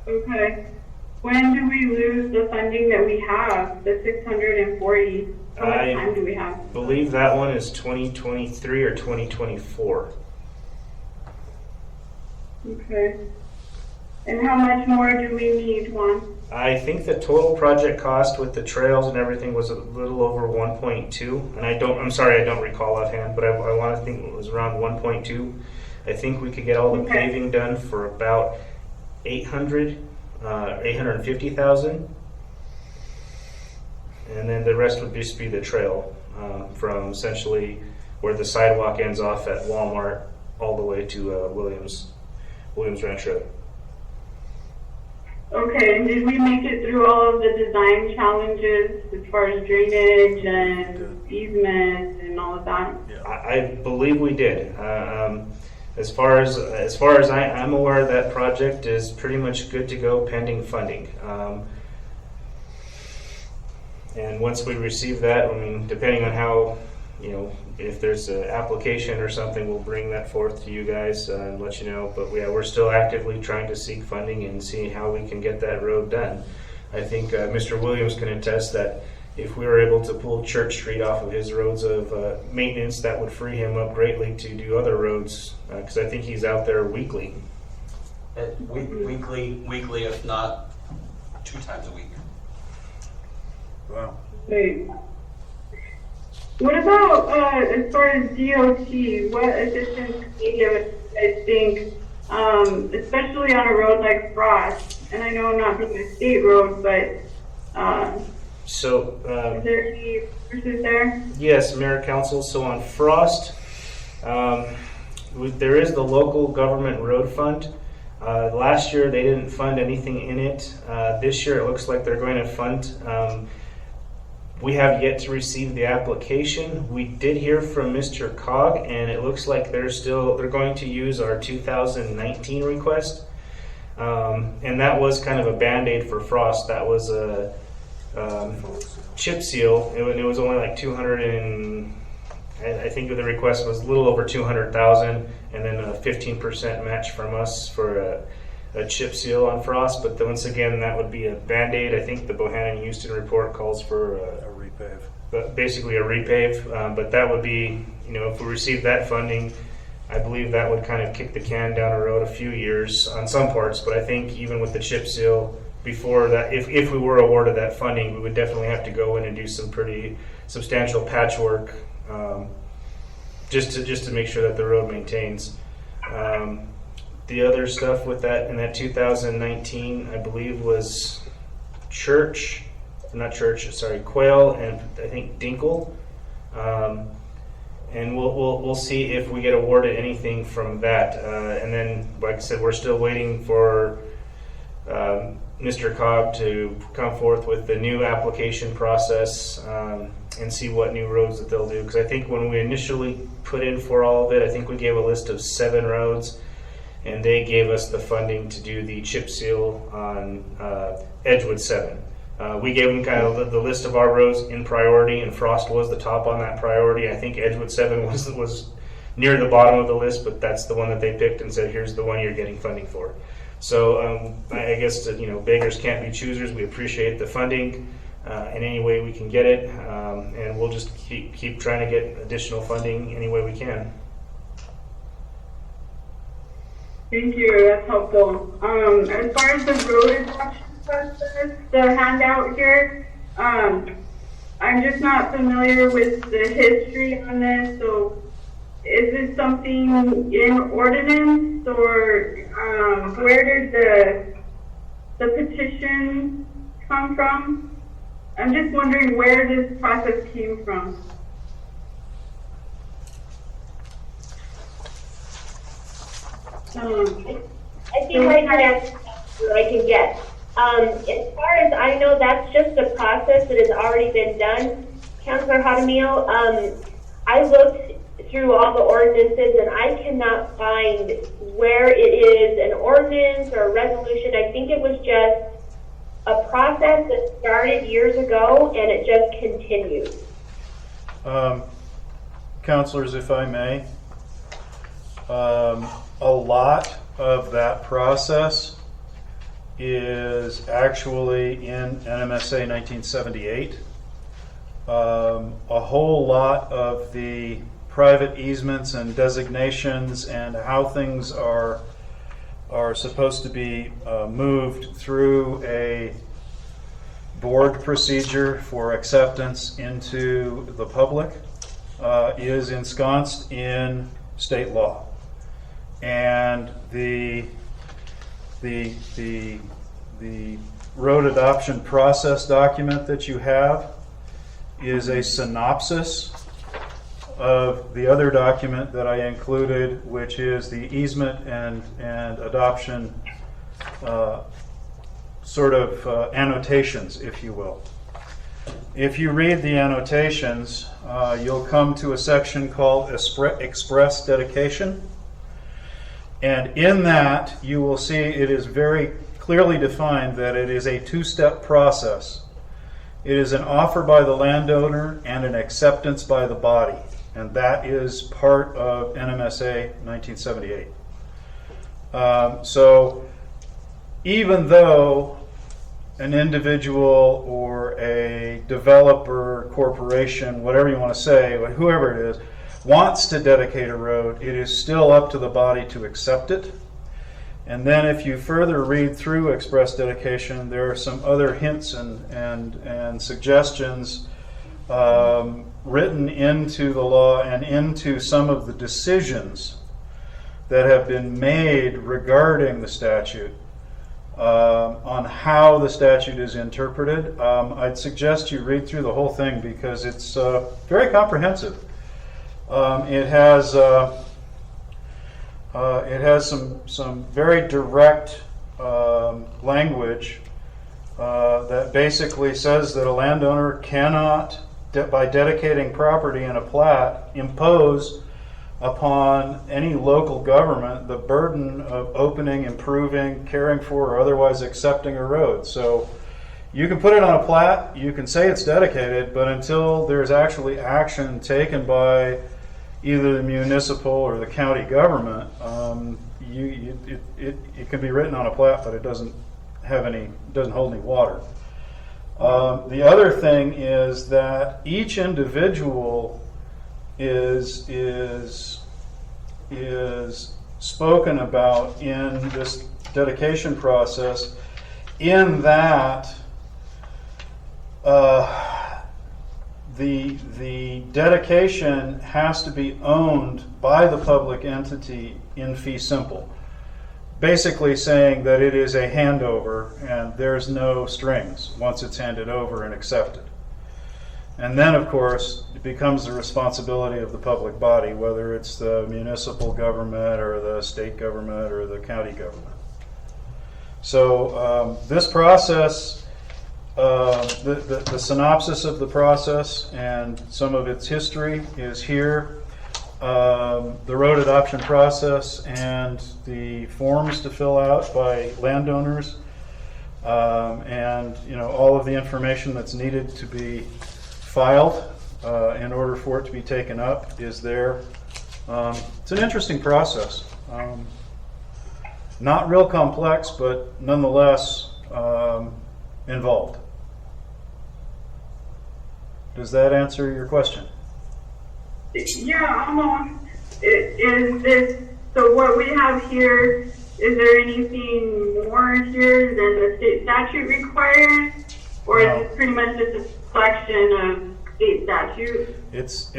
Okay. When do we lose the funding that we have, the 640? How much time do we have? I believe that one is 2023 or 2024. Okay. And how much more do we need, Juan? I think the total project cost with the trails and everything was a little over 1.2, and I'm sorry, I don't recall offhand, but I want to think it was around 1.2. I think we could get all the paving done for about 850,000. And then the rest would just be the trail from essentially where the sidewalk ends off at Walmart all the way to Williams Ranch Road. Okay, and did we make it through all of the design challenges as far as drainage and easement and all of that? I believe we did. As far as I'm aware, that project is pretty much good to go pending funding. And once we receive that, I mean, depending on how, if there's an application or something, we'll bring that forth to you guys and let you know. But we're still actively trying to seek funding and see how we can get that road done. I think Mr. Williams can attest that if we were able to pull Church Street off of his roads of maintenance, that would free him up greatly to do other roads, because I think he's out there weekly. Weekly, if not 2 times a week. Wow. Great. What about as far as DOT? What assistance can you give us, I think, especially on a road like Frost? And I know I'm not being a state road, but is there any resources there? Yes, Mayor Council. So on Frost, there is the local government road fund. Last year they didn't fund anything in it. This year it looks like they're going to fund. We have yet to receive the application. We did hear from Mr. Cog, and it looks like they're going to use our 2019 request. And that was kind of a Band-Aid for Frost. That was a chip seal. It was only like 200 and I think the request was a little over 200,000, and then a 15% match from us for a chip seal on Frost. But once again, that would be a Band-Aid. I think the Bohannon Houston report calls for A repave. but basically a repave. But that would be, if we receive that funding, I believe that would kind of kick the can down the road a few years on some parts. But I think even with the chip seal, before that, if we were awarded that funding, we would definitely have to go in and do some pretty substantial patchwork, just to make sure that the road maintains. The other stuff with that in that 2019, I believe, was Quail, and I think Dinkle. And we'll see if we get awarded anything from that. And then, like I said, we're still waiting for Mr. Cobb to come forth with the new application process and see what new roads that they'll do. Because I think when we initially put in for all of it, I think we gave a list of 7 roads, and they gave us the funding to do the chip seal on Edgewood 7. We gave them kind of the list of our roads in priority, and Frost was the top on that priority. I think Edgewood 7 was near the bottom of the list, but that's the one that they picked and said, here's the one you're getting funding for. So I guess beggars can't be choosers. We appreciate the funding in any way we can get it, and we'll just keep trying to get additional funding any way we can. Thank you, that's helpful. As far as the road adoption process, the handout here, I'm just not familiar with the history on this, so is this something in ordinance, or where did the petition come from? I'm just wondering where this process came from. I think I can answer what I can get. As far as I know, that's just a process that has already been done. Councilor Jaramillo, I looked through all the ordinances and I cannot find where it is an ordinance or a resolution. I think it was just a process that started years ago and it just continues. Councilors, if I may, a lot of that process is actually in NMSA 1978. A whole lot of the private easements and designations and how things are supposed to be moved through a board procedure for acceptance into the public is ensconced in state law. And the road adoption process document that you have is a synopsis of the other document that I included, which is the easement and adoption annotations, if you will. If you read the annotations, you'll come to a section called Express Dedication. And in that, you will see it is very clearly defined that it is a two-step process. It is an offer by the landowner and an acceptance by the body. And that is part of NMSA 1978. So even though an individual or a developer, corporation, whatever you want to say, whoever it is, wants to dedicate a road, it is still up to the body to accept it. And then if you further read through express dedication, there are some other hints and suggestions written into the law and into some of the decisions that have been made regarding the statute on how the statute is interpreted. I'd suggest you read through the whole thing because it's very comprehensive. It has some very direct language that basically says that a landowner cannot, by dedicating property in a plat, impose upon any local government the burden of opening, improving, caring for, or otherwise accepting a road. So you can put it on a plat, you can say it's dedicated, but until there's actually action taken by either the municipal or the county government, it can be written on a plat, but it doesn't hold any water. The other thing is that each individual is spoken about in this dedication process, in that the dedication has to be owned by the public entity in fee simple, basically saying that it is a handover and there's no strings once it's handed over and accepted. And then, of course, it becomes the responsibility of the public body, whether it's the municipal government or the state government or the county government. So this process, the synopsis of the process and some of its history is here. The road adoption process and the forms to fill out by landowners, and all of the information that's needed to be filed in order for it to be taken up is there. It's an interesting process. Not real complex, but nonetheless involved. Does that answer your question? Yeah, almost. Is this, so what we have here, is there anything more here than the state statute requires? Or No. is this pretty much just a collection of state statute? It's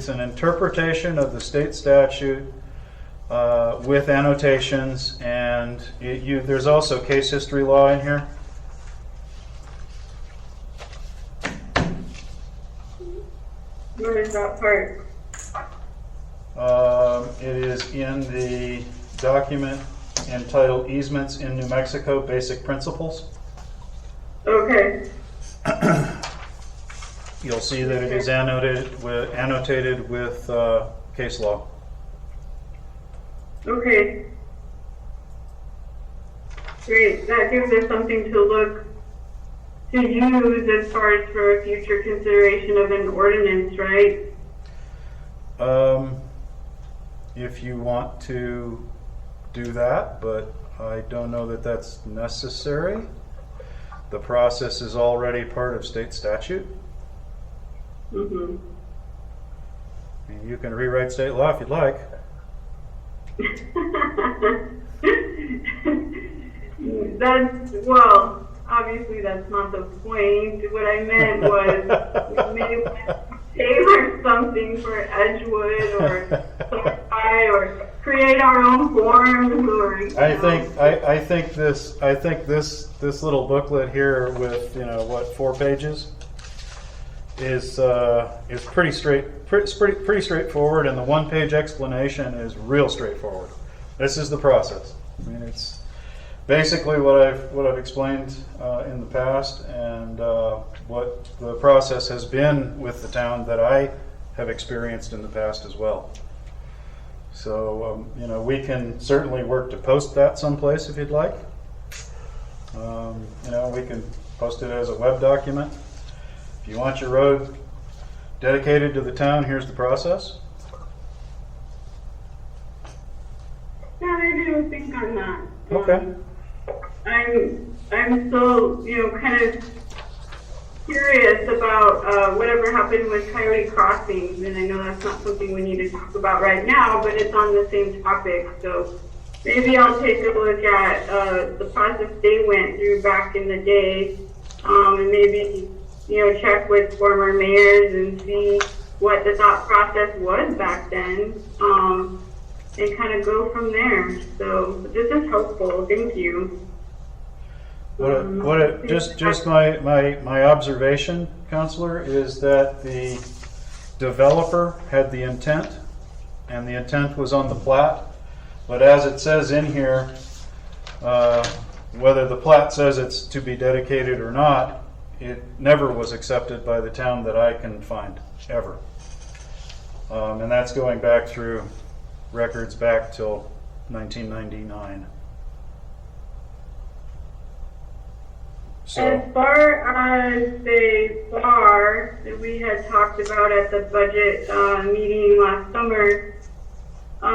an interpretation of the state statute with annotations, and there's also case history law in here. Where is that part? It is in the document entitled Easements in New Mexico, Basic Principles. Okay. You'll see that it is annotated with case law. Okay. Great. That gives us something to use as far as for future consideration of an ordinance, right? If you want to do that, but I don't know that that's necessary. The process is already part of state statute. Mm-hmm. I mean, you can rewrite state law if you'd like. Well, obviously that's not the point. What I meant was we may want to tailor something for Edgewood or clarify or create our own forms or. I think this little booklet here with, you know, what, 4 pages is pretty straightforward, and the 1-page explanation is real straightforward. This is the process. I mean, it's basically what I've explained in the past, and what the process has been with the town that I have experienced in the past as well. So, you know, we can certainly work to post that someplace if you'd like. You know, we can post it as a web document. If you want your road dedicated to the town, here's the process. Yeah, maybe we'll think on that. Okay. I'm still, you know, kind of curious about whatever happened with Coyote Crossings, and I know that's not something we need to talk about right now, but it's on the same topic, so maybe I'll take a look at the process they went through back in the day, and maybe, you know, check with former mayors and see what the thought process was back then, and kind of go from there. So this is helpful. Thank you. Just my observation, Counselor, is that the developer had the intent, and the intent was on the plat. But as it says in here, whether the plat says it's to be dedicated or not, it never was accepted by the town that I can find, ever. And that's going back through records back till 1999. So, as far as the bar that we had talked about at the budget meeting last summer, I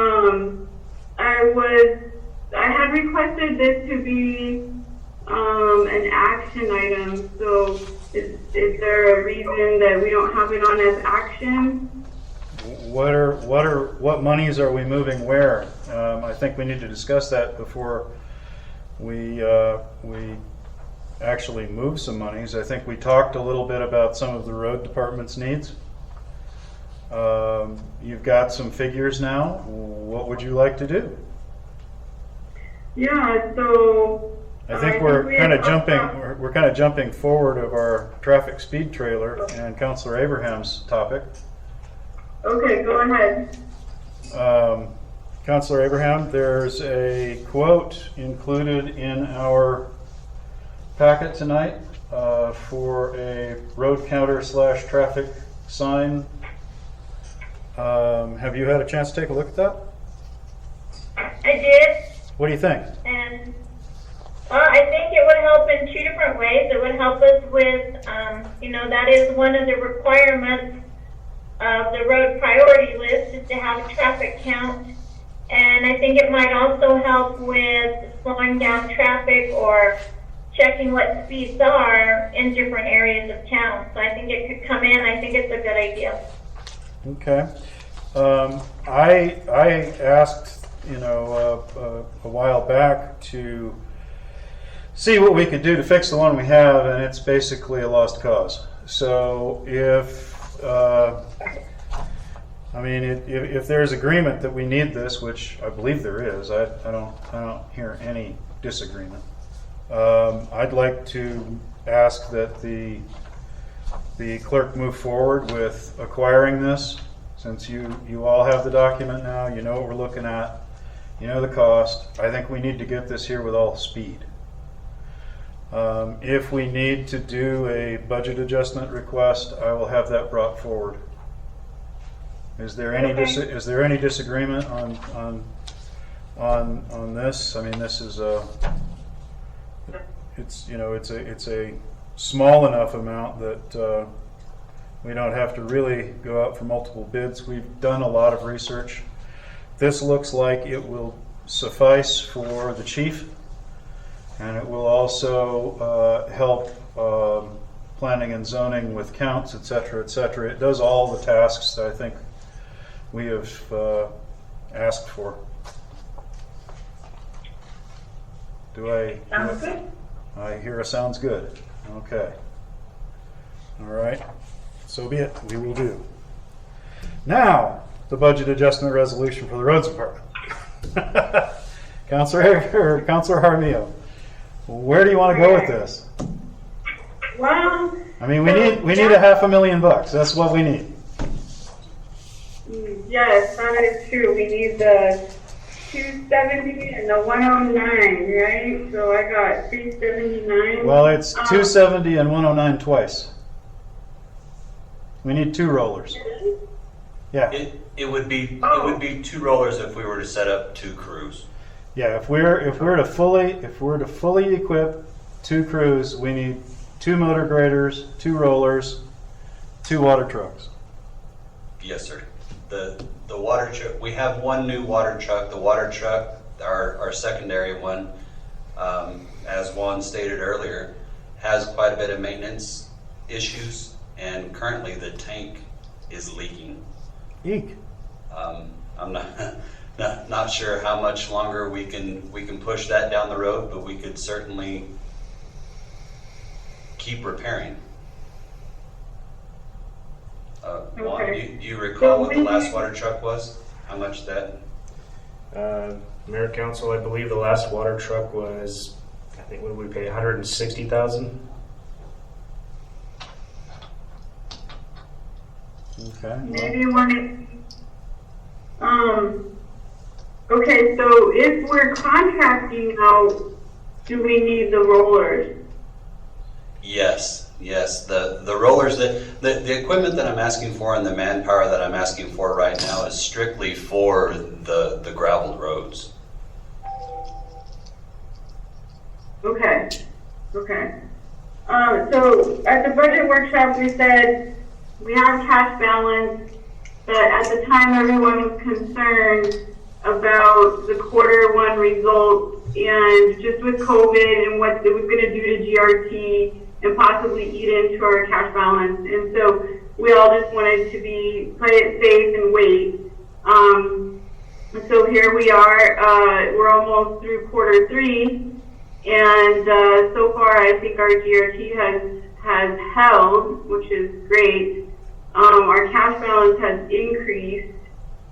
had requested this to be an action item. So is there a reason that we don't have it on as action? what monies are we moving where? I think we need to discuss that before we actually move some monies. I think we talked a little bit about some of the road department's needs. You've got some figures now. What would you like to do? Yeah, so I think we're kind of jumping forward of our traffic speed trailer and Councilor Abraham's topic. Okay, go ahead. Councilor Abraham, there's a quote included in our packet tonight for a road counter / traffic sign. Have you had a chance to take a look at that? I did, What do you think? and I think it would help in 2 different ways. It would help us with, that is one of the requirements of the road priority list, is to have a traffic count. And I think it might also help with slowing down traffic or checking what speeds are in different areas of town. So I think it could come in. I think it's a good idea. Okay. I asked, a while back to see what we could do to fix the one we have, and it's basically a lost cause. So if there's agreement that we need this, which I believe there is, I don't hear any disagreement. I'd like to ask that the clerk move forward with acquiring this. Since you all have the document now, you know what we're looking at, you know the cost. I think we need to get this here with all speed. If we need to do a budget adjustment request, I will have that brought forward. Is there any disagreement on this? I mean, this is it's a small enough amount that we don't have to really go out for multiple bids. We've done a lot of research. This looks like it will suffice for the chief, and it will also help planning and zoning with counts, et cetera, et cetera. It does all the tasks that I think we have asked for. Sounds good. I hear a sounds good. Okay. All right. So be it. We will do. Now, the budget adjustment resolution for the roads department. Councilor Jaramillo, where do you want to go with this? Well, I mean, we need $500,000. That's what we need. yes, that is true. We need the 270 and the 109, right? So I got 379. Well, it's 270 and 109 twice. We need 2 rollers. Yeah, It would be 2 rollers if we were to set up 2 crews. yeah. If we're to fully equip 2 crews, we need 2 motor graders, 2 rollers, 2 water trucks. Yes, sir. The water truck, we have 1 new water truck. The water truck, our secondary one, as Juan stated earlier, has quite a bit of maintenance issues, and currently the tank is leaking. Eek. I'm not sure how much longer we can push that down the road, but we could certainly keep repairing. Juan, Okay. do you recall what the last water truck was? How much that? Mayor Council, I believe the last water truck was, I think, what did we pay, $160,000? Okay. Maybe one. Okay, so if we're contracting out, do we need the rollers? Yes. The rollers, the equipment that I'm asking for and the manpower that I'm asking for right now is strictly for the gravel roads. Okay. So at the budget workshop, we said we have cash balance, but at the time everyone was concerned about the Q1 results and just with COVID and what it was going to do to GRT and possibly eat into our cash balance. And so we all just wanted to play it safe and wait. So here we are, we're almost through Q3, and so far I think our GRT has held, which is great. Our cash balance has increased,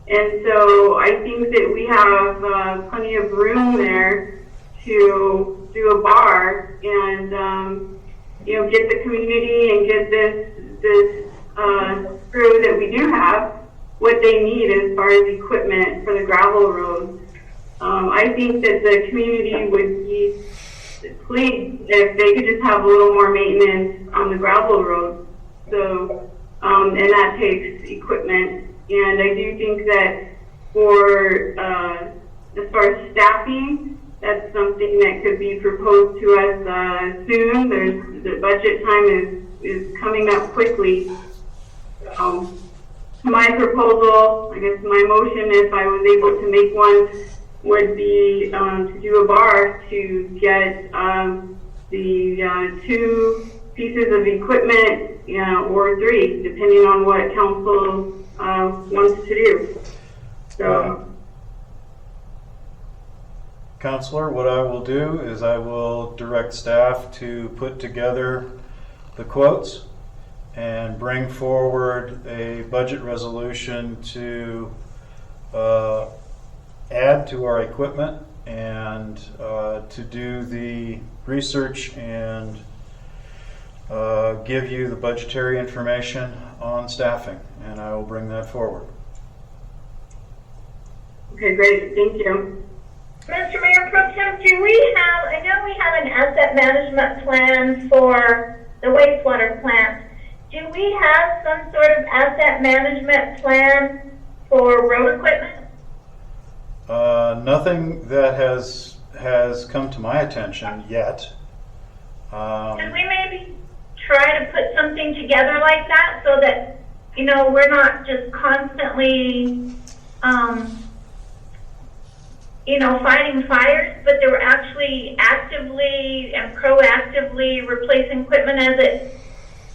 and so I think that we have plenty of room there to do a bar and get the community and get this crew that we do have what they need as far as equipment for the gravel roads. I think that the community would be pleased if they could just have a little more maintenance on the gravel roads. So, and that takes equipment. And I do think that for as far as staffing, that's something that could be proposed to us soon. The budget time is coming up quickly. My proposal, I guess my motion, if I was able to make one, would be to do a bar to get the 2 pieces of equipment, or 3, depending on what council wants to do. So. Counselor, what I will do is I will direct staff to put together the quotes and bring forward a budget resolution to add to our equipment and to do the research and give you the budgetary information on staffing, and I will bring that forward. Okay, great. Thank you. Mr. Mayor Pro Tem, I know we have an asset management plan for the wastewater plant. Do we have some sort of asset management plan for road equipment? Nothing that has come to my attention yet. Could we maybe try to put something together like that so that, we're not just constantly, fighting fires, but that we're actually actively and proactively replacing equipment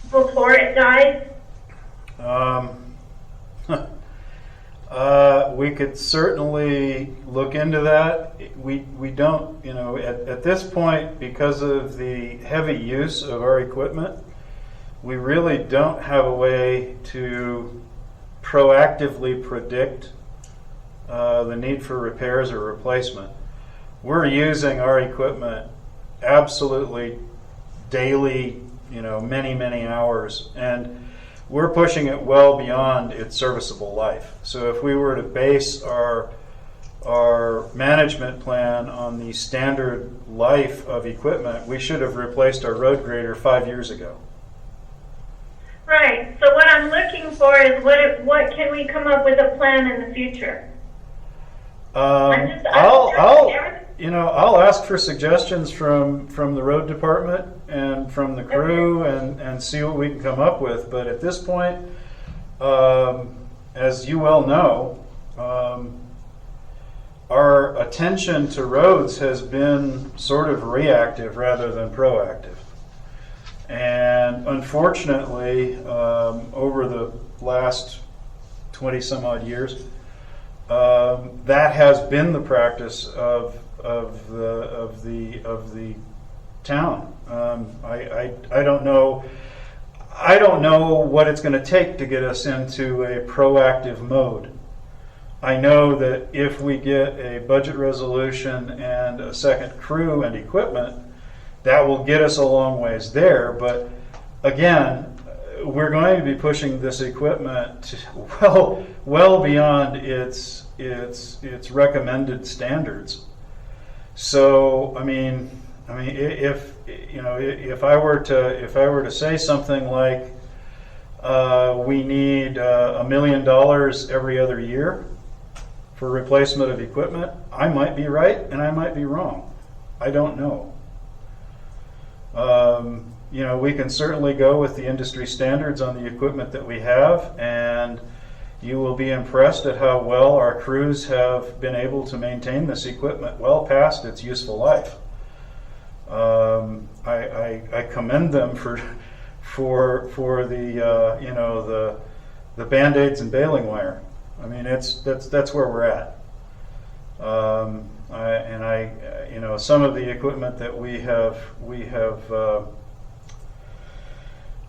before it dies? We could certainly look into that. We don't, at this point, because of the heavy use of our equipment, we really don't have a way to proactively predict the need for repairs or replacement. We're using our equipment absolutely daily, many, many hours, and we're pushing it well beyond its serviceable life. So if we were to base our management plan on the standard life of equipment, we should have replaced our road grader 5 years ago. Right. So what I'm looking for is what can we come up with a plan in the future? I'll ask for suggestions from the road department and from the crew and see what we can come up with. But at this point, as you well know, our attention to roads has been sort of reactive rather than proactive. And unfortunately, over the last 20 some odd years, that has been the practice of the town. I don't know what it's going to take to get us into a proactive mode. I know that if we get a budget resolution and a second crew and equipment, that will get us a long ways there. But again, we're going to be pushing this equipment well beyond its recommended standards. So, I mean, if I were to say something like we need $1 million every other year for replacement of equipment, I might be right and I might be wrong. I don't know. We can certainly go with the industry standards on the equipment that we have, and you will be impressed at how well our crews have been able to maintain this equipment well past its useful life. I commend them for the Band-Aids and baling wire. I mean, that's where we're at. Some of the equipment that we have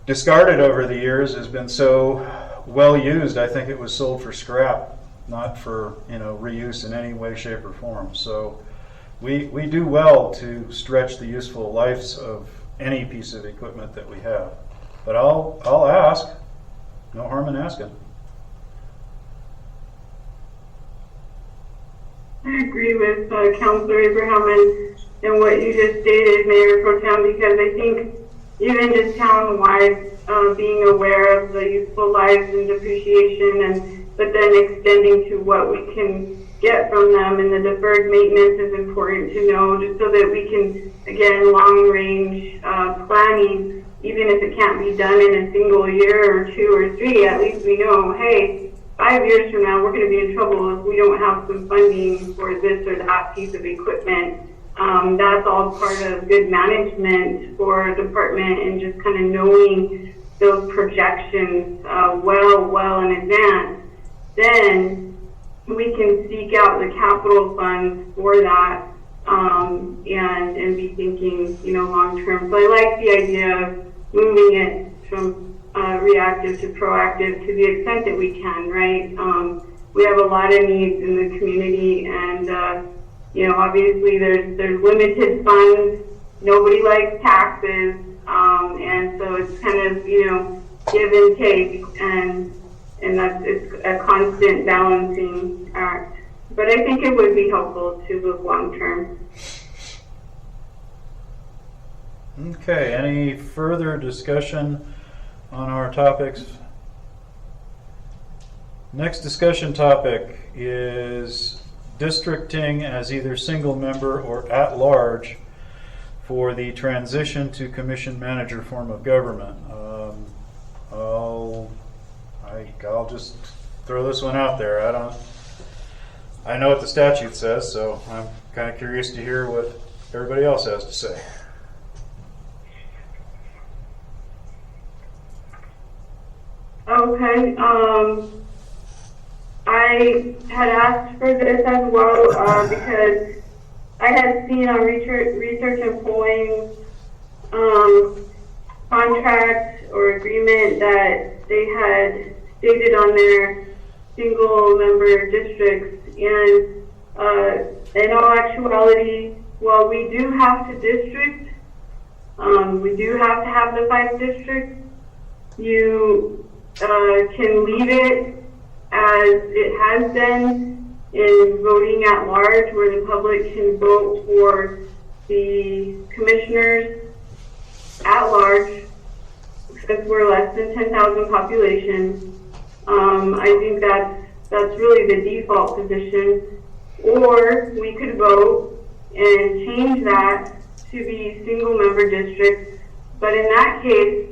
discarded over the years has been so well used. I think it was sold for scrap, not for reuse in any way, shape, or form. So we do well to stretch the useful lives of any piece of equipment that we have. But I'll ask. No harm in asking. I agree with Councilor Abraham and what you just stated, Mayor Pro Tem, because I think even just town-wide, being aware of the useful lives and depreciation, but then extending to what we can get from them, and the deferred maintenance is important to know, just so that we can, again, long-range planning, even if it can't be done in a single year or 2 or 3, at least we know, hey, 5 years from now, we're going to be in trouble if we don't have some funding for this or that piece of equipment. That's all part of good management for a department, and just kind of knowing those projections well in advance. Then we can seek out the capital funds for that and be thinking, long term. So I like the idea of moving it from reactive to proactive to the extent that we can, right? We have a lot of needs in the community, and obviously there's limited funds. Nobody likes taxes, and so it's kind of give and take, and it's a constant balancing act. But I think it would be helpful to look long term. Okay, any further discussion on our topics? Next discussion topic is districting as either single member or at large for the transition to commission manager form of government. I'll just throw this one out there. I know what the statute says, so I'm kind of curious to hear what everybody else has to say. Okay, I had asked for this as well because I had seen on research and polling contract or agreement that they had stated on their single member districts. And in all actuality, while we do have to district, we do have to have the 5 districts, you can leave it as it has been in voting at large, where the public can vote for the commissioners at large, because we're less than 10,000 population. I think that's really the default position. Or we could vote and change that to be single member districts. But in that case,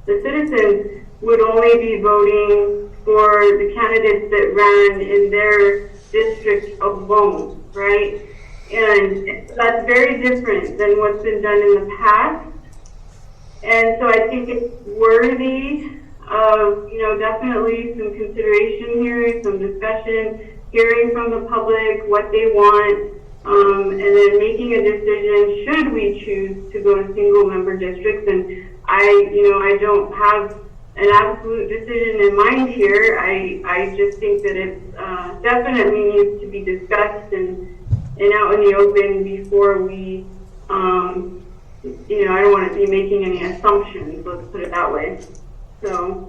the citizens would only be voting for the candidates that ran in their district alone, right? And that's very different than what's been done in the past. And so I think it's worthy of, definitely some consideration here, some discussion, hearing from the public what they want, and then making a decision should we choose to go to single member districts. And I don't have an absolute decision in mind here. I just think that it definitely needs to be discussed and out in the open before we, I don't want to be making any assumptions, let's put it that way. So.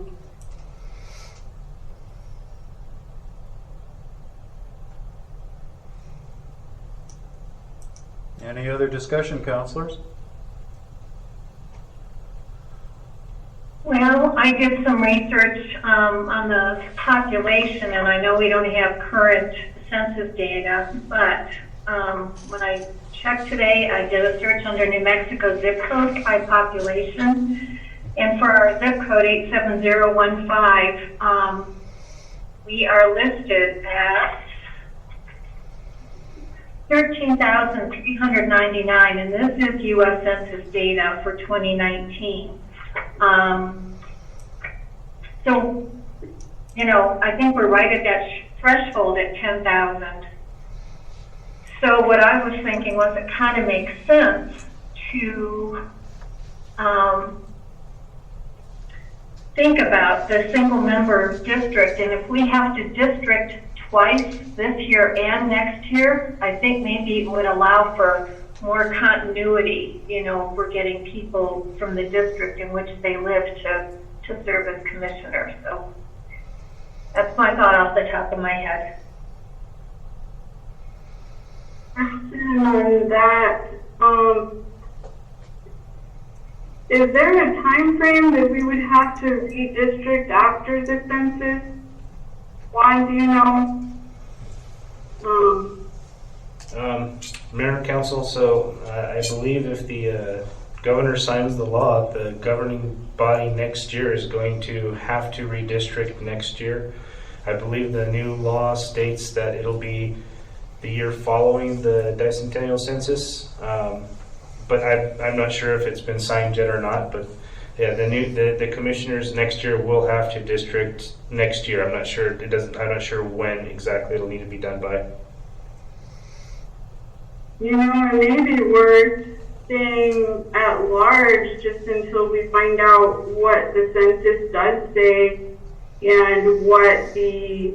Any other discussion, counselors? Well, I did some research on the population, and I know we don't have current census data, but when I checked today, I did a search under New Mexico zip code by population, and for our zip code 87015, we are listed at 13,399, and this is U.S. Census data for 2019. So, I think we're right at that threshold at 10,000. So what I was thinking was it kind of makes sense to think about the single member district, and if we have to district twice this year and next year, I think maybe it would allow for more continuity, for getting people from the district in which they live to serve as commissioners. So that's my thought off the top of my head. On that, is there a time frame that we would have to redistrict after the census? Juan, do you know? Mayor and Council, so I believe if the governor signs the law, the governing body next year is going to have to redistrict next year. I believe the new law states that it'll be the year following the decennial census, but I'm not sure if it's been signed yet or not. But yeah, the commissioners next year will have to district next year. I'm not sure. I'm not sure when exactly it'll need to be done by. Maybe we're staying at large just until we find out what the census does say and what the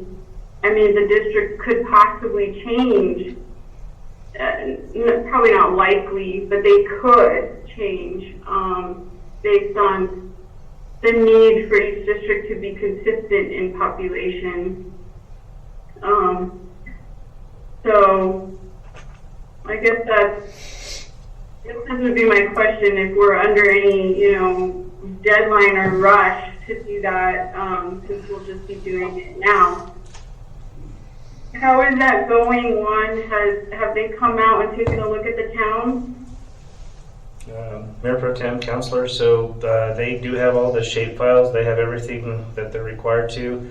district could possibly change. Probably not likely, but they could change based on the need for each district to be consistent in population. So I guess this would be my question, if we're under any, deadline or rush to do that, since we'll just be doing it now. How is that going, Juan? Have they come out and taken a look at the town? Mayor Pro Tem, Councilor, so they do have all the shape files. They have everything that they're required to.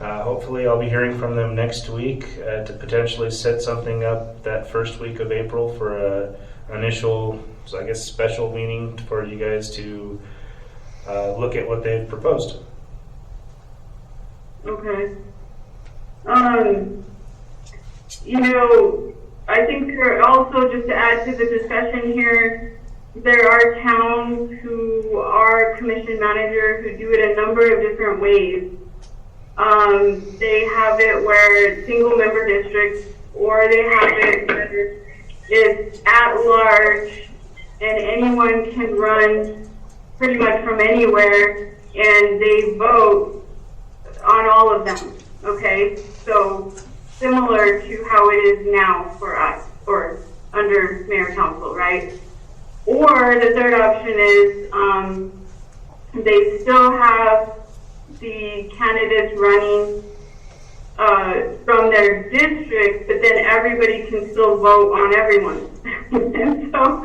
Hopefully I'll be hearing from them next week to potentially set something up that first week of April for an initial, special meeting for you guys to look at what they've proposed. Okay. I think also just to add to the discussion here, there are towns who are commission manager who do it a number of different ways. They have it where it's single member districts, or they have it where it's at large and anyone can run pretty much from anywhere and they vote on all of them, okay? So similar to how it is now for us, or under mayor council, right? Or the third option is they still have the candidates running from their districts, but then everybody can still vote on everyone. And so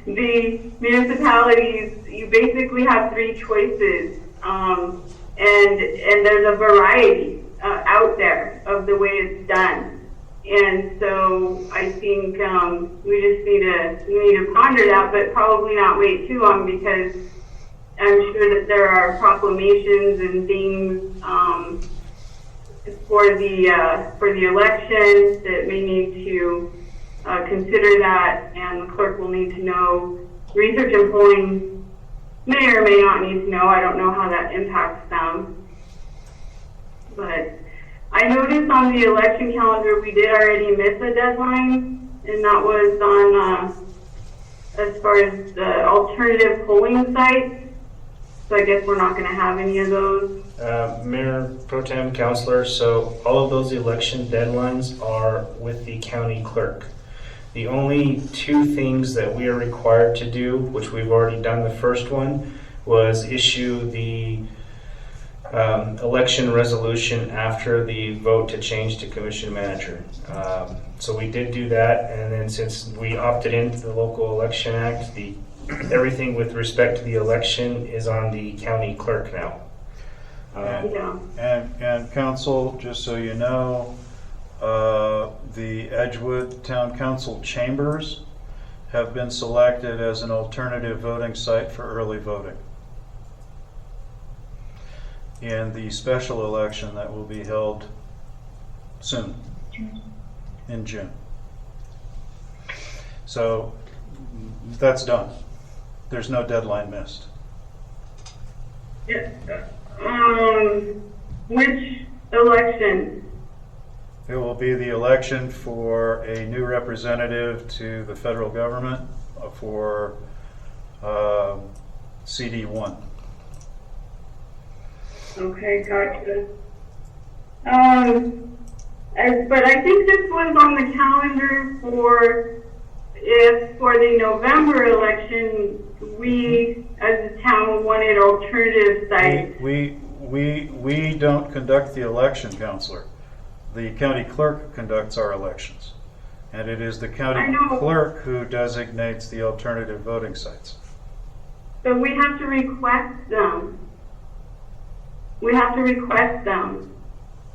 the municipalities, you basically have three choices, and there's a variety out there of the way it's done. And so I think we just need to ponder that, but probably not wait too long, because I'm sure that there are proclamations and things for the election that may need to consider that, and the clerk will need to know. Research and polling may or may not need to know. I don't know how that impacts them. But I noticed on the election calendar we did already miss a deadline, and that was on as far as the alternative polling sites. So I guess we're not going to have any of those. Mayor Pro Tem, Councilor, so all of those election deadlines are with the county clerk. The only two things that we are required to do, which we've already done, the first one was issue the election resolution after the vote to change to commission manager. So we did do that, and then since we opted into the Local Election Act, everything with respect to the election is on the county clerk now. And council, just so you know, the Edgewood Town Council chambers have been selected as an alternative voting site for early voting in the special election that will be held soon, in June. So that's done. There's no deadline missed. Yeah. Which election? It will be the election for a new representative to the federal government for CD1. Okay, gotcha. But I think this was on the calendar for the November election, we as a town wanted alternative sites. We don't conduct the election, Counselor. The county clerk conducts our elections. And it is the county clerk who designates the alternative voting sites. So we have to request them. We have to request them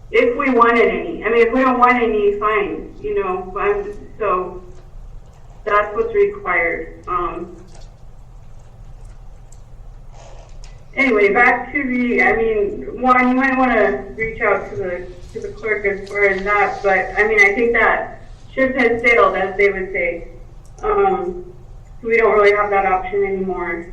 if we wanted any. I mean, if we don't want any, fine. You know, so that's what's required. Anyway, back to the. I mean, one, you might want to reach out to the clerk as far as that. But I mean, I think that ship has sailed, as they would say. We don't really have that option anymore.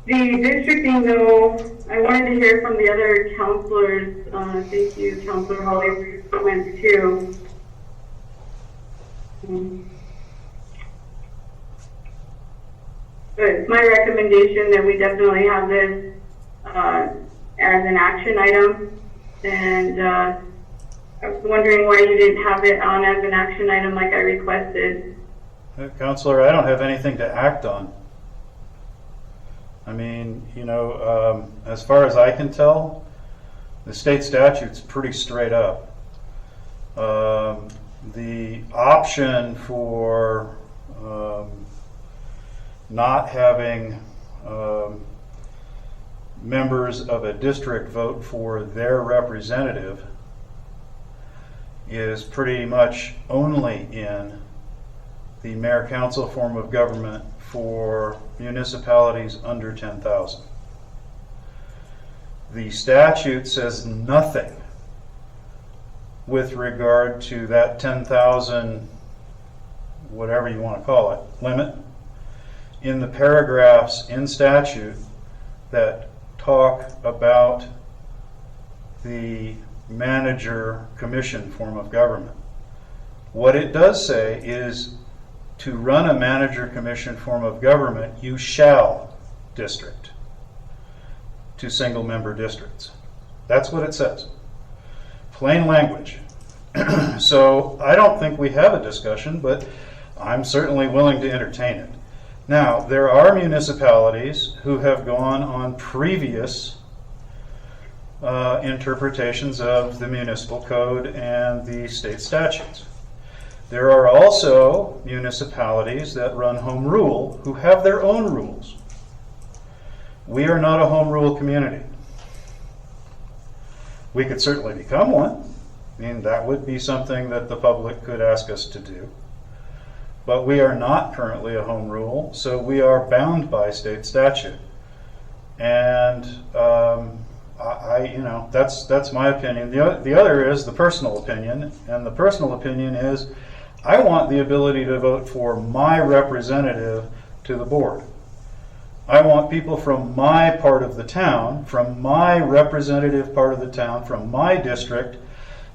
The districting, though, I wanted to hear from the other counselors. Thank you, Counselor Holly, for your comments too. But it's my recommendation that we definitely have this as an action item. And I was wondering why you didn't have it on as an action item like I requested. Counselor, I don't have anything to act on. I mean, you know, as far as I can tell, the state statute's pretty straight up. The option for not having members of a district vote for their representative is pretty much only in the mayor-council form of government for municipalities under 10,000. The statute says nothing with regard to that 10,000, whatever you want to call it, limit, in the paragraphs in statute that talk about the manager commission form of government. What it does say is to run a manager commission form of government, you shall district to single member districts. That's what it says. Plain language. So I don't think we have a discussion, but I'm certainly willing to entertain it. Now, there are municipalities who have gone on previous interpretations of the municipal code and the state statutes. There are also municipalities that run home rule who have their own rules. We are not a home rule community. We could certainly become one. I mean, that would be something that the public could ask us to do. But we are not currently a home rule, so we are bound by state statute. And that's my opinion. The other is the personal opinion, and the personal opinion is I want the ability to vote for my representative to the board. I want people from my part of the town, from my representative part of the town, from my district,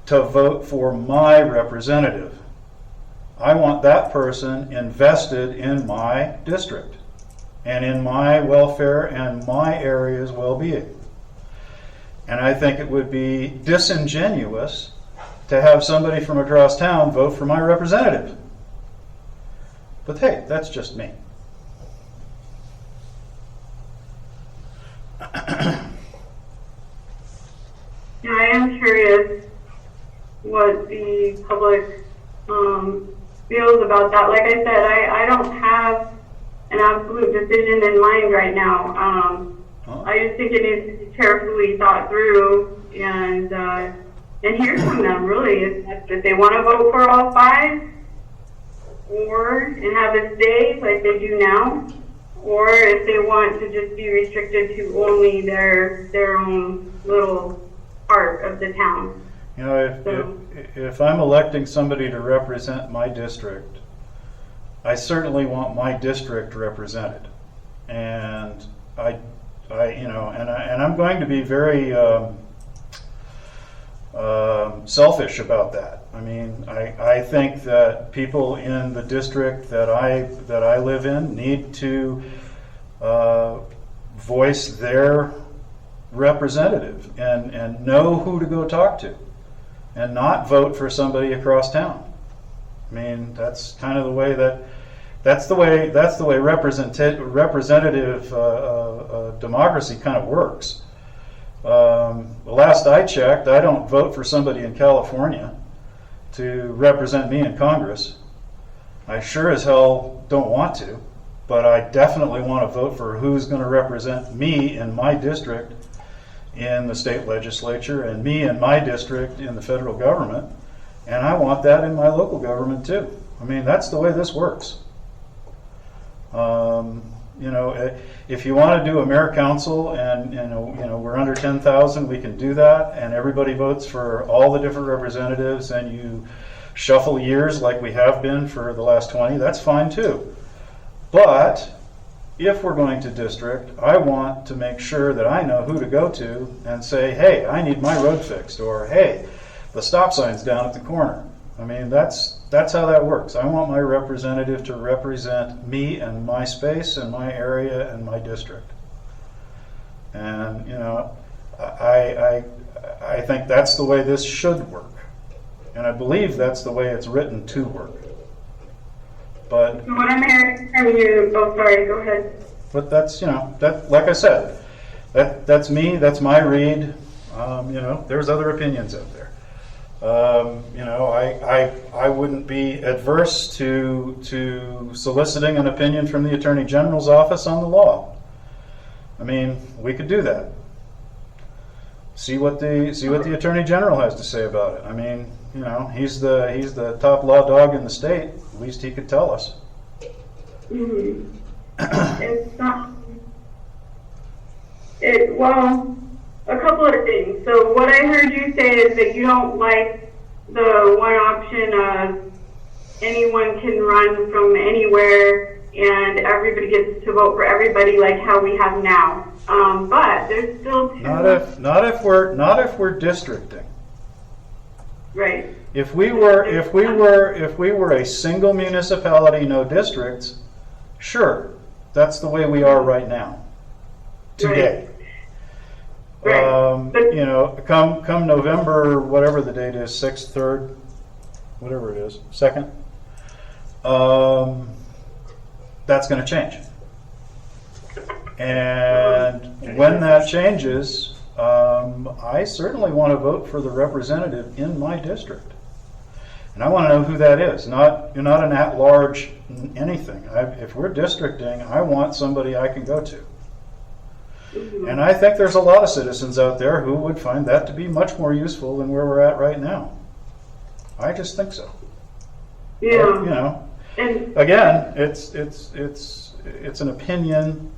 to vote for my representative. I want that person invested in my district and in my welfare and my area's well-being. And I think it would be disingenuous to have somebody from across town vote for my representative. But hey, that's just me. Yeah, I am curious what the public feels about that. Like I said, I don't have an absolute decision in mind right now. I just think it needs to be carefully thought through and hear from them, really. If they want to vote for all five, and have it stay like they do now, or if they want to just be restricted to only their own little part of the town. You know, if I'm electing somebody to represent my district, I certainly want my district represented, and I'm going to be very selfish about that. I mean, I think that people in the district that I live in need to voice their representative and know who to go talk to, and not vote for somebody across town. I mean, that's kind of the way that's the way representative democracy kind of works. The last I checked, I don't vote for somebody in California to represent me in Congress. I sure as hell don't want to, but I definitely want to vote for who's going to represent me in my district in the state legislature and me in my district in the federal government, and I want that in my local government too. I mean, that's the way this works. If you want to do a mayor council and we're under 10,000, we can do that, and everybody votes for all the different representatives, and you shuffle years like we have been for the last 20, that's fine too. But if we're going to district, I want to make sure that I know who to go to and say, hey, I need my road fixed, or hey, the stop sign's down at the corner. I mean, that's how that works. I want my representative to represent me and my space and my area and my district. And I think that's the way this should work, and I believe that's the way it's written to work. But What I'm hearing from you, sorry, go ahead. But that's, that, like I said, that's me, that's my read. There's other opinions out there. I wouldn't be adverse to soliciting an opinion from the Attorney General's office on the law. I mean, we could do that. See what the Attorney General has to say about it. I mean, he's the top law dog in the state. At least he could tell us. Mm-hmm. Well, a couple of things. So what I heard you say is that you don't like the one option of anyone can run from anywhere and everybody gets to vote for everybody like how we have now. But there's still two. Not if we're districting. Right. If we were a single municipality, no districts, sure, that's the way we are right now, today. Right. But You know, come November, whatever the date is, 6th, 3rd, whatever it is, 2nd, that's going to change. And when that changes, I certainly want to vote for the representative in my district. And I want to know who that is. You're not an at-large anything. If we're districting, I want somebody I can go to. And I think there's a lot of citizens out there who would find that to be much more useful than where we're at right now. I just think so. yeah. But, you know, And again, it's an opinion.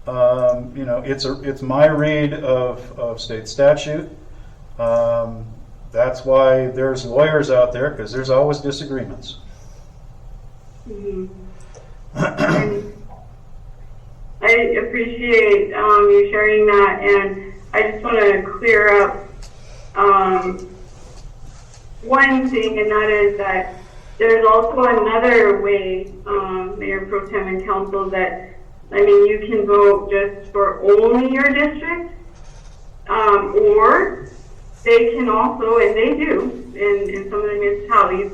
You know, it's my read of state statute. That's why there's lawyers out there, because there's always disagreements. mhm. And I appreciate you sharing that, and I just want to clear up one thing, and that is that there's also another way, Mayor Pro Tem and Council, that, I mean, you can vote just for only your district, or they can also, and they do in some of the municipalities,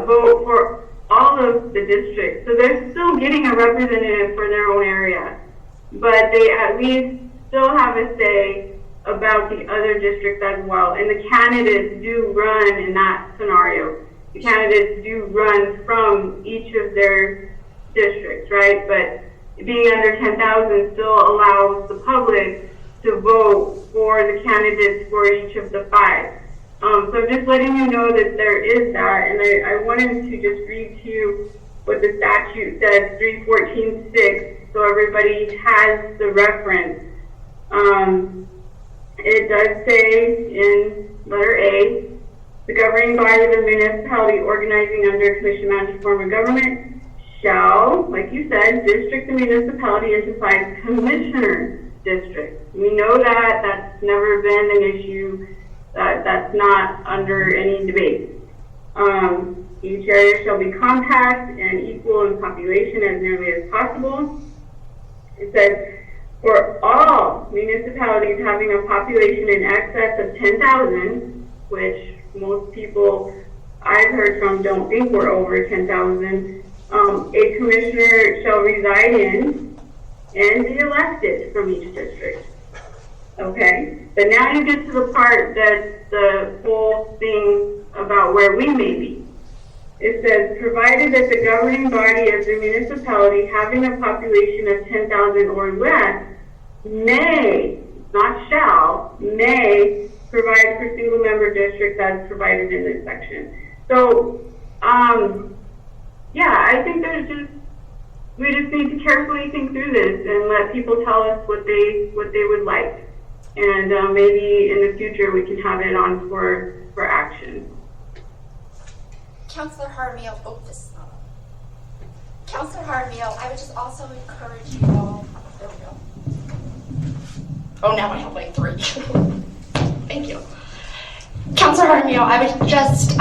vote for all of the districts. So they're still getting a representative for their own area, but they at least still have a say about the other districts as well. And the candidates do run in that scenario. The candidates do run from each of their districts, right? But being under 10,000 still allows the public to vote for the candidates for each of the 5. So I'm just letting you know that there is that, and I wanted to just read to you what the statute says, 314.6, so everybody has the reference. It does say in letter A, the governing body of the municipality organizing under a commission managed form of government shall, like you said, district the municipality into 5 commissioner districts. We know that that's never been an issue. That's not under any debate. Each area shall be compact and equal in population as nearly as possible. It says, for all municipalities having a population in excess of 10,000, which most people I've heard from don't think we're over 10,000, a commissioner shall reside in and be elected from each district. Okay, but now you get to the part that's the whole thing about where we may be. It says, provided that the governing body of the municipality having a population of 10,000 or less may, not shall, may provide for single member districts as provided in this section. So, yeah, I think we just need to carefully think through this and let people tell us what they would like. And maybe in the future we can have it on for action. Councillor Jaramillo, Councillor Jaramillo, I would just also encourage you all, there we go. Oh, now I have like 3. Thank you. Councillor Jaramillo, I would just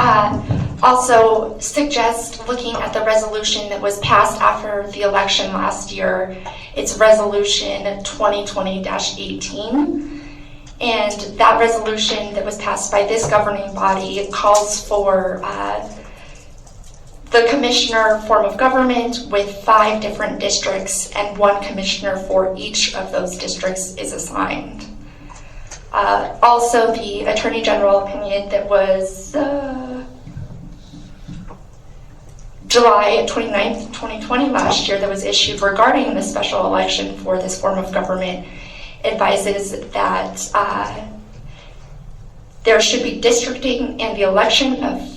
also suggest looking at the resolution that was passed after the election last year. It's resolution 2020-18. And that resolution that was passed by this governing body calls for the commissioner form of government with 5 different districts, and 1 commissioner for each of those districts is assigned. Also, the Attorney General opinion that was July 29th, 2020 last year that was issued regarding the special election for this form of government advises that there should be districting and the election of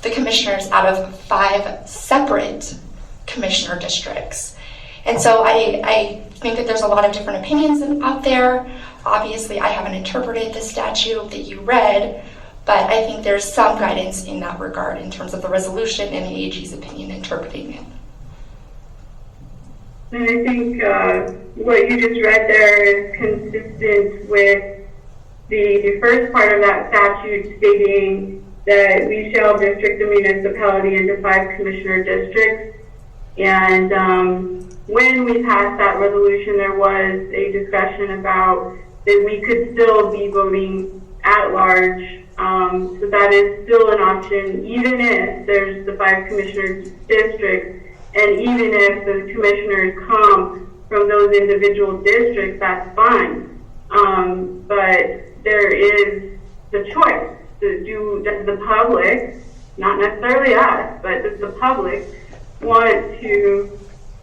the commissioners out of 5 separate commissioner districts. And so I think that there's a lot of different opinions out there. Obviously, I haven't interpreted the statute that you read, but I think there's some guidance in that regard in terms of the resolution and the AG's opinion interpreting it. And I think what you just read there is consistent with the first part of that statute stating that we shall district the municipality into 5 commissioner districts. And when we passed that resolution, there was a discussion about that we could still be voting at large. So that is still an option, even if there's the 5 commissioner districts, and even if the commissioners come from those individual districts, that's fine. But there is the choice to do, does the public, not necessarily us, but does the public want to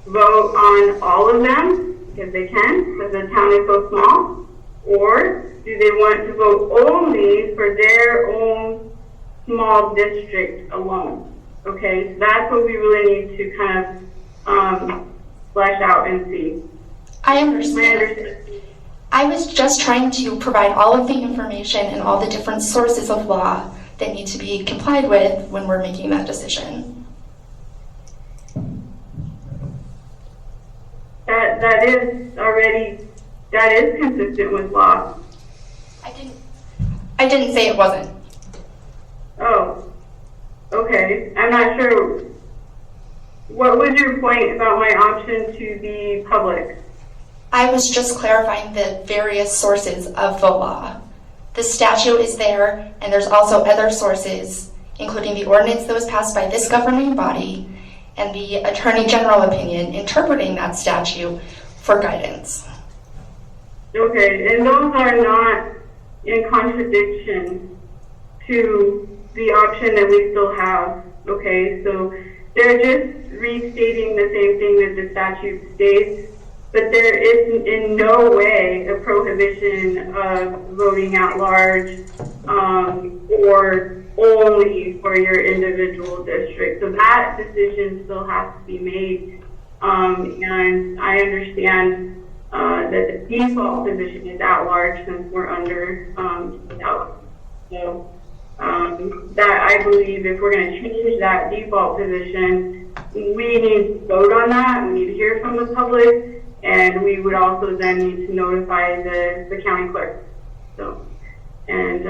vote on all of them, because they can, because the town is so small, or do they want to vote only for their own small district alone? Okay, so that's what we really need to kind of flesh out and see. I understand. I was just trying to provide all of the information and all the different sources of law that need to be complied with when we're making that decision. That is consistent with law. I didn't say it wasn't. Oh, okay. I'm not sure. What was your point about my option to the public? I was just clarifying the various sources of the law. The statute is there, and there's also other sources, including the ordinance that was passed by this governing body and the Attorney General opinion interpreting that statute for guidance. Okay, and those are not in contradiction to the option that we still have. Okay, so they're just restating the same thing that the statute states, but there is in no way a prohibition of voting at large or only for your individual district. So that decision still has to be made. And I understand that the default position is at large since we're under out. So that I believe if we're going to change that default position, we need to vote on that. We need to hear from the public, and we would also then need to notify the county clerk. So, and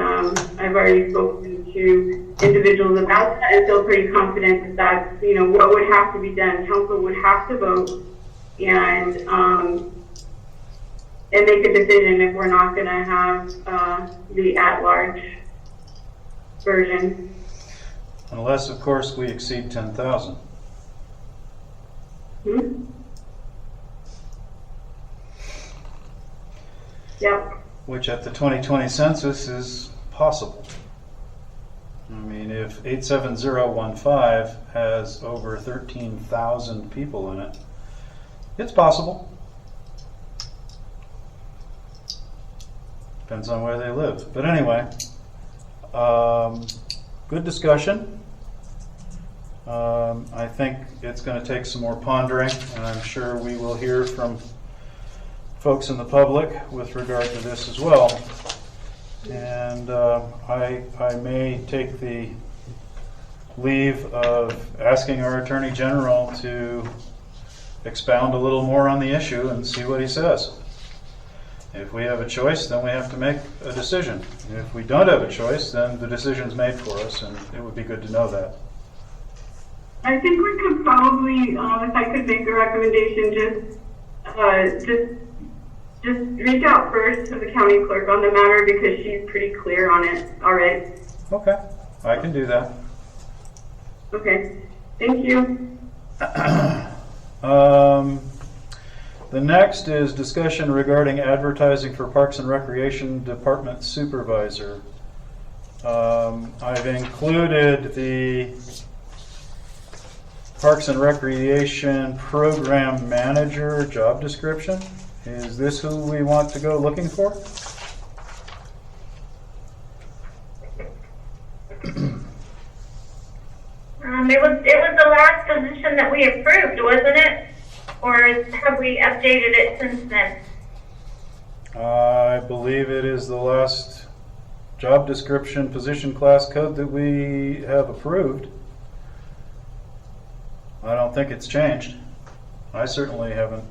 I've already spoken to individuals about that and feel pretty confident that that's, you know, what would have to be done. Council would have to vote and make a decision if we're not going to have the at-large version. Unless, of course, we exceed 10,000. Yep. Which at the 2020 census is possible. I mean, if 87015 has over 13,000 people in it, it's possible. Depends on where they live. But anyway, good discussion. I think it's going to take some more pondering, and I'm sure we will hear from folks in the public with regard to this as well. And I may take the leave of asking our Attorney General to expound a little more on the issue and see what he says. If we have a choice, then we have to make a decision. If we don't have a choice, then the decision's made for us, and it would be good to know that. I think we could probably, if I could make a recommendation, just reach out first to the county clerk on the matter because she's pretty clear on it already. Okay, I can do that. Okay, thank you. The next is discussion regarding advertising for Parks and Recreation Department Supervisor. I've included the Parks and Recreation Program Manager job description. Is this who we want to go looking for? It was the last position that we approved, wasn't it? Or have we updated it since then? I believe it is the last job description, position, class, code that we have approved. I don't think it's changed. I certainly haven't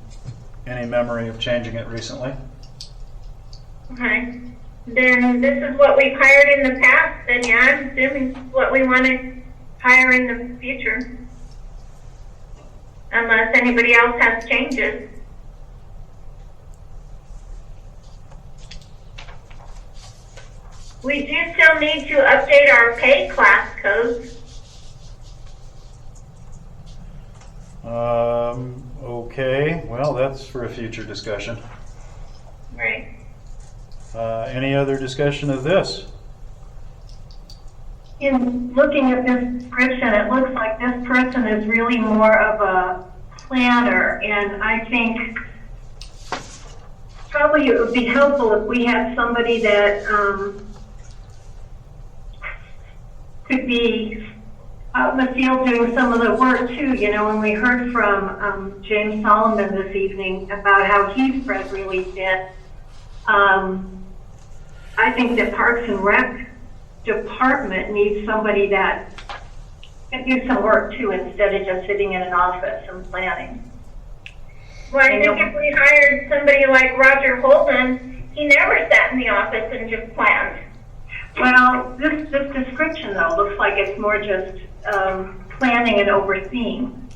any memory of changing it recently. Okay. Then this is what we've hired in the past, then yeah, I'm assuming this is what we want to hire in the future. Unless anybody else has changes. We do still need to update our pay class codes. Okay, well, that's for a future discussion. Right. Any other discussion of this? In looking at this description, it looks like this person is really more of a planner, and I think probably it would be helpful if we had somebody that could be out in the field doing some of the work too. You know, when we heard from James Solomon this evening about how he's spread really thin, I think that Parks and Rec department needs somebody that can do some work too, instead of just sitting in an office and planning. Well, I think if we hired somebody like Roger Holden, he never sat in the office and just planned. Well, this description though looks like it's more just planning and overseeing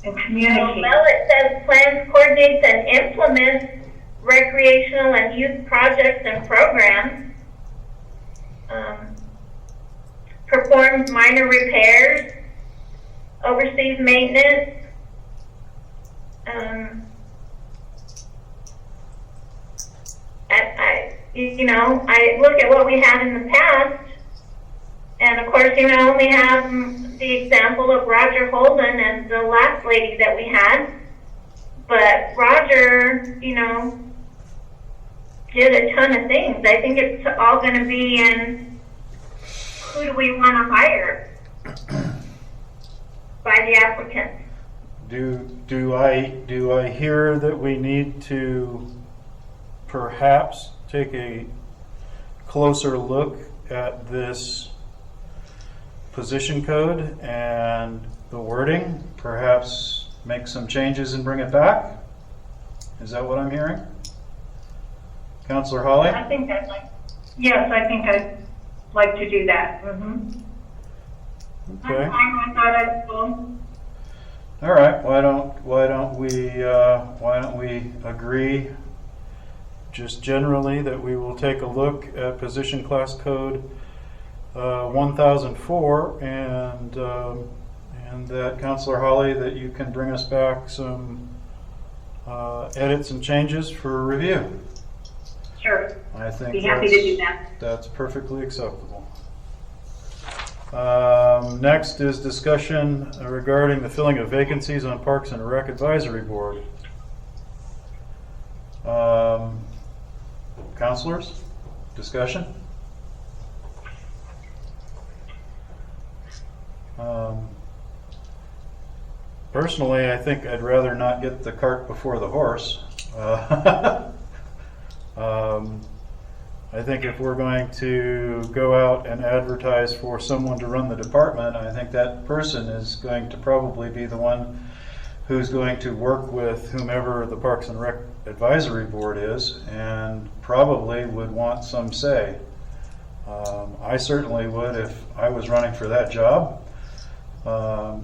and communicating. Well, it says plans, coordinates, and implements recreational and youth projects and programs. Performs minor repairs, oversees maintenance. I look at what we had in the past, and of course, we have the example of Roger Holden and the last lady that we had. But Roger, did a ton of things. I think it's all going to be in who do we want to hire by the applicants. Do I hear that we need to perhaps take a closer look at this position code and the wording? Perhaps make some changes and bring it back? Is that what I'm hearing? Councillor Hawley? I think I'd like to do that. Mm-hmm. Okay. I'm fine with that as well. All right. Why don't we agree just generally that we will take a look at position class code 1004 and that Councillor Hawley, that you can bring us back some edits and changes for review. Sure. I think Be happy to do that. That's perfectly acceptable. Next is discussion regarding the filling of vacancies on Parks and Rec Advisory Board. Councilors, discussion? Personally, I think I'd rather not get the cart before the horse. I think if we're going to go out and advertise for someone to run the department, I think that person is going to probably be the one who's going to work with whomever the Parks and Rec Advisory Board is, and probably would want some say. I certainly would if I was running for that job.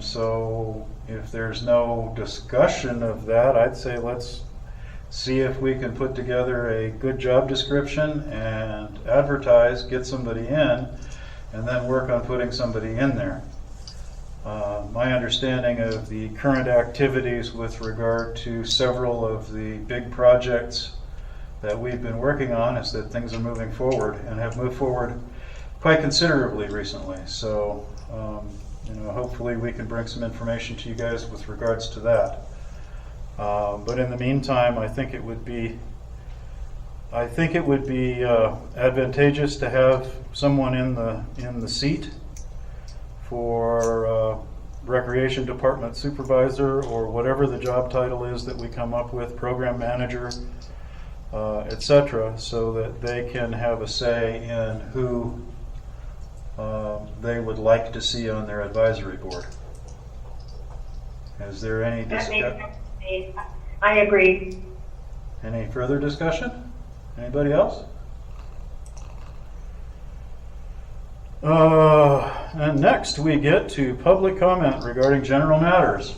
So if there's no discussion of that, I'd say let's see if we can put together a good job description and advertise, get somebody in, and then work on putting somebody in there. My understanding of the current activities with regard to several of the big projects that we've been working on is that things are moving forward and have moved forward quite considerably recently. So, hopefully we can bring some information to you guys with regards to that. But in the meantime, I think it would be advantageous to have someone in the seat for Recreation Department Supervisor, or whatever the job title is that we come up with, Program Manager, etc., so that they can have a say in who they would like to see on their advisory board. Is there any That makes discussion? sense to me. I agree. Any further discussion? Anybody else? And next we get to public comment regarding general matters.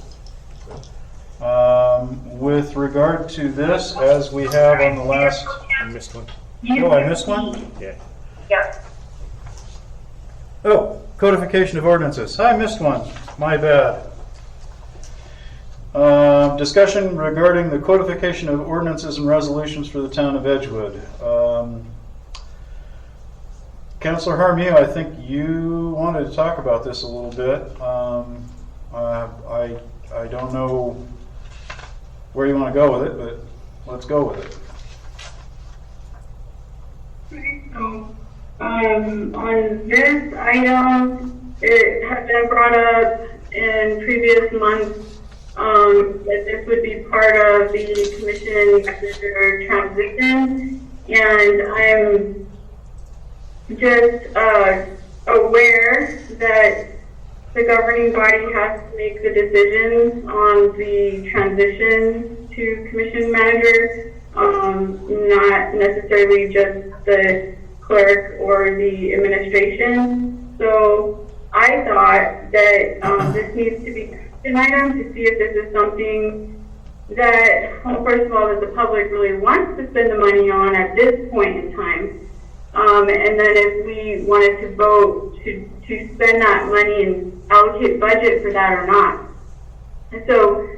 With regard to this, as we have on the last... I missed one. Oh, I missed one? Yeah. Yeah. Oh, codification of ordinances. I missed one. My bad. Discussion regarding the codification of ordinances and resolutions for the town of Edgewood. Councilor Jaramillo, I think you wanted to talk about this a little bit. I don't know where you want to go with it, but let's go with it. So, on this item, it had been brought up in previous months that this would be part of the commission manager transition, and I'm just aware that the governing body has to make the decisions on the transition to commission manager, not necessarily just the clerk or the administration. So I thought that this needs to be an item to see if this is something that, well, first of all, that the public really wants to spend the money on at this point in time. And then if we wanted to vote to spend that money and allocate budget for that or not. And so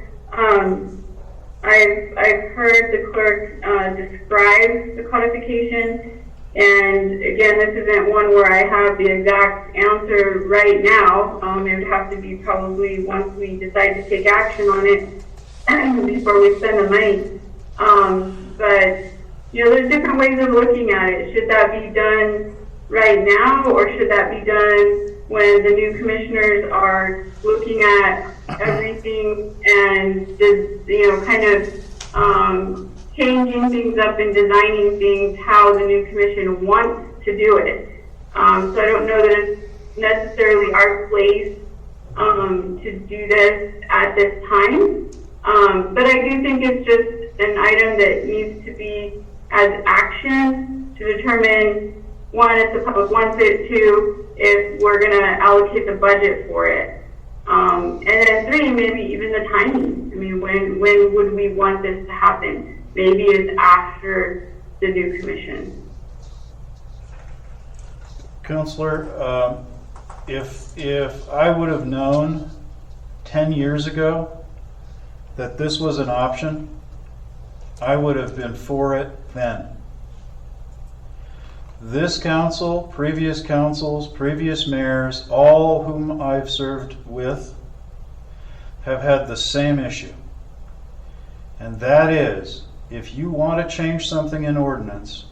I've heard the clerk describe the codification, and again, this isn't one where I have the exact answer right now. It would have to be probably once we decide to take action on it before we spend the money. But you know, there's different ways of looking at it. Should that be done right now, or should that be done when the new commissioners are looking at everything and just, you know, kind of changing things up and designing things how the new commission wants to do it? So I don't know that it's necessarily our place to do this at this time. But I do think it's just an item that needs to be as action to determine, one, if the public wants it, two, if we're going to allocate the budget for it. And then three, maybe even the timing. I mean, when would we want this to happen? Maybe it's after the new commission. Counselor, if I would have known 10 years ago that this was an option, I would have been for it then. This council, previous councils, previous mayors, all whom I've served with, have had the same issue. And that is, if you want to change something in ordinance,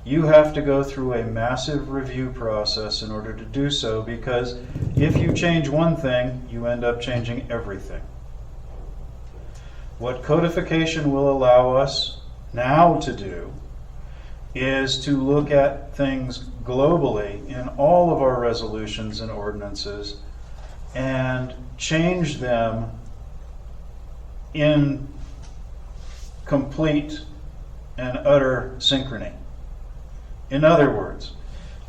you have to go through a massive review process in order to do so, because if you change one thing, you end up changing everything. What codification will allow us now to do is to look at things globally in all of our resolutions and ordinances and change them in complete and utter synchrony. In other words,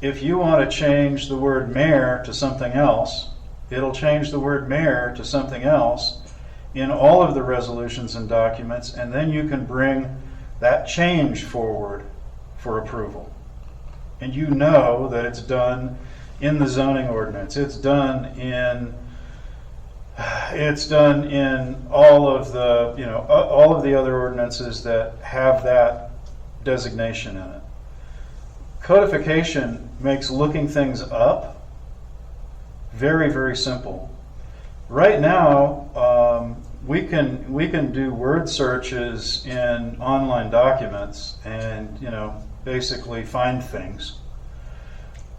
if you want to change the word mayor to something else, it'll change the word mayor to something else in all of the resolutions and documents, and then you can bring that change forward for approval. And you know that it's done in the zoning ordinance. It's done in all of the, you know, all of the other ordinances that have that designation in it. Codification makes looking things up very, very simple. Right now, we can do word searches in online documents and, you know, basically find things,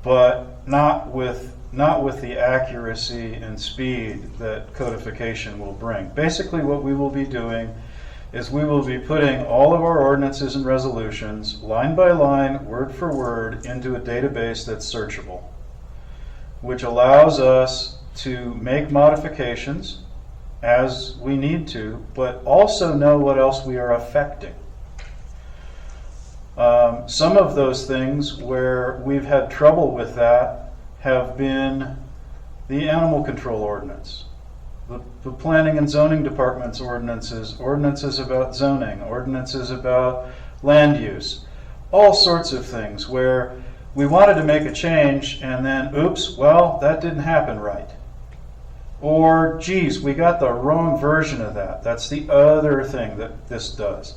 but not with the accuracy and speed that codification will bring. Basically, what we will be doing is we will be putting all of our ordinances and resolutions, line by line, word for word, into a database that's searchable, which allows us to make modifications as we need to, but also know what else we are affecting. Some of those things where we've had trouble with that have been the animal control ordinance, the planning and zoning department's ordinances, ordinances about zoning, ordinances about land use, all sorts of things where we wanted to make a change and then, oops, well, that didn't happen right. Or, geez, we got the wrong version of that. That's the other thing that this does.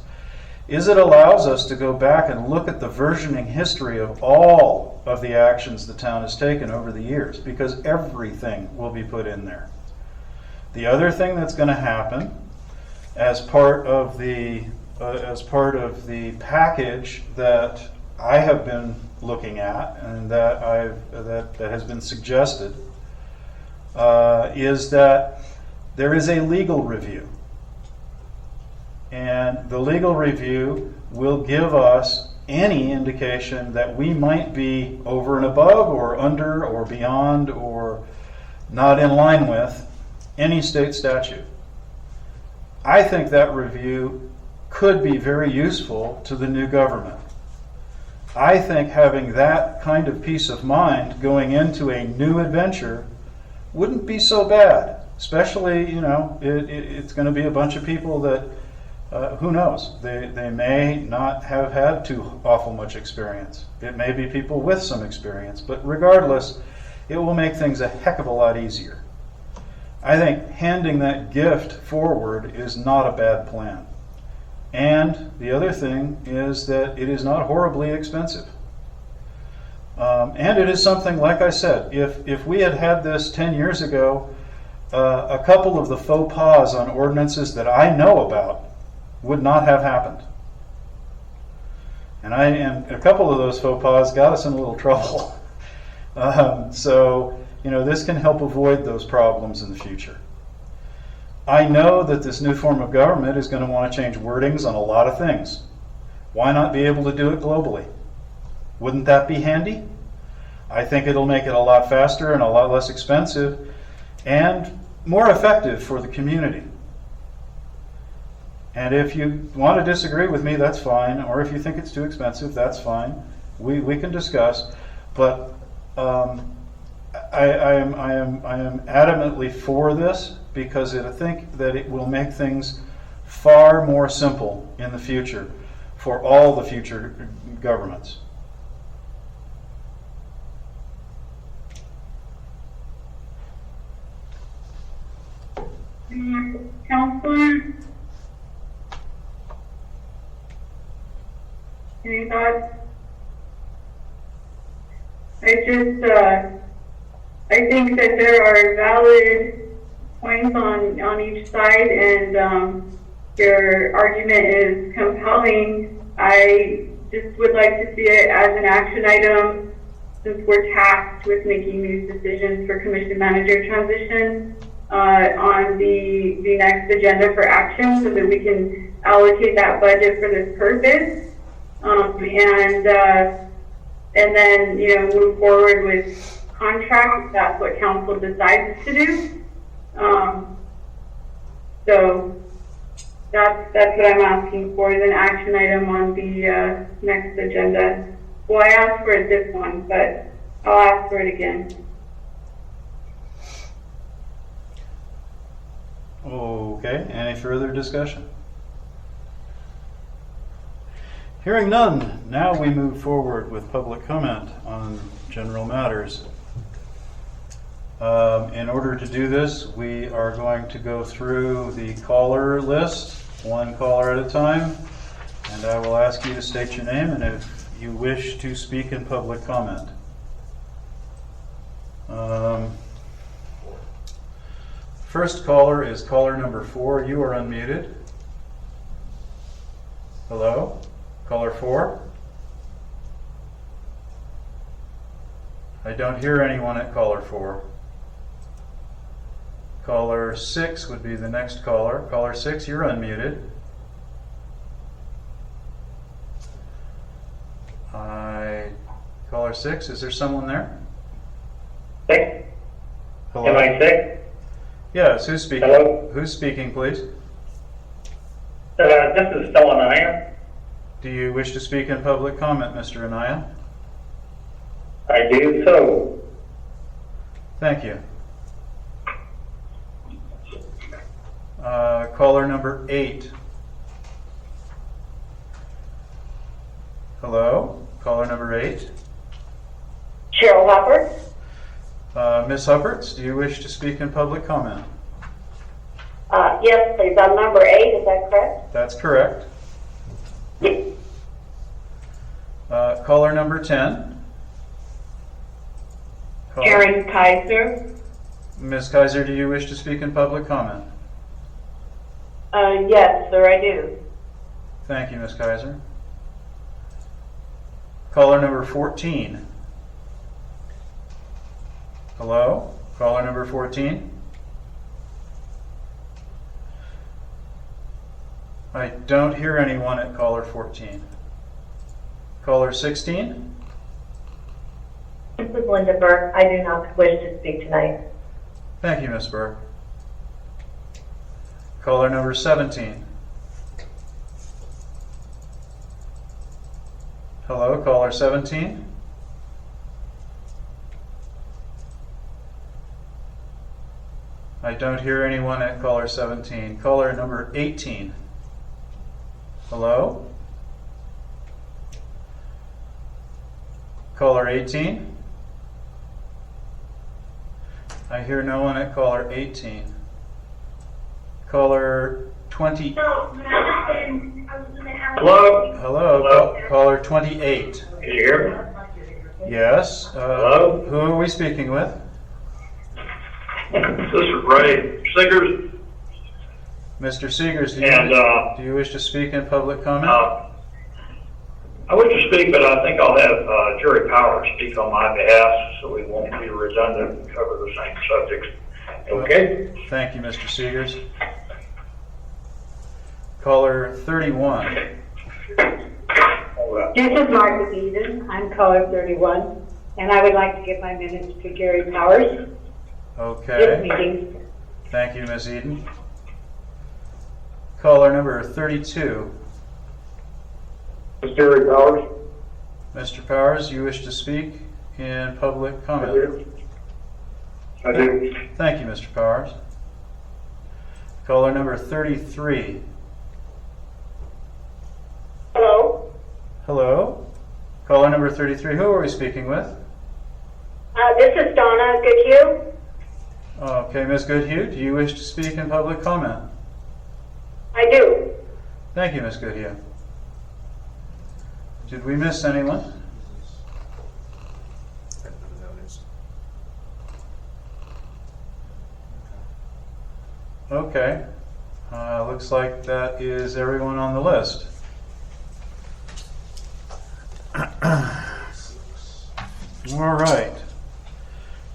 Is it allows us to go back and look at the versioning history of all of the actions the town has taken over the years, because everything will be put in there. The other thing that's going to happen as part of the package that I have been looking at and that has been suggested is that there is a legal review. And the legal review will give us any indication that we might be over and above or under or beyond or not in line with any state statute. I think that review could be very useful to the new government. I think having that kind of peace of mind going into a new adventure wouldn't be so bad. Especially, it's going to be a bunch of people that who knows? They may not have had too awful much experience. It may be people with some experience, but regardless, it will make things a heck of a lot easier. I think handing that gift forward is not a bad plan. And the other thing is that it is not horribly expensive. And it is something, like I said, if we had had this 10 years ago, a couple of the faux pas on ordinances that I know about would not have happened. And a couple of those faux pas got us in a little trouble. So, this can help avoid those problems in the future. I know that this new form of government is going to want to change wordings on a lot of things. Why not be able to do it globally? Wouldn't that be handy? I think it'll make it a lot faster and a lot less expensive and more effective for the community. And if you want to disagree with me, that's fine. Or if you think it's too expensive, that's fine. We can discuss. But I am adamantly for this because I think that it will make things far more simple in the future for all the future governments. Counselor? Any thoughts? I think that there are valid points on each side, and your argument is compelling. I just would like to see it as an action item, since we're tasked with making these decisions for commission manager transition on the next agenda for action, so that we can allocate that budget for this purpose. And then, move forward with contracts if that's what council decides to do. So that's what I'm asking for, is an action item on the next agenda. Well, I asked for it this one, but I'll ask for it again. Okay, any further discussion? Hearing none, now we move forward with public comment on general matters. In order to do this, we are going to go through the caller list, one caller at a time, and I will ask you to state your name and if you wish to speak in public comment. First caller is caller number 4. You are unmuted. Hello? Caller 4? I don't hear anyone at caller 4. Caller 6 would be the next caller. Caller 6, you're unmuted. Caller 6, is there someone there? 6? Hello? Am I 6? Yes, who's speaking? Hello? Who's speaking, please? This is Stella Naya. Do you wish to speak in public comment, Mr. Anaya? I do so. Thank you. Caller number 8. Hello? Caller number 8. Cheryl Hopper. Ms. Hupperts, do you wish to speak in public comment? Yes, please. On number 8, is that correct? That's correct. Caller number 10. Karen Kaiser. Ms. Kaiser, do you wish to speak in public comment? Yes, sir, I do. Thank you, Ms. Kaiser. Caller number 14. Hello? Caller number 14? I don't hear anyone at caller 14. Caller 16? This is Linda Burke. I do not wish to speak tonight. Thank you, Ms. Burke. Caller number 17. Hello, caller 17? I don't hear anyone at caller 17. Caller number 18. Hello? Caller 18? I hear no one at caller 18. Caller 20. Hello? Hello, caller 28. Can you hear me? Yes. Hello? Who are we speaking with? This is Ray Siggers. Mr. Seegers, do you wish to speak in public comment? I wish to speak, but I think I'll have Jerry Powers speak on my behalf so we won't be redundant and cover the same subjects. Okay? Thank you, Mr. Seegers. Caller 31. This is Martha Eden. I'm caller 31, and I would like to give my minutes to Gary Powers. This Okay. meeting. Thank you, Ms. Eden. Caller number 32. This is Jerry Powers. Mr. Powers, you wish to speak in public comment? I do. Thank you, Mr. Powers. Caller number 33. Hello. Hello? Caller number 33, who are we speaking with? This is Donna Goodhue. Okay, Ms. Goodhue, do you wish to speak in public comment? I do. Thank you, Ms. Goodhue. Did we miss anyone? Okay. Looks like that is everyone on the list. All right.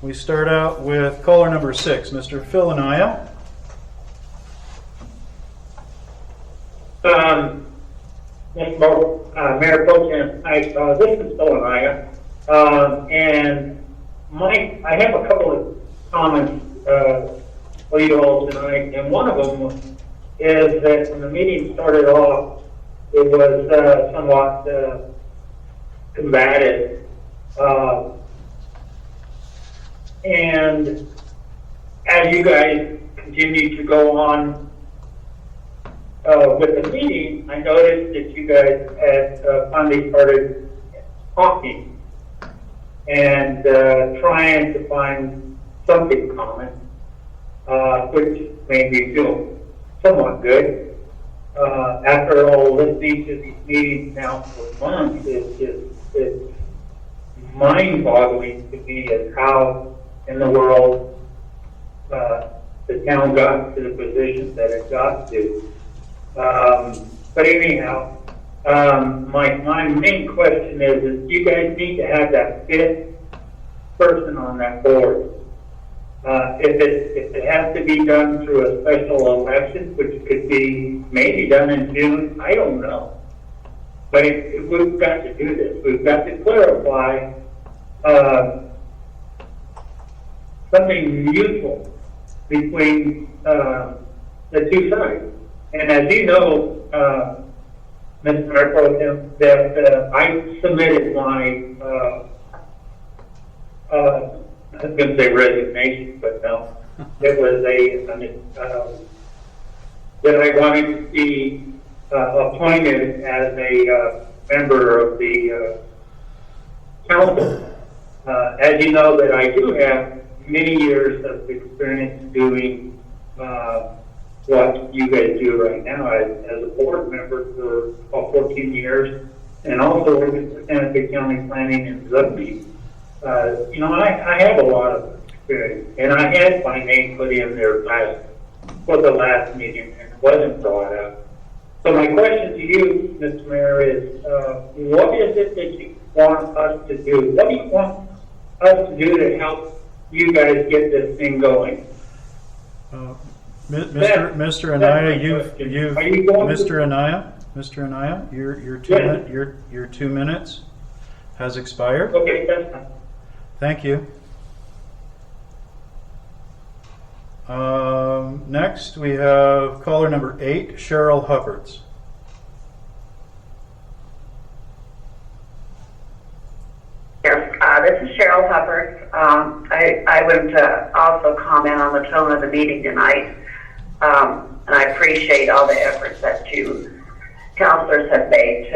We start out with caller number 6, Mr. Phil Anaya. Mayor Pro Tem, this is Phil Anaya, and I have a couple of comments for you all tonight, and one of them is that when the meeting started off, it was somewhat combative, and as you guys continue to go on with the meeting, I noticed that you guys had finally started talking and trying to find something common, which made me feel somewhat good. After all, listening to these meetings now for months, it's mind-boggling to me as how in the world the town got to the position that it got to. But anyhow, my main question is you guys need to have that 5th person on that board. If it has to be done through a special election, which could be maybe done in June, I don't know. But we've got to do this. We've got to clarify something mutual between the two sides. And as you know, Mr. Mayor Pro Tem, that I submitted my, I was going to say resignation, but no, it was that I wanted to be appointed as a member of the council. As you know, that I do have many years of experience doing what you guys do right now as a board member for 14 years, and also working for Santa Fe County Planning and Zoning. You know, I have a lot of experience, and I had my name put in there for the last meeting, and it wasn't brought up. So my question to you, Mr. Mayor, is what is it that you want us to do? What do you want us to do to help you guys get this thing going? Mr. Anaya, Mr. Anaya, your 2 minutes has expired. Okay, that's fine. Thank you. Next, we have caller number 8, Cheryl Hupperts. Yes, this is Cheryl Hubbard. I would also comment on the tone of the meeting tonight, and I appreciate all the efforts that you counselors have made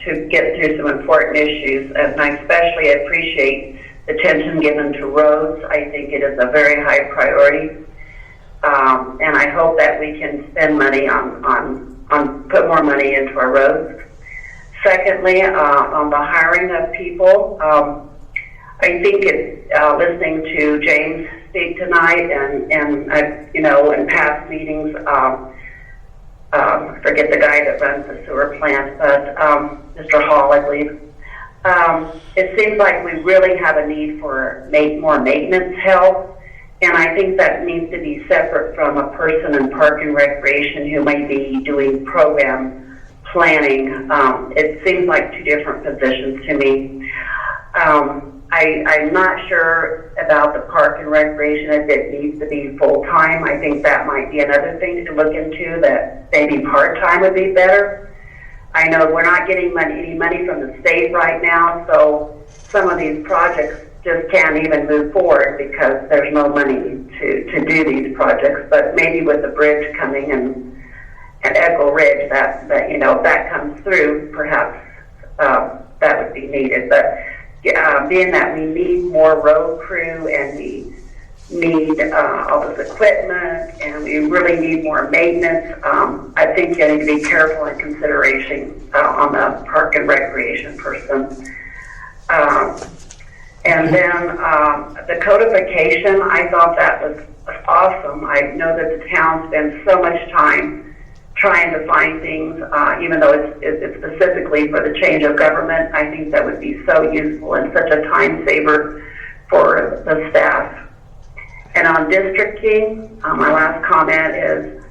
to get through some important issues, and I especially appreciate the attention given to roads. I think it is a very high priority, and I hope that we can spend money on put more money into our roads. Secondly, on the hiring of people, I think it's listening to James speak tonight, and you know, in past meetings, I forget the guy that runs the sewer plant, but Mr. Hall, I believe. It seems like we really have a need for more maintenance help, and I think that needs to be separate from a person in Park and Recreation who may be doing program planning. It seems like two different positions to me. I'm not sure about the Park and Recreation if it needs to be full-time. I think that might be another thing to look into, that maybe part-time would be better. I know we're not getting any money from the state right now, so some of these projects just can't even move forward because there's no money to do these projects. But maybe with the bridge coming and Echo Ridge, that you know, if that comes through, perhaps that would be needed. But being that we need more road crew and we need all this equipment and we really need more maintenance, I think you need to be careful in consideration on the Park and Recreation person. And then the codification, I thought that was awesome. I know that the town spends so much time trying to find things, even though it's specifically for the change of government. I think that would be so useful and such a time saver for the staff. And on districting, my last comment is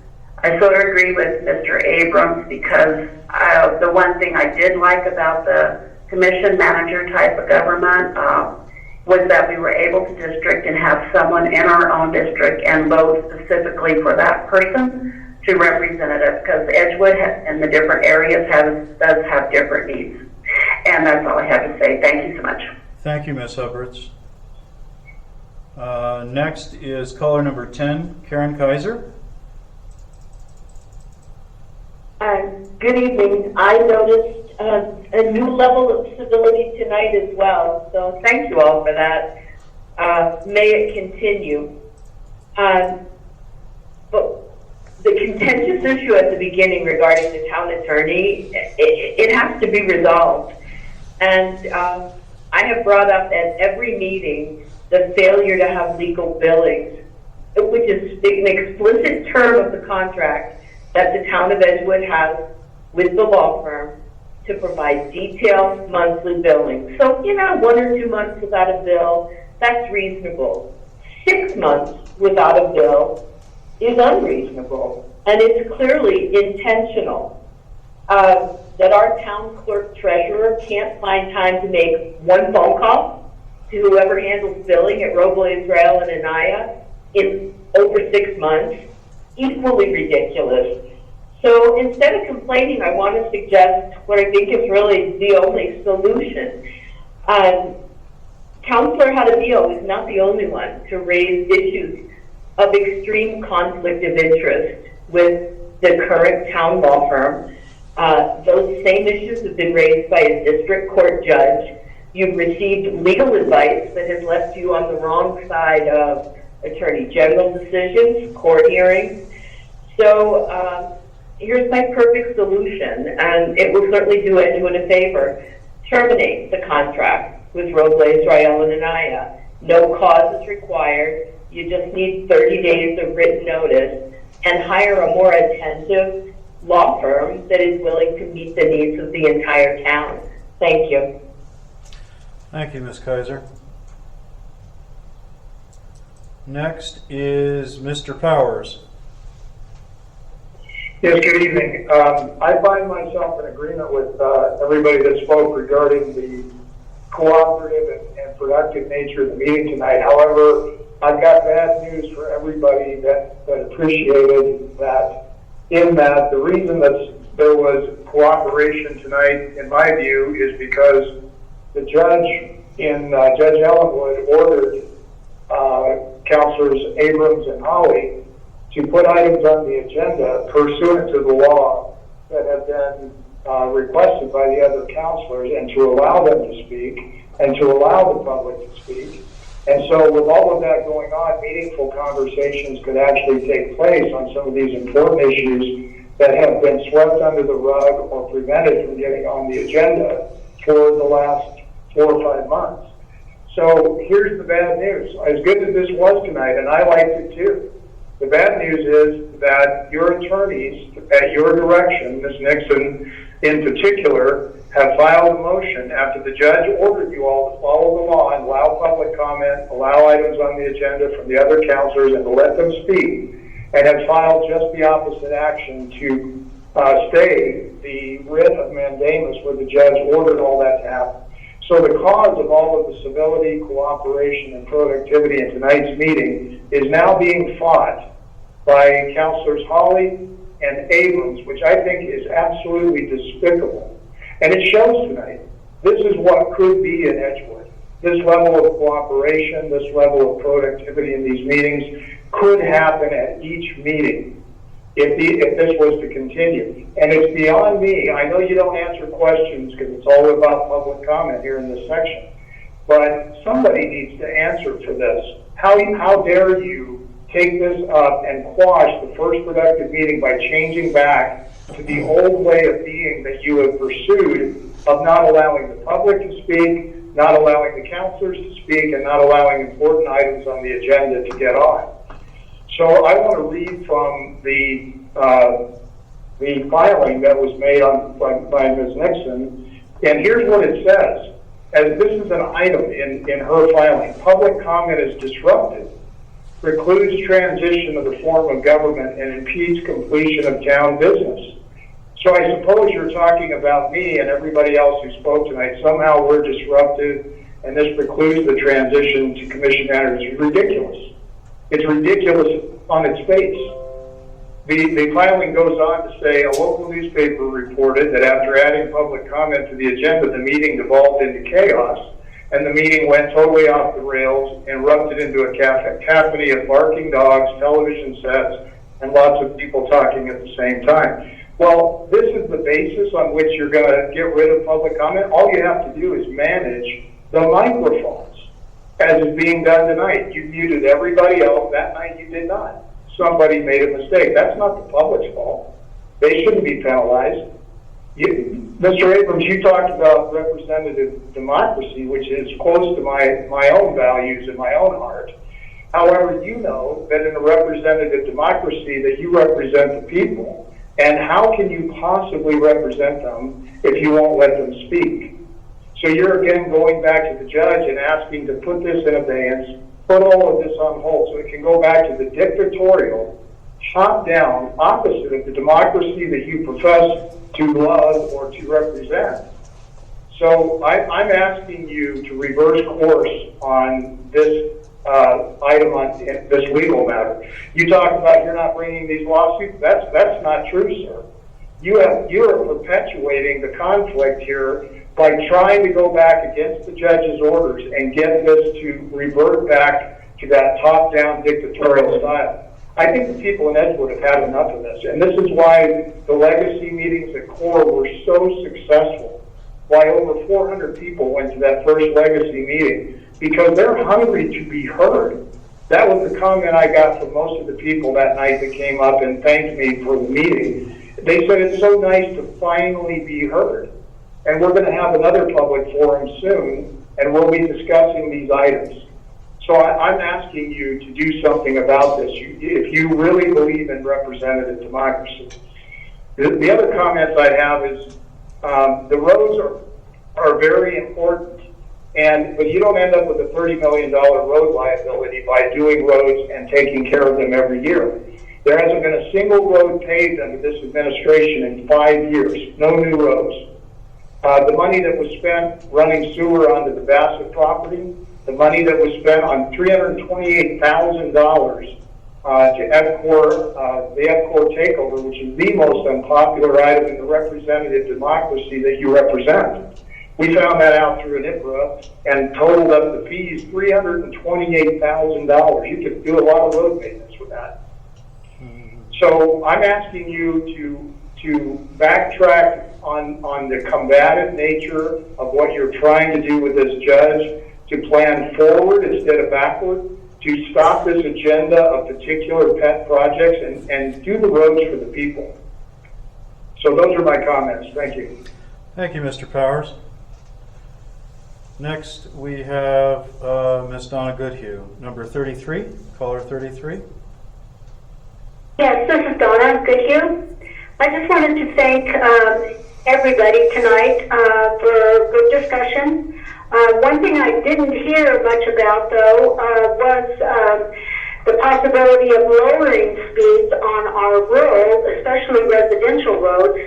I sort of agree with Mr. Abrams, because the one thing I did like about the commission manager type of government was that we were able to district and have someone in our own district and vote specifically for that person to represent us, because Edgewood and the different areas does have different needs. And that's all I have to say. Thank you so much. Thank you, Ms. Hupperts. Next is caller number 10, Karen Kaiser. Good evening. I noticed a new level of civility tonight as well, so thank you all for that. May it continue. But the contentious issue at the beginning regarding the town attorney, it has to be resolved. And I have brought up at every meeting the failure to have legal billings, which is an explicit term of the contract that the town of Edgewood has with the law firm to provide detailed monthly billing. So, 1 or 2 months without a bill, that's reasonable. 6 months without a bill is unreasonable, and it's clearly intentional. That our town clerk treasurer can't find time to make one phone call to whoever handles billing at Roble Israel and Anaya in over 6 months, equally ridiculous. So instead of complaining, I want to suggest what I think is really the only solution. Councillor Hadadillo is not the only one to raise issues of extreme conflict of interest with the current town law firm. Those same issues have been raised by a district court judge. You've received legal advice that has left you on the wrong side of Attorney General decisions, court hearings. So here's my perfect solution, and it will certainly do Edgewood a favor. Terminate the contract with Robles, Rael, and Anaya. No cause is required. You just need 30 days of written notice, and hire a more attentive law firm that is willing to meet the needs of the entire town. Thank you. Thank you, Ms. Kaiser. Next is Mr. Powers. Yes, good evening. I find myself in agreement with everybody that spoke regarding the cooperative and productive nature of the meeting tonight. However, I've got bad news for everybody that appreciated that, in that the reason that there was cooperation tonight, in my view, is because the judge in Judge Ellenwood ordered Councilors Abrams and Holly to put items on the agenda pursuant to the law that have been requested by the other councilors, and to allow them to speak and to allow the public to speak. And so with all of that going on, meaningful conversations could actually take place on some of these important issues that have been swept under the rug or prevented from getting on the agenda for the last 4 or 5 months. So here's the bad news. As good as this was tonight, and I liked it too, the bad news is that your attorneys, at your direction, Ms. Nixon in particular, have filed a motion after the judge ordered you all to follow the law and allow public comment, allow items on the agenda from the other councilors, and to let them speak, and have filed just the opposite action to stay the writ of mandamus where the judge ordered all that to happen. So the cause of all of the civility, cooperation, and productivity in tonight's meeting is now being fought by Councilors Holly and Abrams, which I think is absolutely despicable. And it shows tonight. This is what could be in Edgewood. This level of cooperation, this level of productivity in these meetings could happen at each meeting if this was to continue. And it's beyond me. I know you don't answer questions because it's all about public comment here in this section. But somebody needs to answer for this. How dare you take this up and quash the first productive meeting by changing back to the old way of being that you have pursued of not allowing the public to speak, not allowing the councilors to speak, and not allowing important items on the agenda to get on. So I want to read from the filing that was made by Ms. Nixon, and here's what it says. As this is an item in her filing: public comment is disrupted, precludes transition of the form of government, and impedes completion of town business. So I suppose you're talking about me and everybody else who spoke tonight. Somehow we're disrupted, and this precludes the transition to commission matters. It's ridiculous. It's ridiculous on its face. The filing goes on to say a local newspaper reported that after adding public comment to the agenda, the meeting devolved into chaos, and the meeting went totally off the rails and erupted into a cacophony of barking dogs, television sets, and lots of people talking at the same time. Well, this is the basis on which you're going to get rid of public comment. All you have to do is manage the microphones, as is being done tonight. You muted everybody else. That night you did not. Somebody made a mistake. That's not the public's fault. They shouldn't be penalized. Mr. Abrams, you talked about representative democracy, which is close to my own values and my own heart. However, you know that in a representative democracy that you represent the people. And how can you possibly represent them if you won't let them speak? So you're again going back to the judge and asking to put this in abeyance, put all of this on hold so it can go back to the dictatorial, top-down, opposite of the democracy that you profess to love or to represent. So I'm asking you to reverse course on this item on this legal matter. You talk about you're not bringing these lawsuits. That's not true, sir. You are perpetuating the conflict here by trying to go back against the judge's orders and get this to revert back to that top-down dictatorial style. I think the people in Edgewood have had enough of this, and this is why the legacy meetings at CORE were so successful, why over 400 people went to that first legacy meeting, because they're hungry to be heard. That was the comment I got from most of the people that night that came up and thanked me for the meeting. They said it's so nice to finally be heard. And we're going to have another public forum soon, and we'll be discussing these items. So I'm asking you to do something about this, if you really believe in representative democracy. The other comments I have is the roads are very important, but you don't end up with a $30 million road liability by doing roads and taking care of them every year. There hasn't been a single road paved under this administration in 5 years, no new roads. The money that was spent running sewer onto the Bassett property, the money that was spent on $328,000 to EPCOR, the EPCOR takeover, which is the most unpopular item in the representative democracy that you represent. We found that out through an IPRA and totaled up the fees $328,000. You could do a lot of road maintenance with that. So I'm asking you to backtrack on the combative nature of what you're trying to do with this judge, to plan forward instead of backward, to stop this agenda of particular pet projects and do the roads for the people. So those are my comments. Thank you. Thank you, Mr. Powers. Next, we have Ms. Donna Goodhue, number 33, caller 33. Yes, this is Donna Goodhue. I just wanted to thank everybody tonight for a good discussion. One thing I didn't hear much about, though, was the possibility of lowering speeds on our roads, especially residential roads,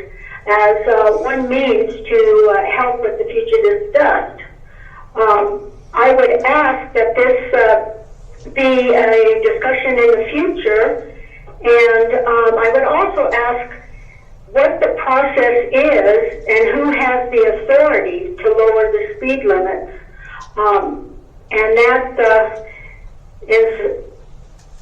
as one means to help with the fugitive dust. I would ask that this be a discussion in the future, and I would also ask what the process is and who has the authority to lower the speed limits. And that is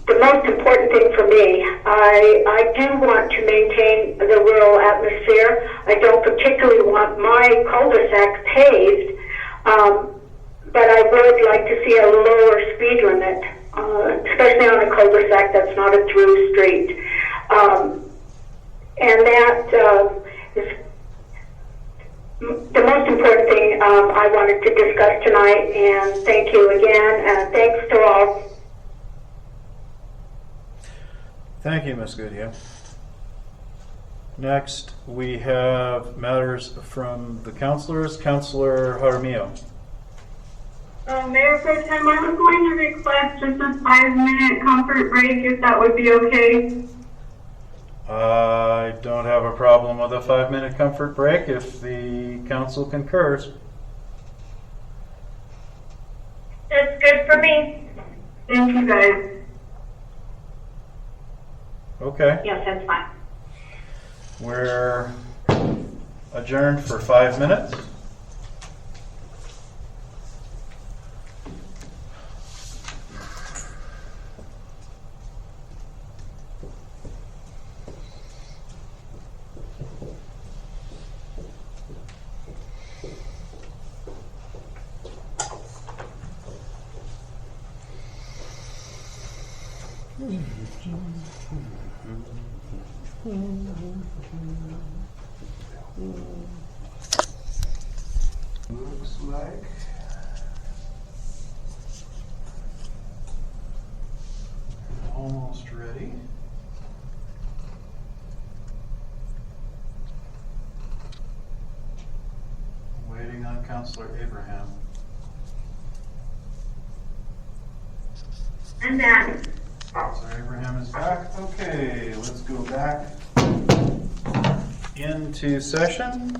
the most important thing for me. I do want to maintain the rural atmosphere. I don't particularly want my cul-de-sac paved, but I would like to see a lower speed limit, especially on a cul-de-sac that's not a through street. And that is the most important thing I wanted to discuss tonight, and thank you again, and thanks to all. Thank you, Ms. Goodhue. Next, we have matters from the councilors. Councilor Jaramillo. Mayor Pro Tem, I was going to request just a 5-minute comfort break, if that would be okay. I don't have a problem with a 5-minute comfort break if the council concurs. That's good for me. Thank you, guys. Okay. Yes, that's fine. We're adjourned for 5 minutes. Looks like almost ready. Waiting on Councilor Abraham. I'm back. Councilor Abraham is back. Okay, let's go back into session.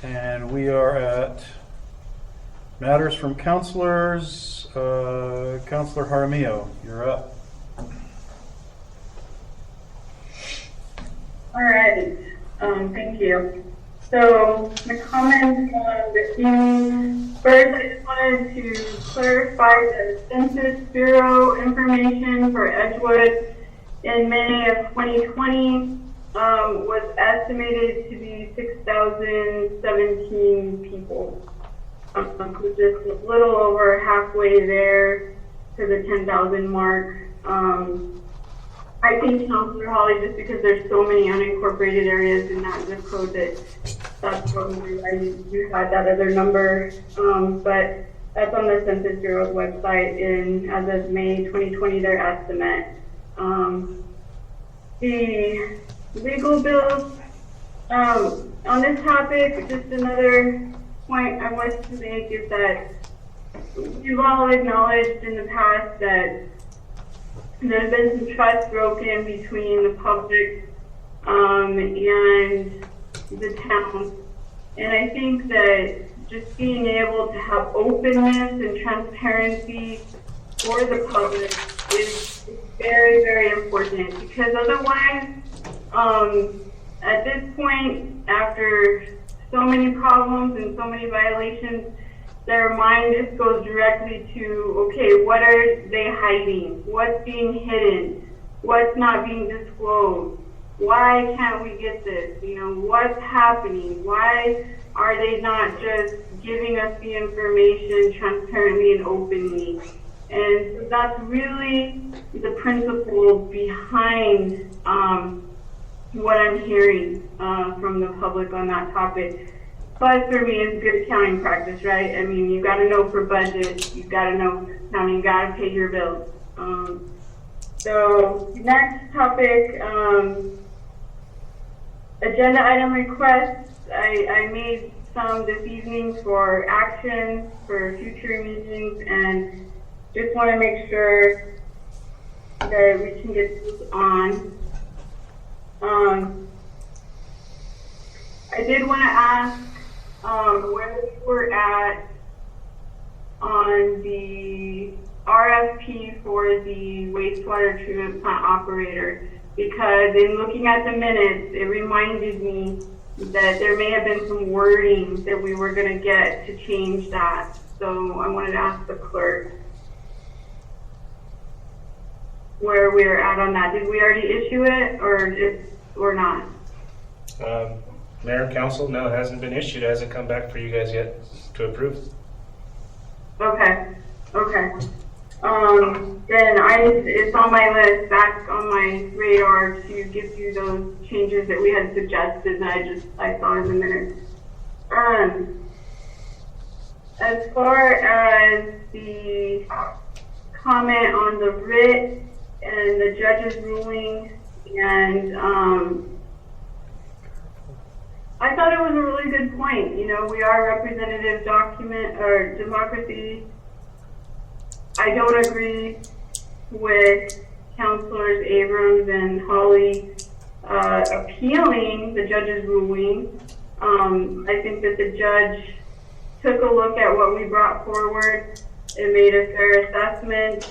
And we are at matters from councilors. Councilor Jaramillo, you're up. All right, thank you. So my comments on the evening. First, I just wanted to clarify that the Census Bureau information for Edgewood in May of 2020 was estimated to be 6,017 people, just a little over halfway there to the 10,000 mark. I think, Councilor Hawley, just because there's so many unincorporated areas in that zip code, that's probably why you had that other number. But that's on the Census Bureau's website, and as of May 2020, their estimate. The legal bills, on this topic, just another point I wanted to make is that you've all acknowledged in the past that there's been some trust broken between the public and the town. And I think that just being able to have openness and transparency for the public is very, very important, because otherwise, at this point, after so many problems and so many violations, their mind just goes directly to, okay, what are they hiding? What's being hidden? What's not being disclosed? Why can't we get this? What's happening? Why are they not just giving us the information transparently and openly? And so that's really the principle behind what I'm hearing from the public on that topic. Plus, for me, it's good accounting practice, right? I mean, you got to know for budget, you got to know for accounting, you got to pay your bills. So next topic, agenda item requests. I made some this evening for action for future meetings, and just want to make sure that we can get this on. I did want to ask where we were at on the RFP for the wastewater treatment plant operator, because in looking at the minutes, it reminded me that there may have been some wording that we were going to get to change that. So I wanted to ask the clerk where we are at on that. Did we already issue it or not? Mayor, Council, no, it hasn't been issued. It hasn't come back for you guys yet to approve. Okay. Then it's on my list, back on my radar to give you those changes that we had suggested that I saw in the minutes. As far as the comment on the writ and the judge's ruling, and I thought it was a really good point. We are a representative document or democracy. I don't agree with Councilors Abrams and Hawley appealing the judge's ruling. I think that the judge took a look at what we brought forward and made a fair assessment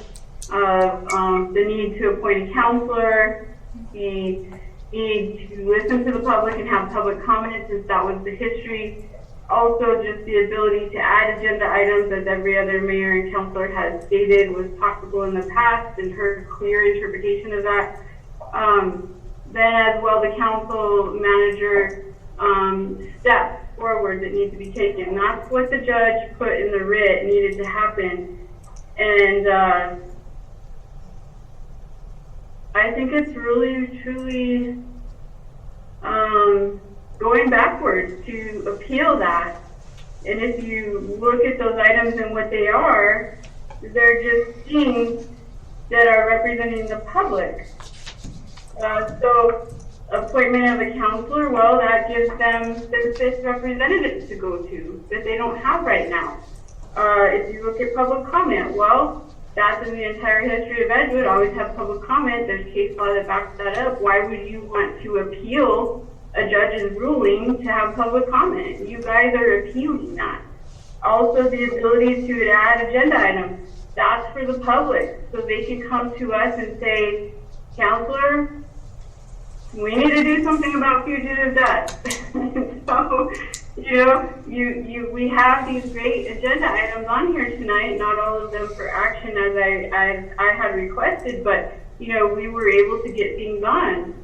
of the need to appoint a counselor, the need to listen to the public and have public comment, since that was the history. Also, just the ability to add agenda items, as every other mayor and councilor has stated was possible in the past, and her clear interpretation of that. Then as well, the council manager steps forward that need to be taken. That's what the judge put in the writ needed to happen. And I think it's really, truly going backwards to appeal that. And if you look at those items and what they are, they're just things that are representing the public. So appointment of a counselor, well, that gives them their fifth representative to go to that they don't have right now. If you look at public comment, well, that's in the entire history of Edgewood, always have public comment. There's case law that backs that up. Why would you want to appeal a judge's ruling to have public comment? You guys are appealing that. Also, the ability to add agenda items. that's for the public, so they can come to us and say, Counselor, we need to do something about fugitive debt. So, we have these great agenda items on here tonight, not all of them for action as I had requested, but, we were able to get things on.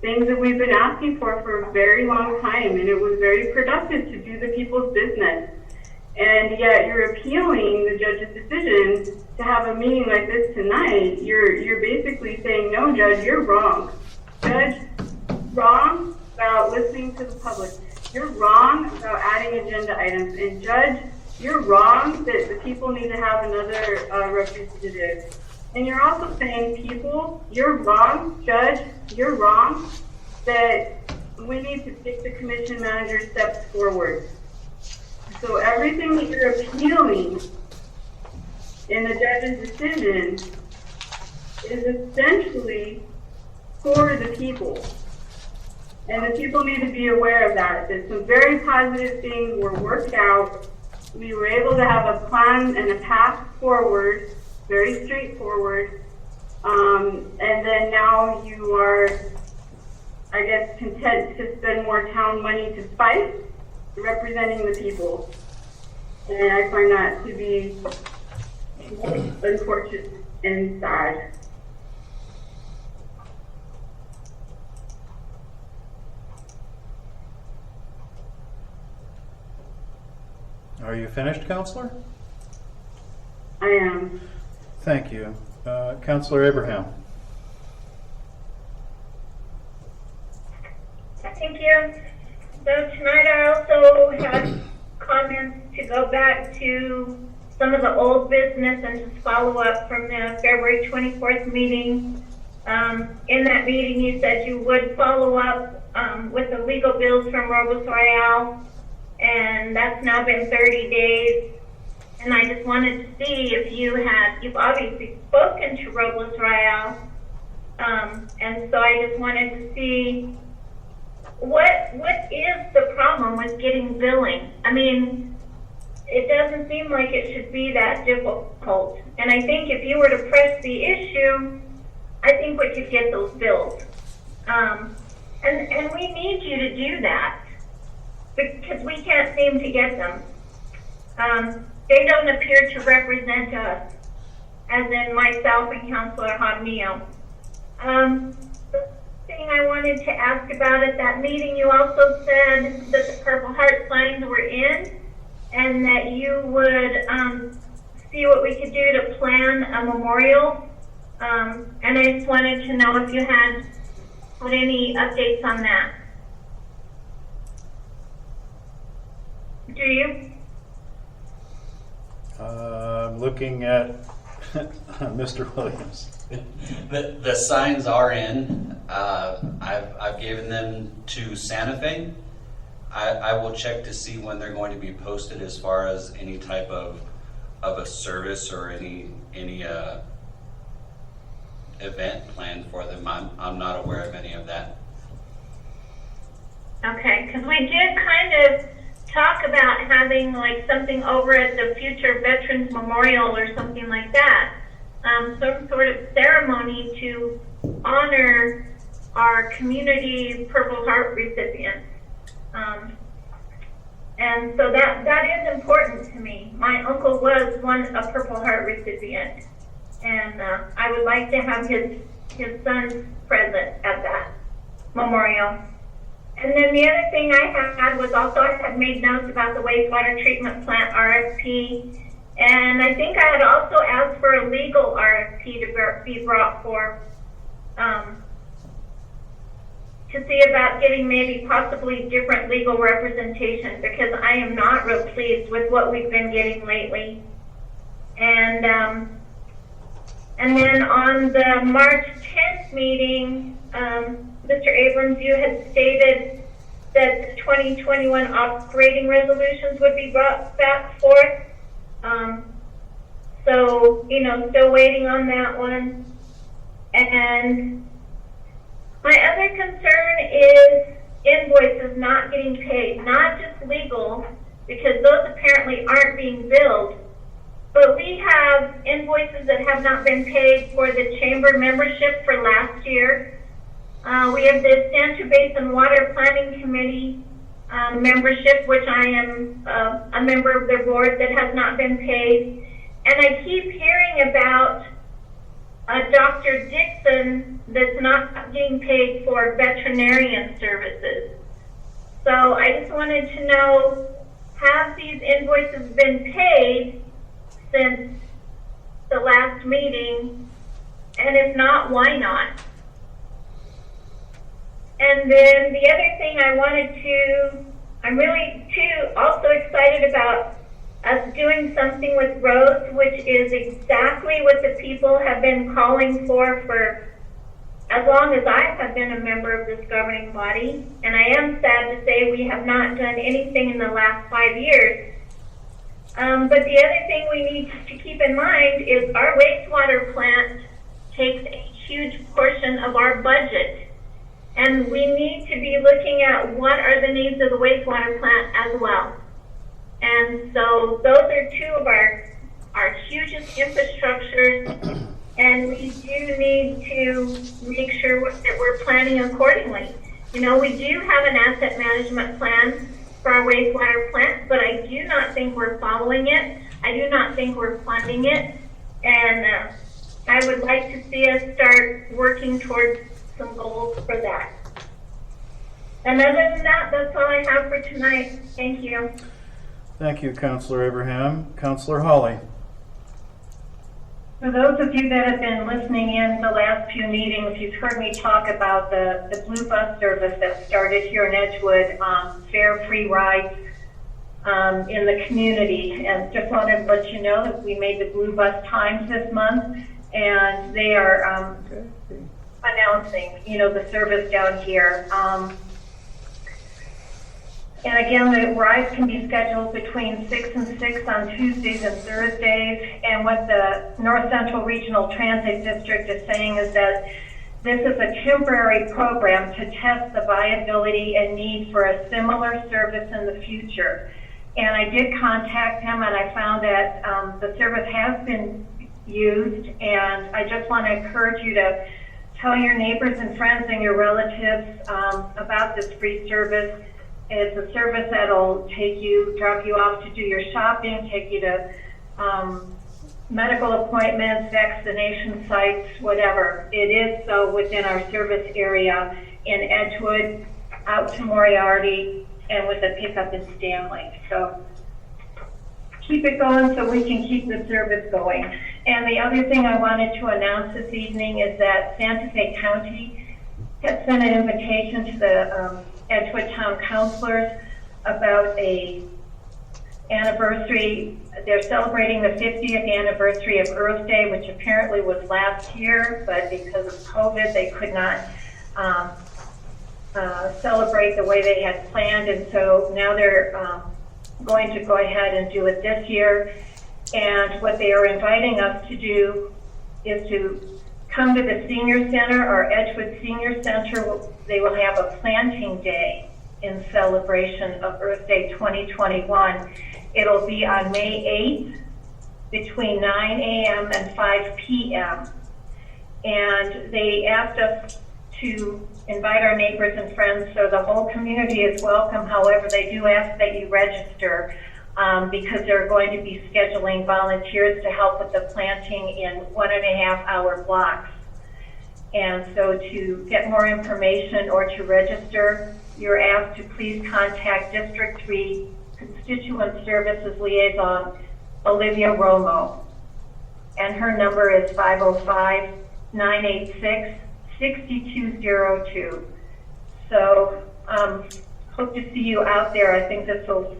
Things that we've been asking for a very long time, and it was very productive to do the people's business. And yet you're appealing the judge's decision to have a meeting like this tonight. You're basically saying, no, Judge, you're wrong. Judge, wrong about listening to the public. You're wrong about adding agenda items. And Judge, you're wrong that the people need to have another representative. And you're also saying, people, you're wrong. Judge, you're wrong that we need to take the commission manager steps forward. So everything that you're appealing in the judge's decision is essentially for the people. And the people need to be aware of that some very positive things were worked out. We were able to have a plan and a path forward, very straightforward. And then now you are, I guess, content to spend more town money to fight, representing the people. And I find that to be unfortunate and sad. Are you finished, Counselor? I am. Thank you. Counselor Abraham. Thank you. So tonight I also had comments to go back to some of the old business and just follow up from the February 24th meeting. In that meeting you said you would follow up with the legal bills from Robles Royale, and that's now been 30 days. And I just wanted to see if you've obviously spoken to Robles Royale, and so I just wanted to see what is the problem with getting billing? I mean, it doesn't seem like it should be that difficult. And I think if you were to press the issue, I think we could get those bills. And we need you to do that because we can't seem to get them. They don't appear to represent us, as in myself and Councilor Jaramillo. The thing I wanted to ask about at that meeting, you also said that the Purple Heart signs were in and that you would see what we could do to plan a memorial. And I just wanted to know if you had any updates on that. Do you? I'm looking at Mr. Williams. The signs are in. I've given them to Santa Fe. I will check to see when they're going to be posted as far as any type of a service or any event planned for them. I'm not aware of any of that. Okay, because we did kind of talk about having like something over at the Future Veterans Memorial or something like that. Some sort of ceremony to honor our community Purple Heart recipients. And so that is important to me. My uncle was a Purple Heart recipient, and I would like to have his son present at that memorial. And then the other thing I had was also I had made notes about the wastewater treatment plant RFP, and I think I had also asked for a legal RFP to be brought forth to see about getting maybe possibly different legal representation, because I am not real pleased with what we've been getting lately. And then on the March 10th meeting, Mr. Abrams, you had stated that the 2021 operating resolutions would be brought back forth. So, still waiting on that one. And my other concern is invoices not getting paid, not just legal, because those apparently aren't being billed, but we have invoices that have not been paid for the chamber membership for last year. We have the Sancho Basin Water Planning Committee membership, which I am a member of their board, that has not been paid. And I keep hearing about Dr. Dixon that's not being paid for veterinarian services. So I just wanted to know, have these invoices been paid since the last meeting? And if not, why not? And then the other thing I'm really too also excited about us doing something with roads, which is exactly what the people have been calling for as long as I have been a member of this governing body. And I am sad to say we have not done anything in the last 5 years. But the other thing we need to keep in mind is our wastewater plant takes a huge portion of our budget. And we need to be looking at what are the needs of the wastewater plant as well. And so those are two of our hugest infrastructures, and we do need to make sure that we're planning accordingly. You know, we do have an asset management plan for our wastewater plant, but I do not think we're following it. I do not think we're funding it. And I would like to see us start working towards some goals for that. And other than that, that's all I have for tonight. Thank you. Thank you, Councilor Abraham. Councilor Hawley. For those of you that have been listening in the last few meetings, you've heard me talk about the Blue Bus service that started here in Edgewood, fare free rides in the community. And just wanted to let you know that we made the Blue Bus times this month, and they are announcing, the service down here. And again, the rides can be scheduled between 6 and 6 on Tuesdays and Thursdays. And what the North Central Regional Transit District is saying is that this is a temporary program to test the viability and need for a similar service in the future. And I did contact him, and I found that the service has been used. And I just want to encourage you to tell your neighbors and friends and your relatives about this free service. It's a service that'll drop you off to do your shopping, take you to medical appointments, vaccination sites, whatever. It is so within our service area in Edgewood, out to Moriarty, and with a pickup in Stanley. So keep it going so we can keep the service going. And the other thing I wanted to announce this evening is that Santa Fe County has sent an invitation to the Edgewood Town Councilors about a anniversary. They're celebrating the 50th anniversary of Earth Day, which apparently was last year, but because of COVID, they could not celebrate the way they had planned, and so now they're going to go ahead and do it this year. And what they are inviting us to do is to come to the Senior Center, our Edgewood Senior Center. They will have a planting day in celebration of Earth Day 2021. It'll be on May 8th between 9 a.m. and 5 p.m. And they asked us to invite our neighbors and friends, so the whole community is welcome. However, they do ask that you register because they're going to be scheduling volunteers to help with the planting in 1.5-hour blocks. And so to get more information or to register, you're asked to please contact District 3 Constituent Services Liaison, Olivia Romo. And her number is 505-986-6202. So hope to see you out there. I think this will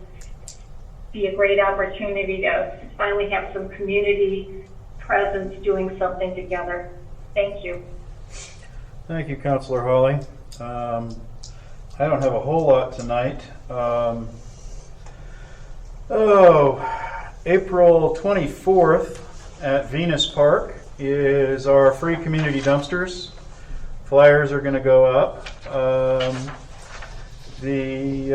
be a great opportunity to finally have some community presence doing something together. Thank you. Thank you, Councilor Hawley. I don't have a whole lot tonight. April 24th at Venus Park is our free community dumpsters. Flyers are going to go up. The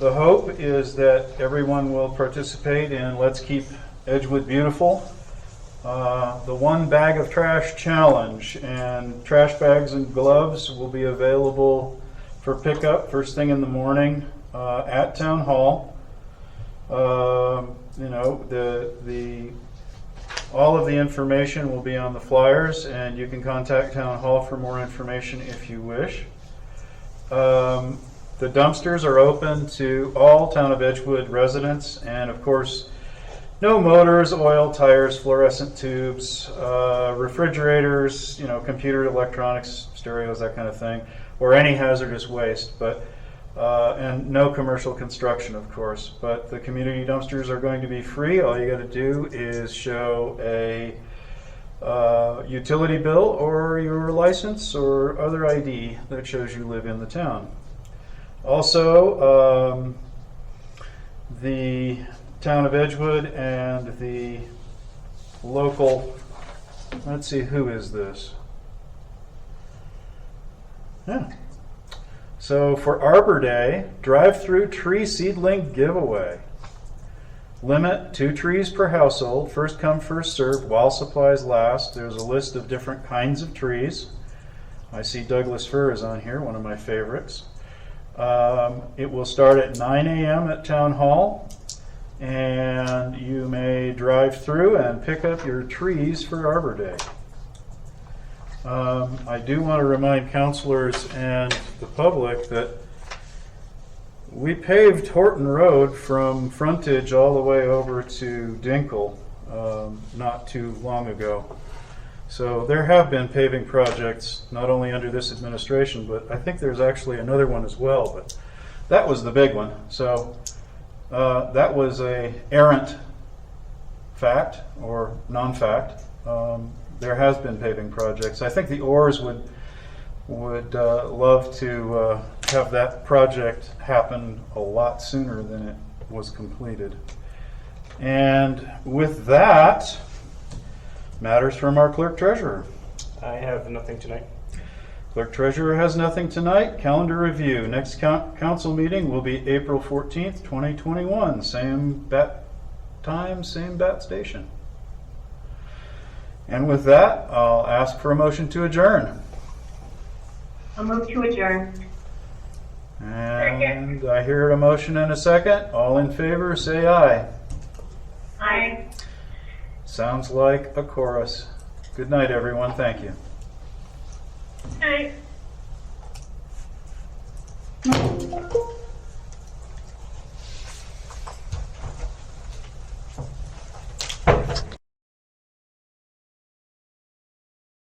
hope is that everyone will participate in Let's Keep Edgewood Beautiful, the One Bag of Trash Challenge, and trash bags and gloves will be available for pickup first thing in the morning at Town Hall. You know, all of the information will be on the flyers, and you can contact Town Hall for more information if you wish. The dumpsters are open to all Town of Edgewood residents, and of course, no motors, oil, tires, fluorescent tubes, refrigerators, you know, computer electronics, stereos, that kind of thing, or any hazardous waste. But and no commercial construction, of course. But the community dumpsters are going to be free. All you got to do is show a utility bill or your license or other ID that shows you live in the town. Also, the Town of Edgewood and the local, let's see, who is this? Yeah. So for Arbor Day, drive-through tree seedling giveaway. Limit 2 trees per household. First come, first served while supplies last. There's a list of different kinds of trees. I see Douglas fir is on here, one of my favorites. It will start at 9 a.m. at Town Hall, and you may drive through and pick up your trees for Arbor Day. I do want to remind councilors and the public that we paved Horton Road from frontage all the way over to Dinkle not too long ago. So there have been paving projects, not only under this administration, but I think there's actually another one as well, but that was the big one. So that was a errant fact or non-fact. There has been paving projects. I think the Orrs would love to have that project happen a lot sooner than it was completed. And with that, matters from our clerk treasurer. I have nothing tonight. Clerk treasurer has nothing tonight. Calendar review. Next council meeting will be April 14th, 2021. Same bat time, same bat station. And with that, I'll ask for a motion to adjourn. I'll move to adjourn. And I hear a motion and a second. All in favor, say aye. Aye. Sounds like a chorus. Good night, everyone. Thank you. Night.